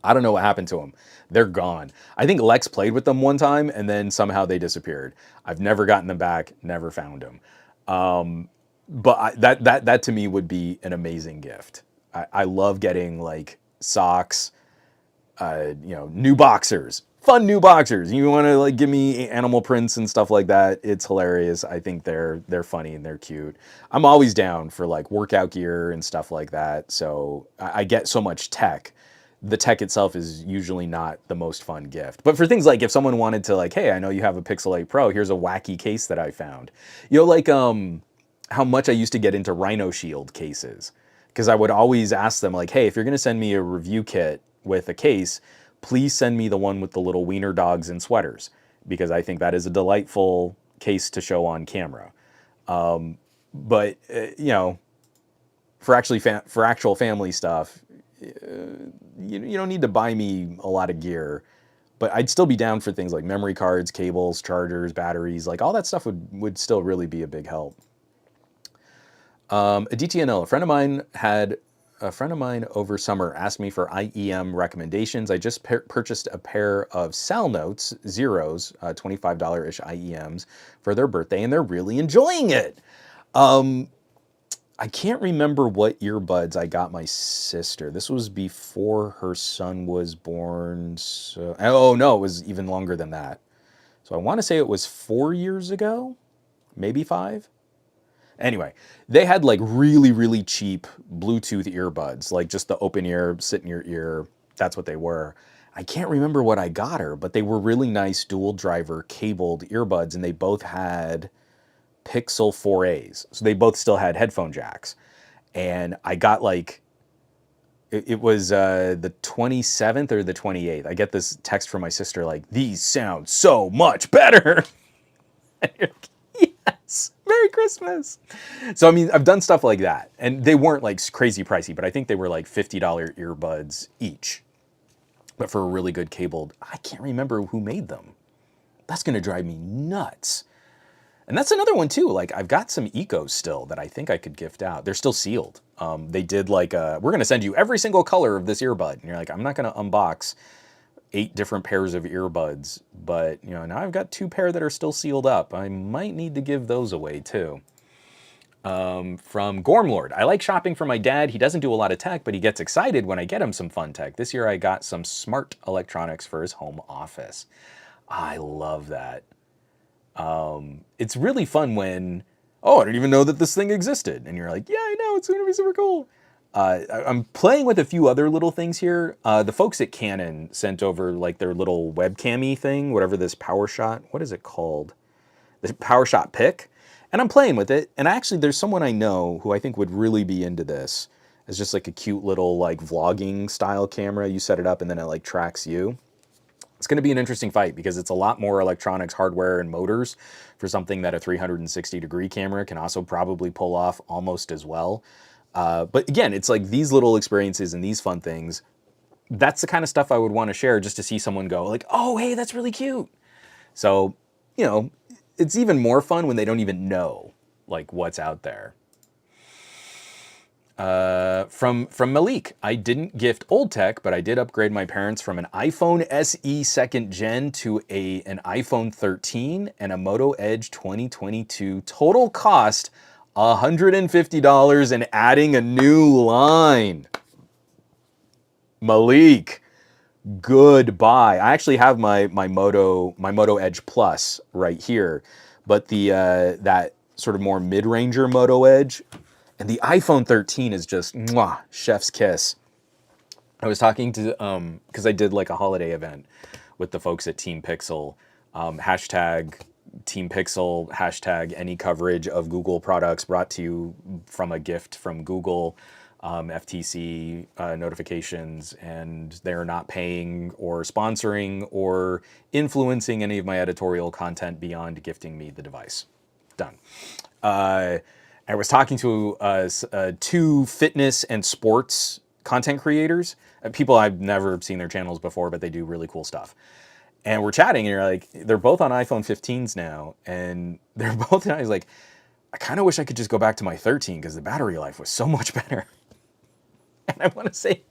I don't know what happened to them. They're gone. I think Lex played with them one time and then somehow they disappeared. I've never gotten them back, never found them. But that to me would be an amazing gift. I love getting like socks, new boxers, fun new boxers. You want to like give me animal prints and stuff like that. It's hilarious. I think they're funny and they're cute. I'm always down for like workout gear and stuff like that. So I get so much tech. The tech itself is usually not the most fun gift. But for things like if someone wanted to like, hey, I know you have a Pixel 8 Pro, here's a wacky case that I found. Like how much I used to get into Rhino Shield cases. Because I would always ask them like, hey, if you're going to send me a review kit with a case, please send me the one with the little wiener dogs and sweaters. Because I think that is a delightful case to show on camera. But for actual family stuff, you don't need to buy me a lot of gear, but I'd still be down for things like memory cards, cables, chargers, batteries, like all that stuff would still really be a big help. A DTNL, a friend of mine over summer asked me for IEM recommendations. I just purchased a pair of Sal Notes Zeros, $25-ish IEMs for their birthday, and they're really enjoying it. I can't remember what earbuds I got my sister. This was before her son was born. So, oh no, it was even longer than that. So I want to say it was 4 years ago, maybe 5. Anyway, they had like really, really cheap Bluetooth earbuds, like just the open ear, sit in your ear. That's what they were. I can't remember what I got her, but they were really nice dual driver cabled earbuds, and they both had Pixel 4As. So they both still had headphone jacks. And I got like, it was the 27th or the 28th. I get this text from my sister like, these sound so much better. Yes, Merry Christmas. So, I mean, I've done stuff like that. And they weren't like crazy pricey, but I think they were like $50 earbuds each. But for a really good cabled, I can't remember who made them. That's going to drive me nuts. And that's another one too. Like I've got some Ecos still that I think I could gift out. They're still sealed. They did like we're going to send you every single color of this earbud. And you're like, I'm not going to unbox 8 different pairs of earbuds, but you know, now I've got 2 pair that are still sealed up. I might need to give those away too. From Gormlord, I like shopping for my dad. He doesn't do a lot of tech, but he gets excited when I get him some fun tech. This year I got some smart electronics for his home office. I love that. It's really fun when, oh, I didn't even know that this thing existed. And you're like, yeah, I know, it's going to be super cool. I'm playing with a few other little things here. The folks at Canon sent over like their little webcam-y thing, whatever this PowerShot, what is it called? The PowerShot Pick. And I'm playing with it. And actually there's someone I know who I think would really be into this. It's just like a cute little like vlogging style camera. You set it up and then it like tracks you. It's going to be an interesting fight because it's a lot more electronics, hardware, and motors for something that a 360-degree camera can also probably pull off almost as well. But again, it's like these little experiences and these fun things, that's the kind of stuff I would want to share just to see someone go like, oh, hey, that's really cute. So, you know, it's even more fun when they don't even know like what's out there. From Malik, I didn't gift old tech, but I did upgrade my parents from an iPhone SE 2nd gen to an iPhone 13 and a Moto Edge 2022. Total cost $150 and adding a new line. Malik, goodbye. I actually have my Moto Edge Plus right here, but the that sort of more mid-ranger Moto Edge. And the iPhone 13 is just, mwah, chef's kiss. I was talking to, because I did like a holiday event with the folks at Team Pixel, hashtag Team Pixel, hashtag any coverage of Google products brought to you from a gift from Google, FTC notifications, and they're not paying or sponsoring or influencing any of my editorial content beyond gifting me the device. Done. I was talking to 2 fitness and sports content creators, people I've never seen their channels before, but they do really cool stuff. And we're chatting, and you're like, they're both on iPhone 15s now, and they're both, and I was like, I kind of wish I could just go back to my 13 because the battery life was so much better. And I want to say,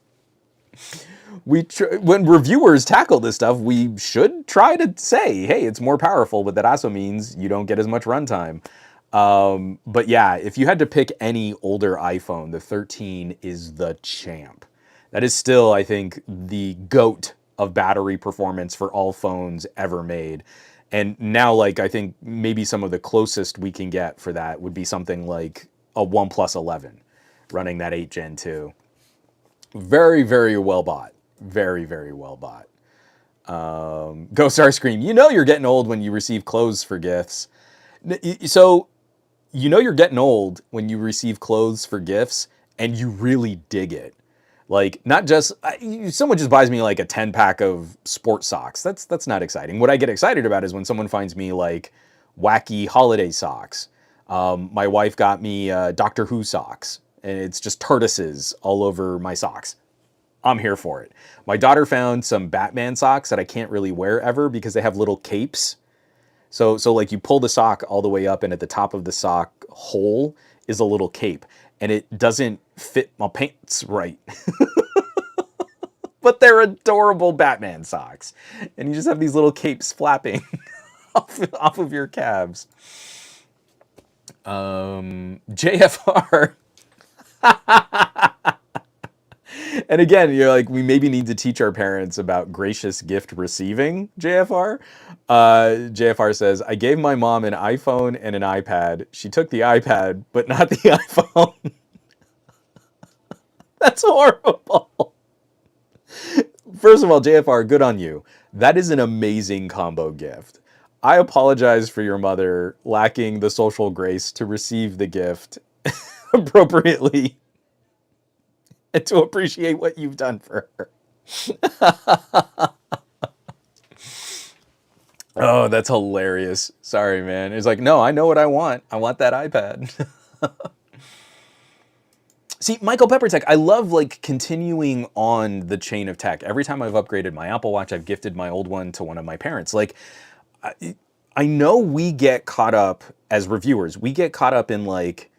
when reviewers tackle this stuff, we should try to say, hey, it's more powerful, but that also means you don't get as much runtime. But yeah, if you had to pick any older iPhone, the 13 is the champ. That is still, I think, the GOAT of battery performance for all phones ever made. And now, like, I think maybe some of the closest we can get for that would be something like a OnePlus 11 running that 8 Gen 2. Very, very well bought. Very, very well bought. Go Starscream, you know you're getting old when you receive clothes for gifts. So, you know you're getting old when you receive clothes for gifts and you really dig it. Like, not just, someone just buys me like a 10-pack of sport socks. That's not exciting. What I get excited about is when someone finds me like wacky holiday socks. My wife got me Doctor Who socks, and it's just tortoises all over my socks. I'm here for it. My daughter found some Batman socks that I can't really wear ever because they have little capes. So like you pull the sock all the way up, and at the top of the sock hole is a little cape, and it doesn't fit my pants right. But they're adorable Batman socks. And you just have these little capes flapping off of your calves. JFR. And again, you're like, we maybe need to teach our parents about gracious gift receiving, JFR. JFR says, I gave my mom an iPhone and an iPad. She took the iPad, but not the iPhone. That's horrible. First of all, JFR, good on you. That is an amazing combo gift. I apologize for your mother lacking the social grace to receive the gift appropriately. and to appreciate what you've done for her. Oh, that's hilarious. Sorry, man. It's like, no, I know what I want. I want that iPad. See, Michael Peppertech, I love like continuing on the chain of tech. Every time I've upgraded my Apple Watch, I've gifted my old one to one of my parents. Like, I know we get caught up as reviewers. We get caught up in like,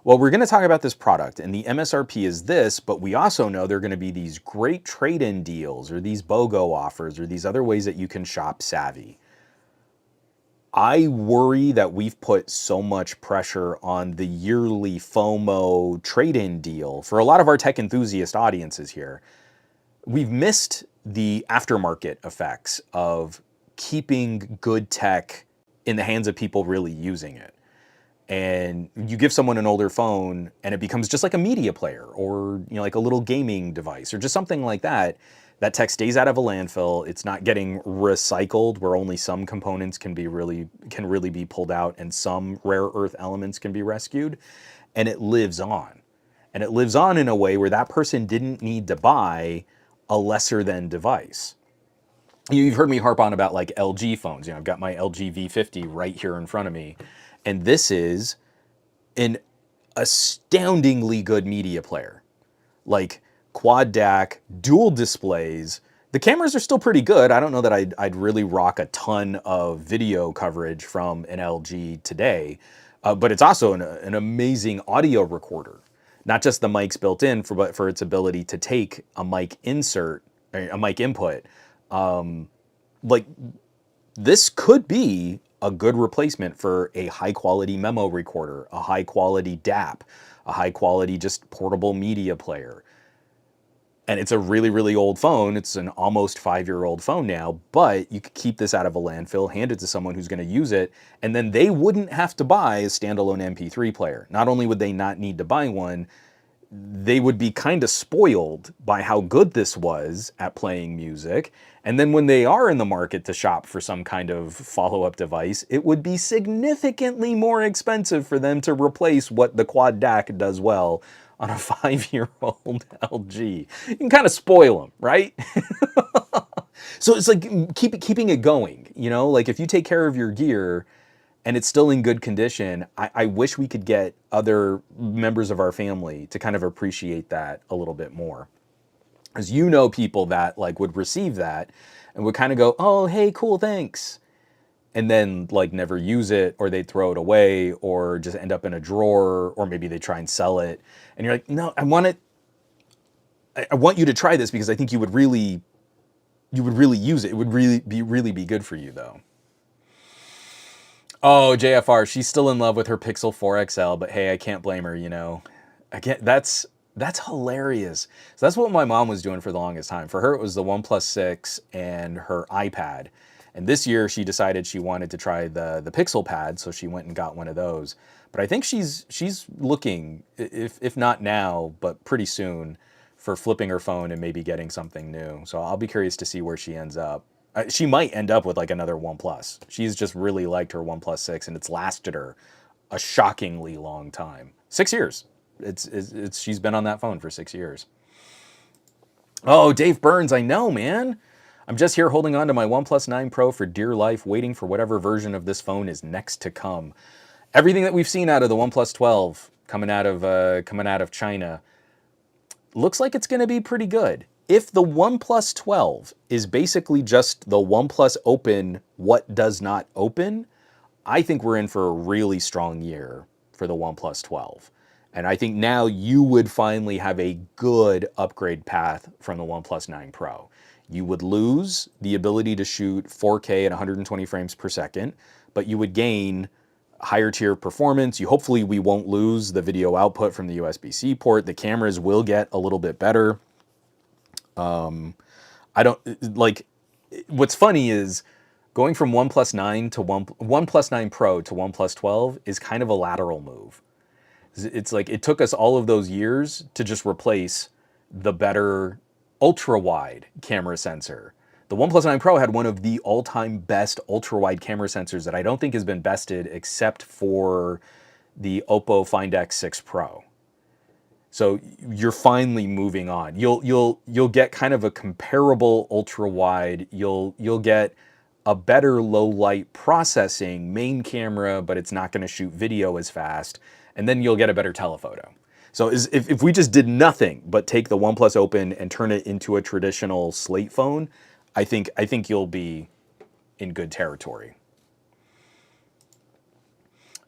well, we're going to talk about this product and the MSRP is this, but we also know there are going to be these great trade-in deals or these BOGO offers or these other ways that you can shop savvy. I worry that we've put so much pressure on the yearly FOMO trade-in deal for a lot of our tech enthusiast audiences here. We've missed the aftermarket effects of keeping good tech in the hands of people really using it. And you give someone an older phone and it becomes just like a media player or, you know, like a little gaming device or just something like that. That tech stays out of a landfill. It's not getting recycled where only some components can really be pulled out and some rare earth elements can be rescued. And it lives on. And it lives on in a way where that person didn't need to buy a lesser than device. You've heard me harp on about like LG phones. You know, I've got my LG V50 right here in front of me. And this is an astoundingly good media player. Like quad DAC, dual displays. The cameras are still pretty good. I don't know that I'd really rock a ton of video coverage from an LG today, but it's also an amazing audio recorder. Not just the mics built in, but for its ability to take a mic insert, a mic input. Like this could be a good replacement for a high quality memo recorder, a high quality DAP, a high quality just portable media player. And it's a really, really old phone. It's an almost 5-year-old phone now, but you could keep this out of a landfill, hand it to someone who's going to use it, and then they wouldn't have to buy a standalone MP3 player. Not only would they not need to buy one, they would be kind of spoiled by how good this was at playing music. And then when they are in the market to shop for some kind of follow-up device, it would be significantly more expensive for them to replace what the quad DAC does well on a 5-year-old LG. You can kind of spoil them, right? So it's like keeping it going, you know? Like if you take care of your gear and it's still in good condition, I wish we could get other members of our family to kind of appreciate that a little bit more. Because you know people that like would receive that and would kind of go, oh, hey, cool, thanks. And then like never use it, or they'd throw it away, or just end up in a drawer, or maybe they try and sell it. And you're like, no, I want you to try this because I think you would really use it. It would really be good for you though. Oh, JFR, she's still in love with her Pixel 4 XL, but hey, I can't blame her, you know. That's hilarious. So that's what my mom was doing for the longest time. For her, it was the OnePlus 6 and her iPad. And this year she decided she wanted to try the Pixel Pad, so she went and got one of those. But I think she's looking, if not now, but pretty soon, for flipping her phone and maybe getting something new. So I'll be curious to see where she ends up. She might end up with like another OnePlus. She's just really liked her OnePlus 6 and it's lasted her a shockingly long time. 6 years. It's she's been on that phone for 6 years. Oh, Dave Burns, I know, man. I'm just here holding on to my OnePlus 9 Pro for dear life, waiting for whatever version of this phone is next to come. Everything that we've seen out of the OnePlus 12 coming out of China looks like it's going to be pretty good. If the OnePlus 12 is basically just the OnePlus Open, what does not open, I think we're in for a really strong year for the OnePlus 12. And I think now you would finally have a good upgrade path from the OnePlus 9 Pro. You would lose the ability to shoot 4K at 120 frames per second, but you would gain higher tier performance. Hopefully we won't lose the video output from the USB-C port. The cameras will get a little bit better. What's funny is going from OnePlus 9 to OnePlus 9 Pro to OnePlus 12 is kind of a lateral move. It's like it took us all of those years to just replace the better ultra-wide camera sensor. The OnePlus 9 Pro had one of the all-time best ultra-wide camera sensors that I don't think has been bested except for the Oppo Find X6 Pro. So you're finally moving on. You'll get kind of a comparable ultra wide. You'll get a better low light processing main camera, but it's not going to shoot video as fast. And then you'll get a better telephoto. So if we just did nothing but take the OnePlus Open and turn it into a traditional slate phone, I think you'll be in good territory.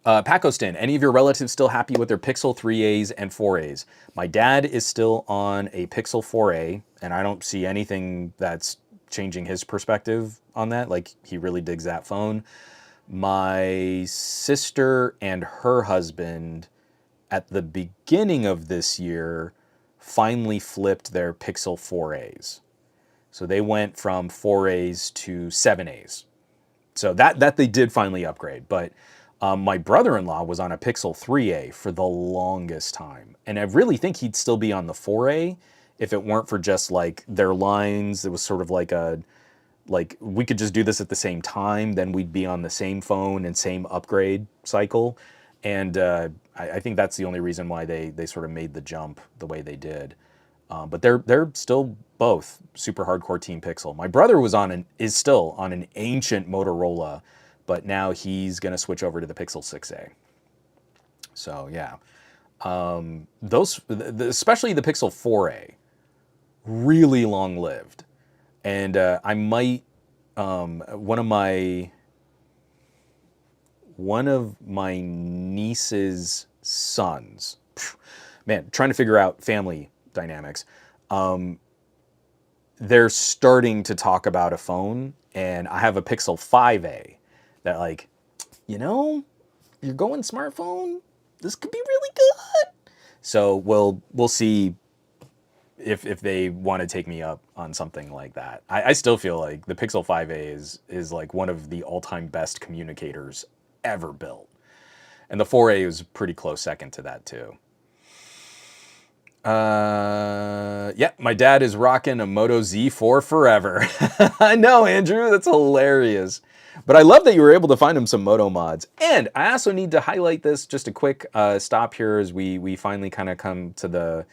Pacostin, any of your relatives still happy with their Pixel 3As and 4As? My dad is still on a Pixel 4A, and I don't see anything that's changing his perspective on that. Like, he really digs that phone. My sister and her husband, at the beginning of this year, finally flipped their Pixel 4As. So they went from 4As to 7As. So that they did finally upgrade. But my brother-in-law was on a Pixel 3A for the longest time. And I really think he'd still be on the 4A if it weren't for just like their lines. It was sort of like we could just do this at the same time, then we'd be on the same phone and same upgrade cycle. And I think that's the only reason why they sort of made the jump the way they did. But they're still both super hardcore Team Pixel. My brother is still on an ancient Motorola, but now he's going to switch over to the Pixel 6a. So yeah, especially the Pixel 4a, really long lived. And I might one of my niece's sons, man, trying to figure out family dynamics. They're starting to talk about a phone, and I have a Pixel 5a that, like, you're going smartphone. This could be really good. So we'll see if they want to take me up on something like that. I still feel like the Pixel 5a is like one of the all-time best communicators ever built. And the 4a is a pretty close second to that too. Yeah, my dad is rocking a Moto Z4 forever. I know, Andrew, that's hilarious. But I love that you were able to find him some Moto mods. And I also need to highlight this, just a quick stop here as we finally kind of come to the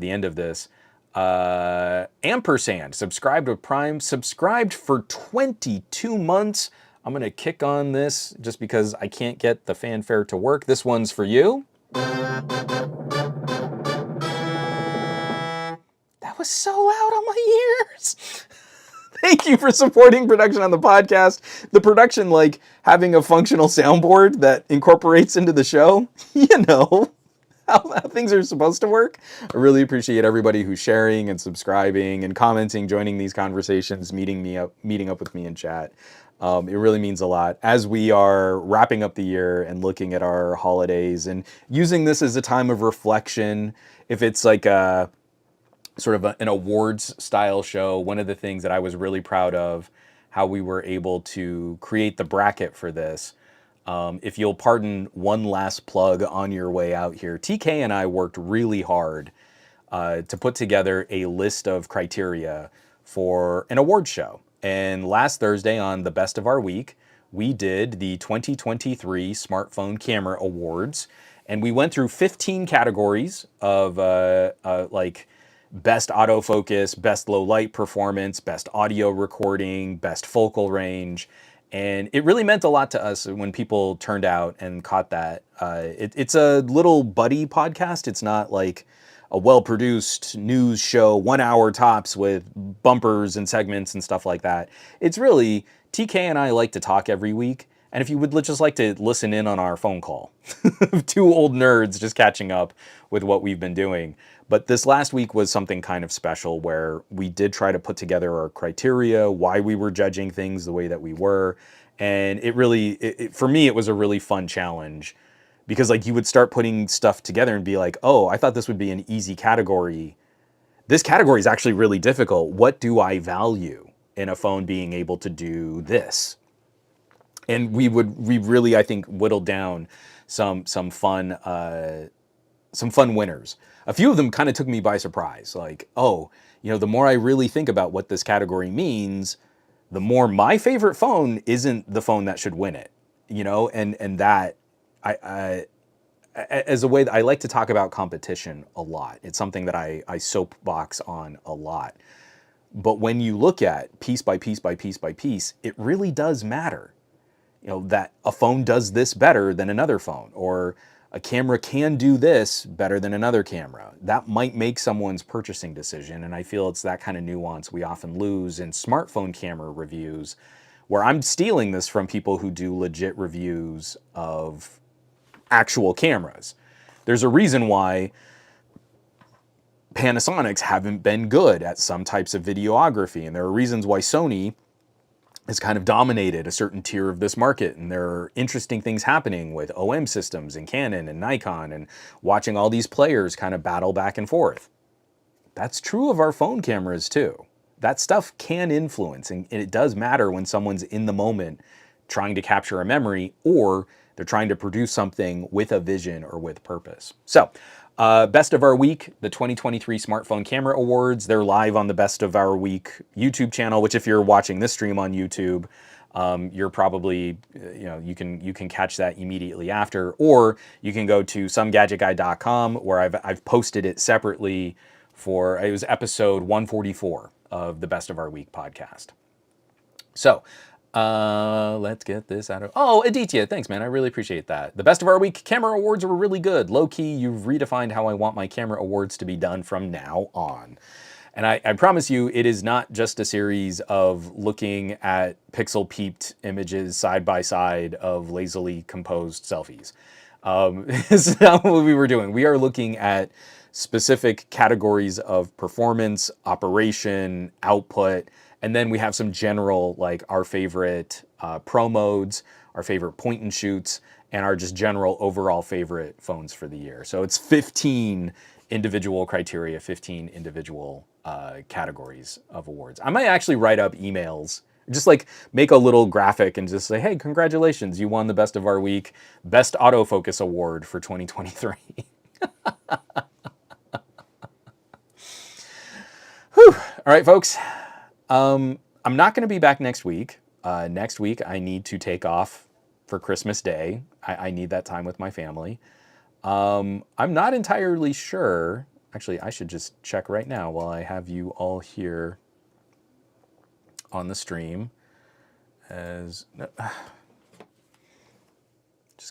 end of this. Ampersand, subscribed with Prime, subscribed for 22 months. I'm going to kick on this just because I can't get the fanfare to work. This one's for you. That was so loud on my ears. Thank you for supporting production on the podcast. The production, like having a functional soundboard that incorporates into the show. How things are supposed to work. I really appreciate everybody who's sharing and subscribing and commenting, joining these conversations, meeting up with me in chat. It really means a lot as we are wrapping up the year and looking at our holidays and using this as a time of reflection. If it's like a sort of an awards style show, one of the things that I was really proud of, how we were able to create the bracket for this. If you'll pardon one last plug on your way out here, TK and I worked really hard to put together a list of criteria for an award show. And last Thursday on the Best of Our Week, we did the 2023 Smartphone Camera Awards. And we went through 15 categories of like best autofocus, best low light performance, best audio recording, best focal range. And it really meant a lot to us when people turned out and caught that. It's a little buddy podcast. It's not like a well-produced news show, 1 hour tops with bumpers and segments and stuff like that. It's really, TK and I like to talk every week. And if you would just like to listen in on our phone call, two old nerds just catching up with what we've been doing. But this last week was something kind of special where we did try to put together our criteria, why we were judging things the way that we were. And it really, for me, it was a really fun challenge because like you would start putting stuff together and be like, oh, I thought this would be an easy category. This category is actually really difficult. What do I value in a phone being able to do this? And we really, I think, whittled down some fun winners. A few of them kind of took me by surprise. Like, oh, the more I really think about what this category means, the more my favorite phone isn't the phone that should win it. And that as a way that I like to talk about competition a lot. It's something that I soapbox on a lot. But when you look at piece by piece by piece by piece, it really does matter. That a phone does this better than another phone, or a camera can do this better than another camera. That might make someone's purchasing decision, and I feel it's that kind of nuance we often lose in smartphone camera reviews, where I'm stealing this from people who do legit reviews of actual cameras. There's a reason why Panasonics haven't been good at some types of videography, and there are reasons why Sony has kind of dominated a certain tier of this market, and there are interesting things happening with OM systems and Canon and Nikon, and watching all these players kind of battle back and forth. That's true of our phone cameras too. That stuff can influence, and it does matter when someone's in the moment trying to capture a memory, or they're trying to produce something with a vision or with purpose. So, Best of Our Week, the 2023 Smartphone Camera Awards. They're live on the Best of Our Week YouTube channel, which if you're watching this stream on YouTube, you're probably, you can catch that immediately after, or you can go to somegadgetguy.com, where I've posted it separately for, it was episode 144 of the Best of Our Week podcast. So, let's get this out of... Oh, Aditya, thanks, man. I really appreciate that. The Best of Our Week camera awards were really good. Low-key, you've redefined how I want my camera awards to be done from now on. And I promise you, it is not just a series of looking at pixel-peeped images side by side of lazily composed selfies. It's not what we were doing. We are looking at specific categories of performance, operation, output, and then we have some general, like our favorite pro modes, our favorite point and shoots, and our just general overall favorite phones for the year. So it's 15 individual criteria, 15 individual categories of awards. I might actually write up emails, just like make a little graphic and just say, hey, congratulations, you won the Best of Our Week Best Autofocus Award for 2023. Whew. All right, folks. I'm not going to be back next week. Next week, I need to take off for Christmas Day. I need that time with my family. I'm not entirely sure. Actually, I should just check right now while I have you all here on the stream. Just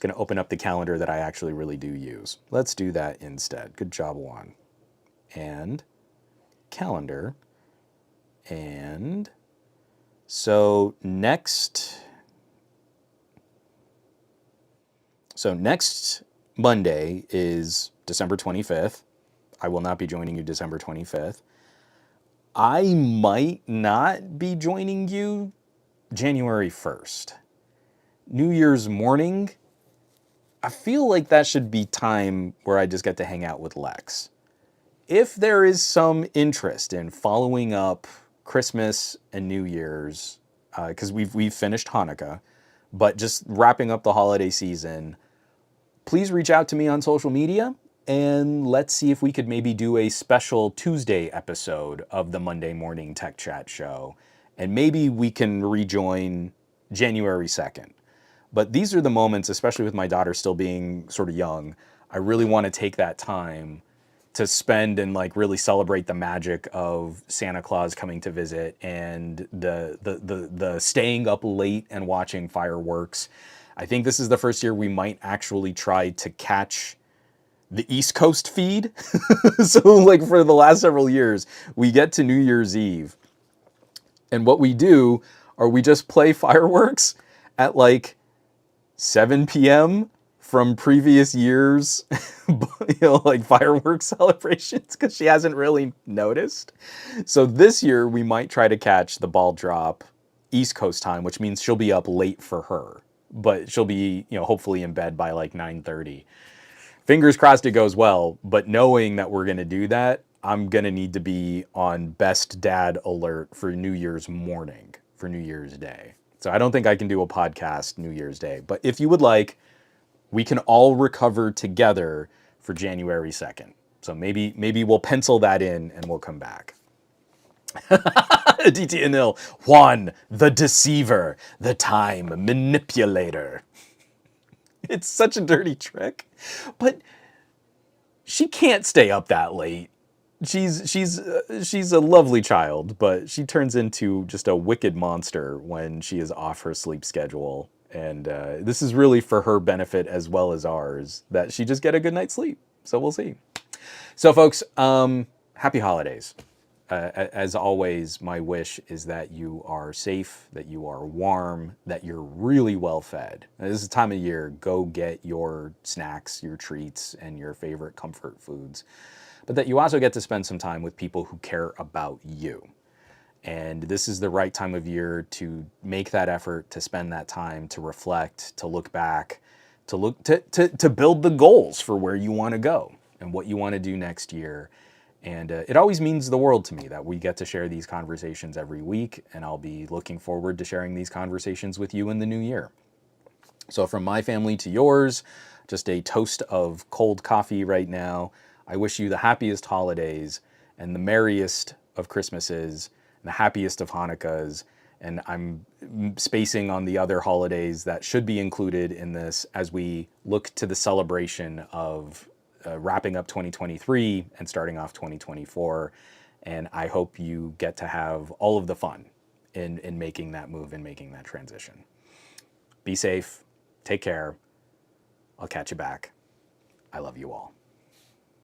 going to open up the calendar that I actually really do use. Let's do that instead. Good job, Juan. And calendar. And so next Monday is December 25th. I will not be joining you December 25th. I might not be joining you January 1st. New Year's morning, I feel like that should be time where I just get to hang out with Lex. If there is some interest in following up Christmas and New Year's, because we've finished Hanukkah, but just wrapping up the holiday season, please reach out to me on social media, and let's see if we could maybe do a special Tuesday episode of the Monday Morning Tech Chat show, and maybe we can rejoin January 2nd. But these are the moments, especially with my daughter still being sort of young, I really want to take that time to spend and like really celebrate the magic of Santa Claus coming to visit, and the staying up late and watching fireworks. I think this is the first year we might actually try to catch the East Coast feed. So like for the last several years, we get to New Year's Eve, and what we do are we just play fireworks at like 7 p.m. from previous years, like fireworks celebrations, because she hasn't really noticed. So this year we might try to catch the ball drop East Coast time, which means she'll be up late for her, but she'll be, hopefully in bed by like 9:30. Fingers crossed it goes well, but knowing that we're going to do that, I'm going to need to be on best dad alert for New Year's morning, for New Year's Day. So I don't think I can do a podcast New Year's Day, but if you would like, we can all recover together for January 2nd. So maybe we'll pencil that in and we'll come back. DT Anil, Juan, the deceiver, the time manipulator. It's such a dirty trick. But she can't stay up that late. She's a lovely child, but she turns into just a wicked monster when she is off her sleep schedule. And this is really for her benefit as well as ours, that she just get a good night's sleep. So we'll see. So, folks, happy holidays. As always, my wish is that you are safe, that you are warm, that you're really well fed. This is the time of year, go get your snacks, your treats, and your favorite comfort foods. But that you also get to spend some time with people who care about you. And this is the right time of year to make that effort, to spend that time, to reflect, to look back, to build the goals for where you want to go and what you want to do next year. And it always means the world to me that we get to share these conversations every week, and I'll be looking forward to sharing these conversations with you in the new year. So from my family to yours, just a toast of cold coffee right now. I wish you the happiest holidays and the merriest of Christmases and the happiest of Hanukkahs. And I'm spacing on the other holidays that should be included in this as we look to the celebration of wrapping up 2023 and starting off 2024. And I hope you get to have all of the fun in making that move and making that transition. Be safe. Take care. I'll catch you back. I love you all.